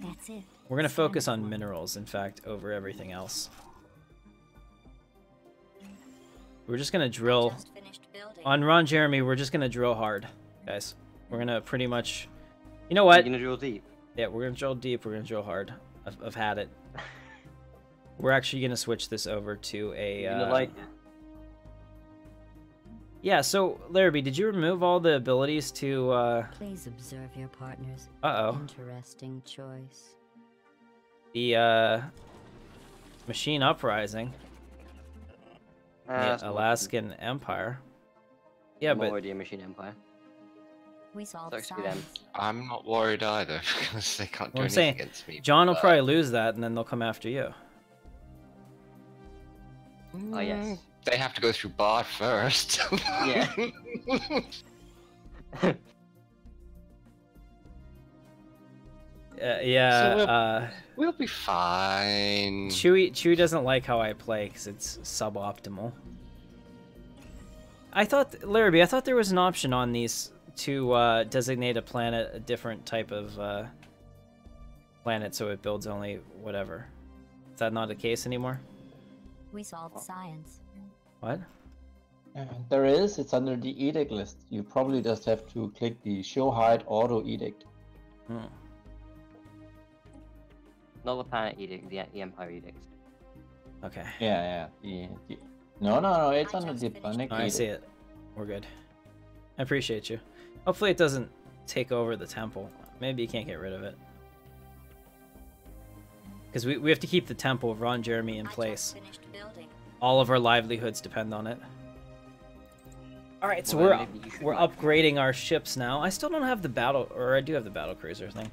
That's it. We're gonna focus on minerals, in fact, over everything else. We're just gonna drill. On Ron Jeremy, we're just gonna drill hard, guys. We're gonna pretty much... You know what? You're gonna drill deep? Yeah, we're gonna drill deep, we're gonna drill hard. I've had it. We're actually gonna switch this over to a... You're gonna like it. Yeah, so, Larrabee, did you remove all the abilities to, Please observe your partner's interesting choice. The, Machine Uprising. The Alaskan Empire. Yeah, I'm but... already a Machine Empire. We solved Sucks to be them. I'm not worried either, because they can't do I'm anything saying, against me. John will probably lose that, and then they'll come after you. Oh, yes. They have to go through Bard first. Yeah. Yeah, so we'll be fine. Chewie doesn't like how I play, because it's suboptimal. I thought, Larrabee, I thought there was an option on these to designate a planet a different type of planet, so it builds only whatever. Is that not the case anymore? We solved science. What? There is, it's under the edict list. You probably just have to click the show hide auto edict. Not the planet edict, the Empire edict. Okay. Yeah. No, it's under the planet Oh, edict. I see it. We're good. I appreciate you. Hopefully it doesn't take over the temple. Maybe you can't get rid of it. Because we have to keep the temple of Ron Jeremy in place. All of our livelihoods depend on it. Alright, so we're upgrading our ships now. I still don't have the battle... Or I do have the battle cruiser thing.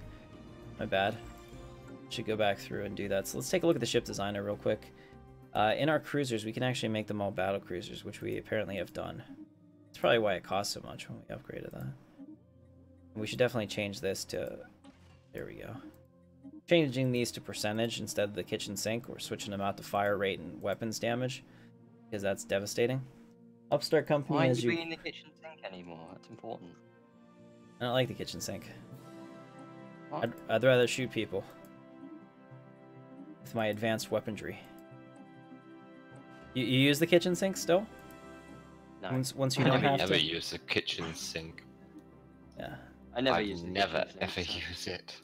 My bad. Should go back through and do that. So let's take a look at the ship designer real quick. In our cruisers, we can actually make them all battle cruisers, which we apparently have done. That's probably why it costs so much when we upgraded that. We should definitely change this to... There we go. Changing these to percentage instead of the kitchen sink. We're switching them out to fire rate and weapons damage, because that's devastating. Upstart company Why aren't as you you... bringing the kitchen sink anymore? That's important. I don't like the kitchen sink. What? I'd rather shoot people with my advanced weaponry. You use the kitchen sink still? No. Once you don't have never to? use the kitchen sink. Yeah. I never I've use the never kitchen ever sink, use it.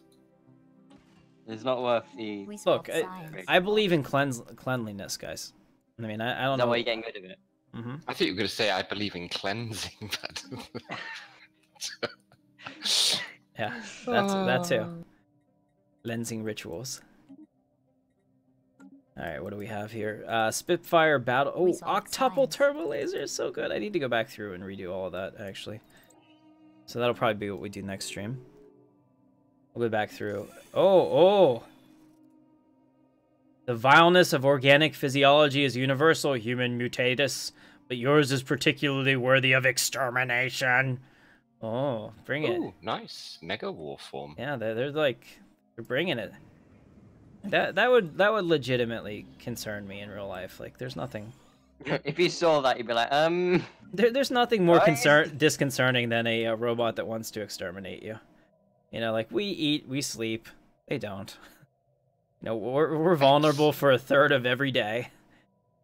It's not worth the... Look, I believe in cleanliness, guys. I mean, I don't Is know. that why you're getting rid of it? Mm-hmm. I thought you were going to say I believe in cleansing, but... Yeah, that too. Lensing rituals. Alright, what do we have here? Spitfire battle... Oh, octuple turbo laser is so good. I need to go back through and redo all of that, actually. So that'll probably be what we do next stream. We'll go back through. Oh! The vileness of organic physiology is universal. Human mutatus But yours is particularly worthy of extermination. Oh, bring it. Ooh, nice. Mega war form. Yeah, they're like, they're bringing it. That would legitimately concern me in real life. Like, there's nothing. If you saw that, you'd be like, There's nothing more disconcerting than a robot that wants to exterminate you. You know, like, we eat, we sleep. They don't. You know, we're vulnerable for a third of every day.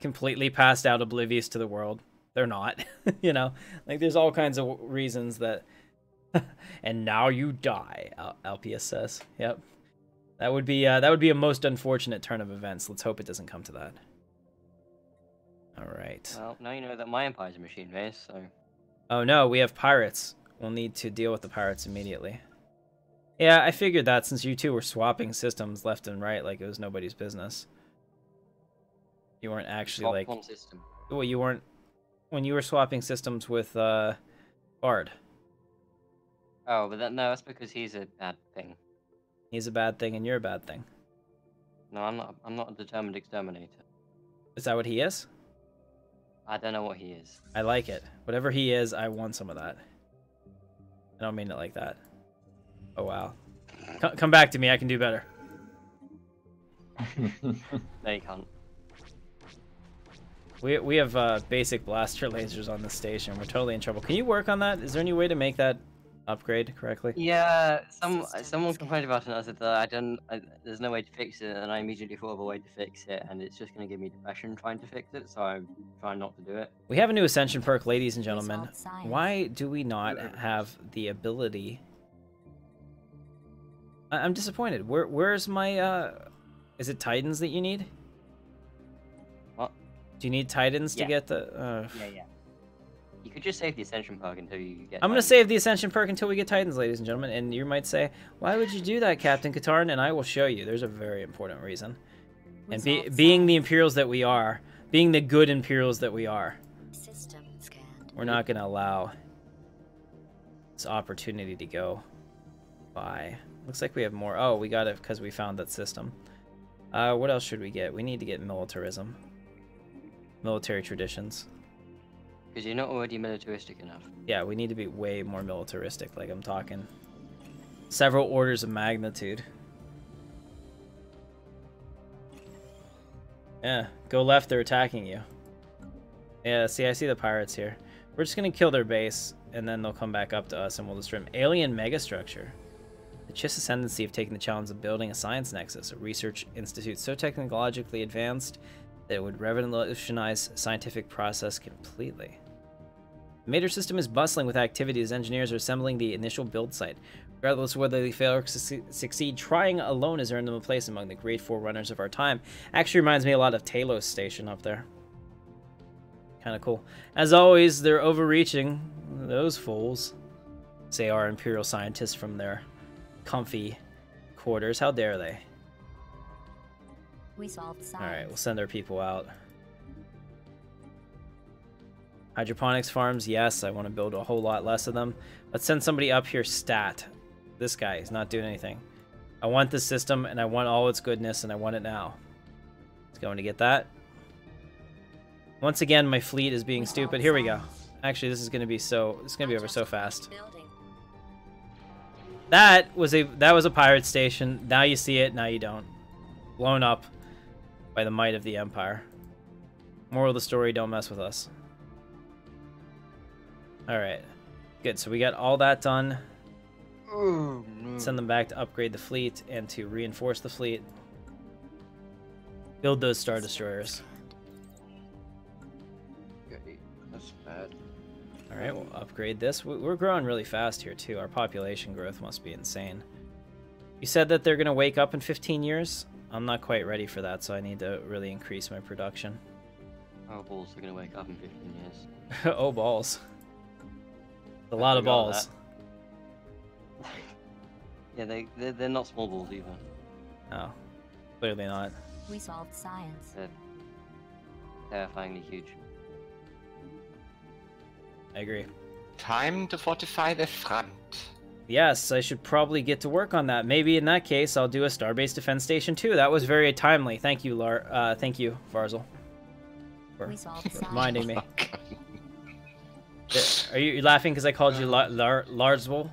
Completely passed out, oblivious to the world. They're not. You know, like, there's all kinds of reasons that. And now you die, Alpius says. Yep. That would be a most unfortunate turn of events. Let's hope it doesn't come to that. All right. Well, now you know that my empire's a machine race, so... Oh no, we have pirates. We'll need to deal with the pirates immediately. Yeah, I figured that since you two were swapping systems left and right like it was nobody's business. You weren't actually like... one system. Well, you weren't... When you were swapping systems with, Bard. Oh, but no, that's because he's a bad thing. He's a bad thing and you're a bad thing. No, I'm not a determined exterminator. Is that what he is? I don't know what he is. I like it. Whatever he is, I want some of that. I don't mean it like that. Oh, wow. Come back to me, I can do better. No, you can't. We have basic blaster lasers on the station. We're totally in trouble. Can you work on that? Is there any way to make that upgrade correctly? Yeah, someone complained about it and I said that there's no way to fix it, and I immediately thought of a way to fix it, and it's just going to give me depression trying to fix it, so I'm trying not to do it. We have a new Ascension perk, ladies and gentlemen. Why do we not have the ability... I'm disappointed. Where's my, Is it Titans that you need? What? Do you need Titans to get the... Yeah. You could just save the Ascension perk until you get... I'm going to save the Ascension perk until we get Titans, ladies and gentlemen. And you might say, why would you do that, Captain Katarn? And I will show you. There's a very important reason. And being the Imperials that we are, being the good Imperials that we are, we're not going to allow this opportunity to go by. Looks like we have more. Oh, we got it because we found that system. What else should we get? We need to get militarism. Military traditions. Because you're not already militaristic enough. Yeah, we need to be way more militaristic. Like, I'm talking several orders of magnitude. Yeah, go left, they're attacking you. Yeah, see, I see the pirates here. We're just going to kill their base, and then they'll come back up to us, and we'll destroy them. Alien megastructure. The Chiss Ascendancy have taken the challenge of building a science nexus, a research institute so technologically advanced that it would revolutionize scientific process completely. The Mater system is bustling with activity as engineers are assembling the initial build site. Regardless of whether they fail or succeed, trying alone has earned them a place among the great forerunners of our time. Actually reminds me a lot of Talos Station up there. Kind of cool. As always, they're overreaching. Those fools. Say our Imperial scientists from their comfy quarters. How dare they? We solved science. Alright, we'll send our people out. Hydroponics farms, yes, I want to build a whole lot less of them. Let's send somebody up here stat. This guy is not doing anything. I want this system, and I want all its goodness, and I want it now. It's going to get that. Once again, my fleet is being stupid. Here we go. Actually, this is going to be over so fast. That was a pirate station. Now you see it, now you don't. Blown up by the might of the Empire. Moral of the story, don't mess with us. Alright. Good, so we got all that done. Oh, no. Send them back to upgrade the fleet and to reinforce the fleet. Build those Star Destroyers. Okay, that's bad. Alright, we'll upgrade this. We're growing really fast here, too. Our population growth must be insane. You said that they're going to wake up in 15 years? I'm not quite ready for that, so I need to really increase my production. Oh, balls, they're going to wake up in 15 years. Oh, balls. A lot of balls. Yeah, they're not small balls either. No, clearly not. We solved science. They're terrifyingly huge. I agree. Time to fortify the front. Yes, I should probably get to work on that. Maybe in that case, I'll do a Starbase Defense Station too. That was very timely. Thank you, thank you, Varzel. For We solved reminding me. Oh, Are you laughing because I called you Larsvol?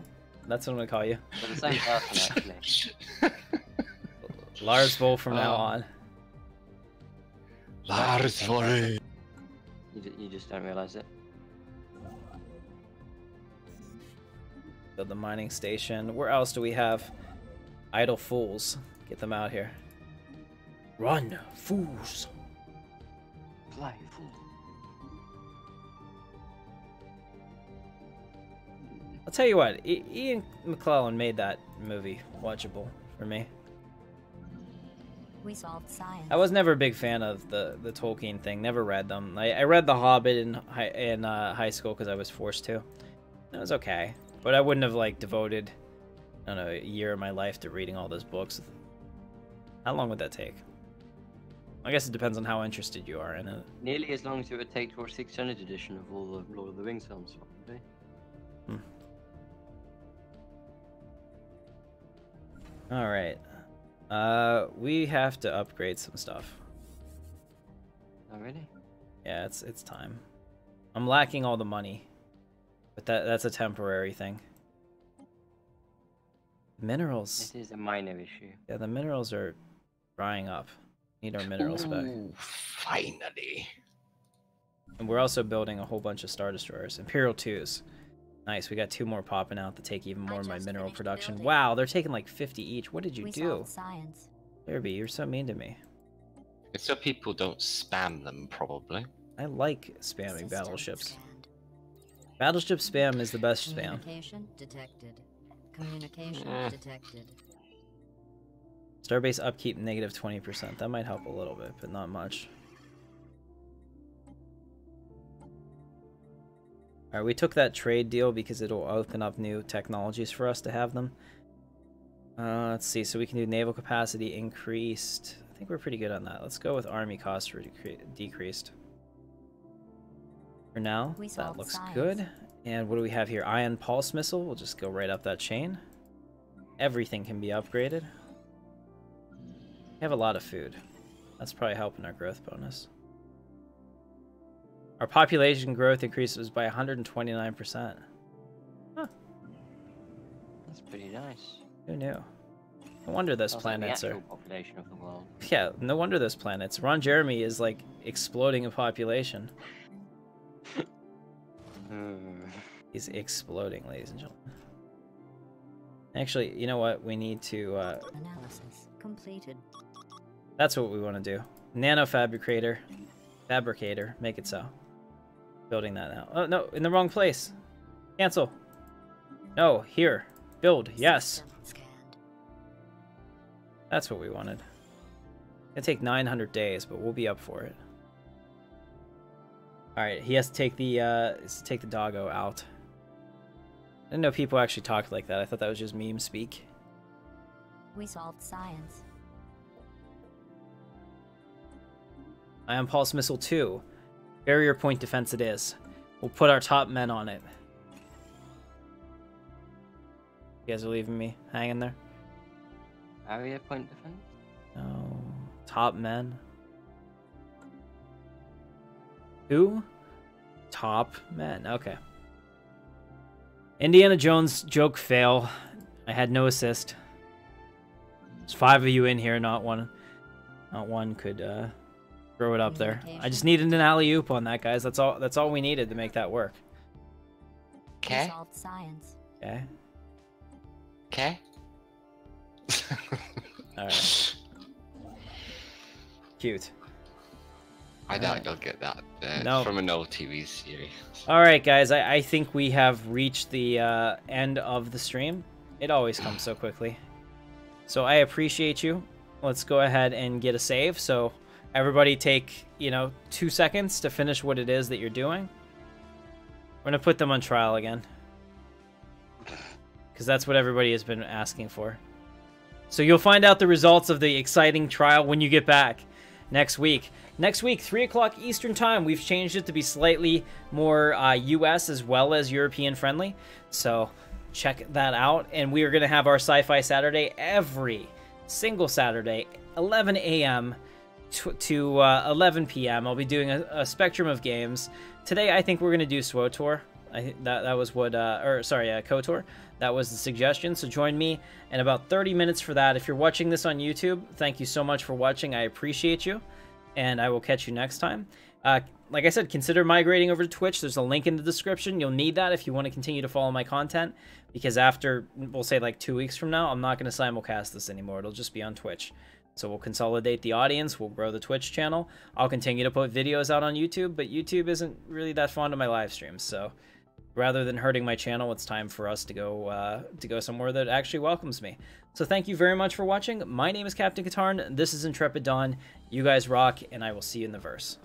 That's what I'm gonna call you. They're the same person, actually. Larsvol from now on. Lars Vorre. You just don't realize it. Build the mining station. Where else do we have idle fools? Get them out here. Run, fools! Fly, fool. I'll tell you what, Ian McClellan made that movie watchable for me. We solved science. I was never a big fan of the Tolkien thing. Never read them. I read The Hobbit in high school because I was forced to. It was okay, but I wouldn't have like devoted, I don't know, a year of my life to reading all those books. How long would that take? I guess it depends on how interested you are in it. Nearly as long as it would take to watch the extended edition of all the Lord of the Rings films, probably. All right. We have to upgrade some stuff. Already? Yeah, it's time. I'm lacking all the money, but that's a temporary thing. Minerals. This is a minor issue. Yeah, the minerals are drying up. Need our minerals back. Finally. And we're also building a whole bunch of Star Destroyers. Imperial 2s. Nice, we got 2 more popping out to take even more of my mineral production. building. Wow, they're taking like 50 each. What did you We do? solved science. Derby, you're so mean to me. It's so people don't spam them, probably. I like spamming System battleships. scanned. Battleship spam is the best spam. Communication detected. Communication detected. Starbase upkeep negative 20%. That might help a little bit, but not much. Alright, we took that trade deal because it'll open up new technologies for us to have them. Let's see, so we can do naval capacity increased. I think we're pretty good on that. Let's go with army costs for decreased. For now, We that solved looks science. good. And what do we have here? Ion pulse missile. We'll just go right up that chain. Everything can be upgraded. We have a lot of food. That's probably helping our growth bonus. Our population growth increases by 129%. Huh. That's pretty nice. Who knew? No wonder those Sounds like the planets are... actual population of the world. Yeah, no wonder those planets. Ron Jeremy is like exploding in population. He's exploding, ladies and gentlemen. Actually, you know what? We need to... Analysis completed. That's what we want to do. Nano fabricator. Fabricator. Make it so. Building that now. Oh, no. In the wrong place. Cancel. No. Here. Build. Yes. System scanned. That's what we wanted. It'll take 900 days, but we'll be up for it. Alright, he has to take the doggo out. I didn't know people actually talked like that. I thought that was just meme speak. We solved science. Ion Pulse Missile 2. Barrier point defense it is. We'll put our top men on it. You guys are leaving me hanging there? Area point defense? No. Top men. Who? Top men. Okay. Indiana Jones joke fail. I had no assist. There's 5 of you in here, not one. Not one could throw it up there. I just needed an alley-oop on that, guys. That's all we needed to make that work. We Okay. solved science. Okay. Okay. Alright. Cute. I doubt you'll get that No. from an old TV series. Alright, guys. I think we have reached the end of the stream. It always comes so quickly. So I appreciate you. Let's go ahead and get a save. So everybody take, 2 seconds to finish what it is that you're doing. We're going to put them on trial again. Because that's what everybody has been asking for. So you'll find out the results of the exciting trial when you get back next week. Next week, 3 o'clock Eastern Time. We've changed it to be slightly more US as well as European friendly. So check that out. And we are going to have our Sci-Fi Saturday every single Saturday, 11 a.m. to 11 p.m. I'll be doing a spectrum of games. Today, I think we're going to do SWOTOR. I think that was what, KOTOR. That was the suggestion. So join me in about 30 minutes for that. If you're watching this on YouTube, thank you so much for watching. I appreciate you, and I will catch you next time. Like I said, consider migrating over to Twitch. There's a link in the description. You'll need that if you want to continue to follow my content, because after, we'll say like 2 weeks from now, I'm not going to simulcast this anymore. It'll just be on Twitch. So we'll consolidate the audience, we'll grow the Twitch channel. I'll continue to put videos out on YouTube, but YouTube isn't really that fond of my live streams. So rather than hurting my channel, it's time for us to go somewhere that actually welcomes me. So thank you very much for watching. My name is Captain Katarn. This is Intrepid Dawn. You guys rock, and I will see you in the verse.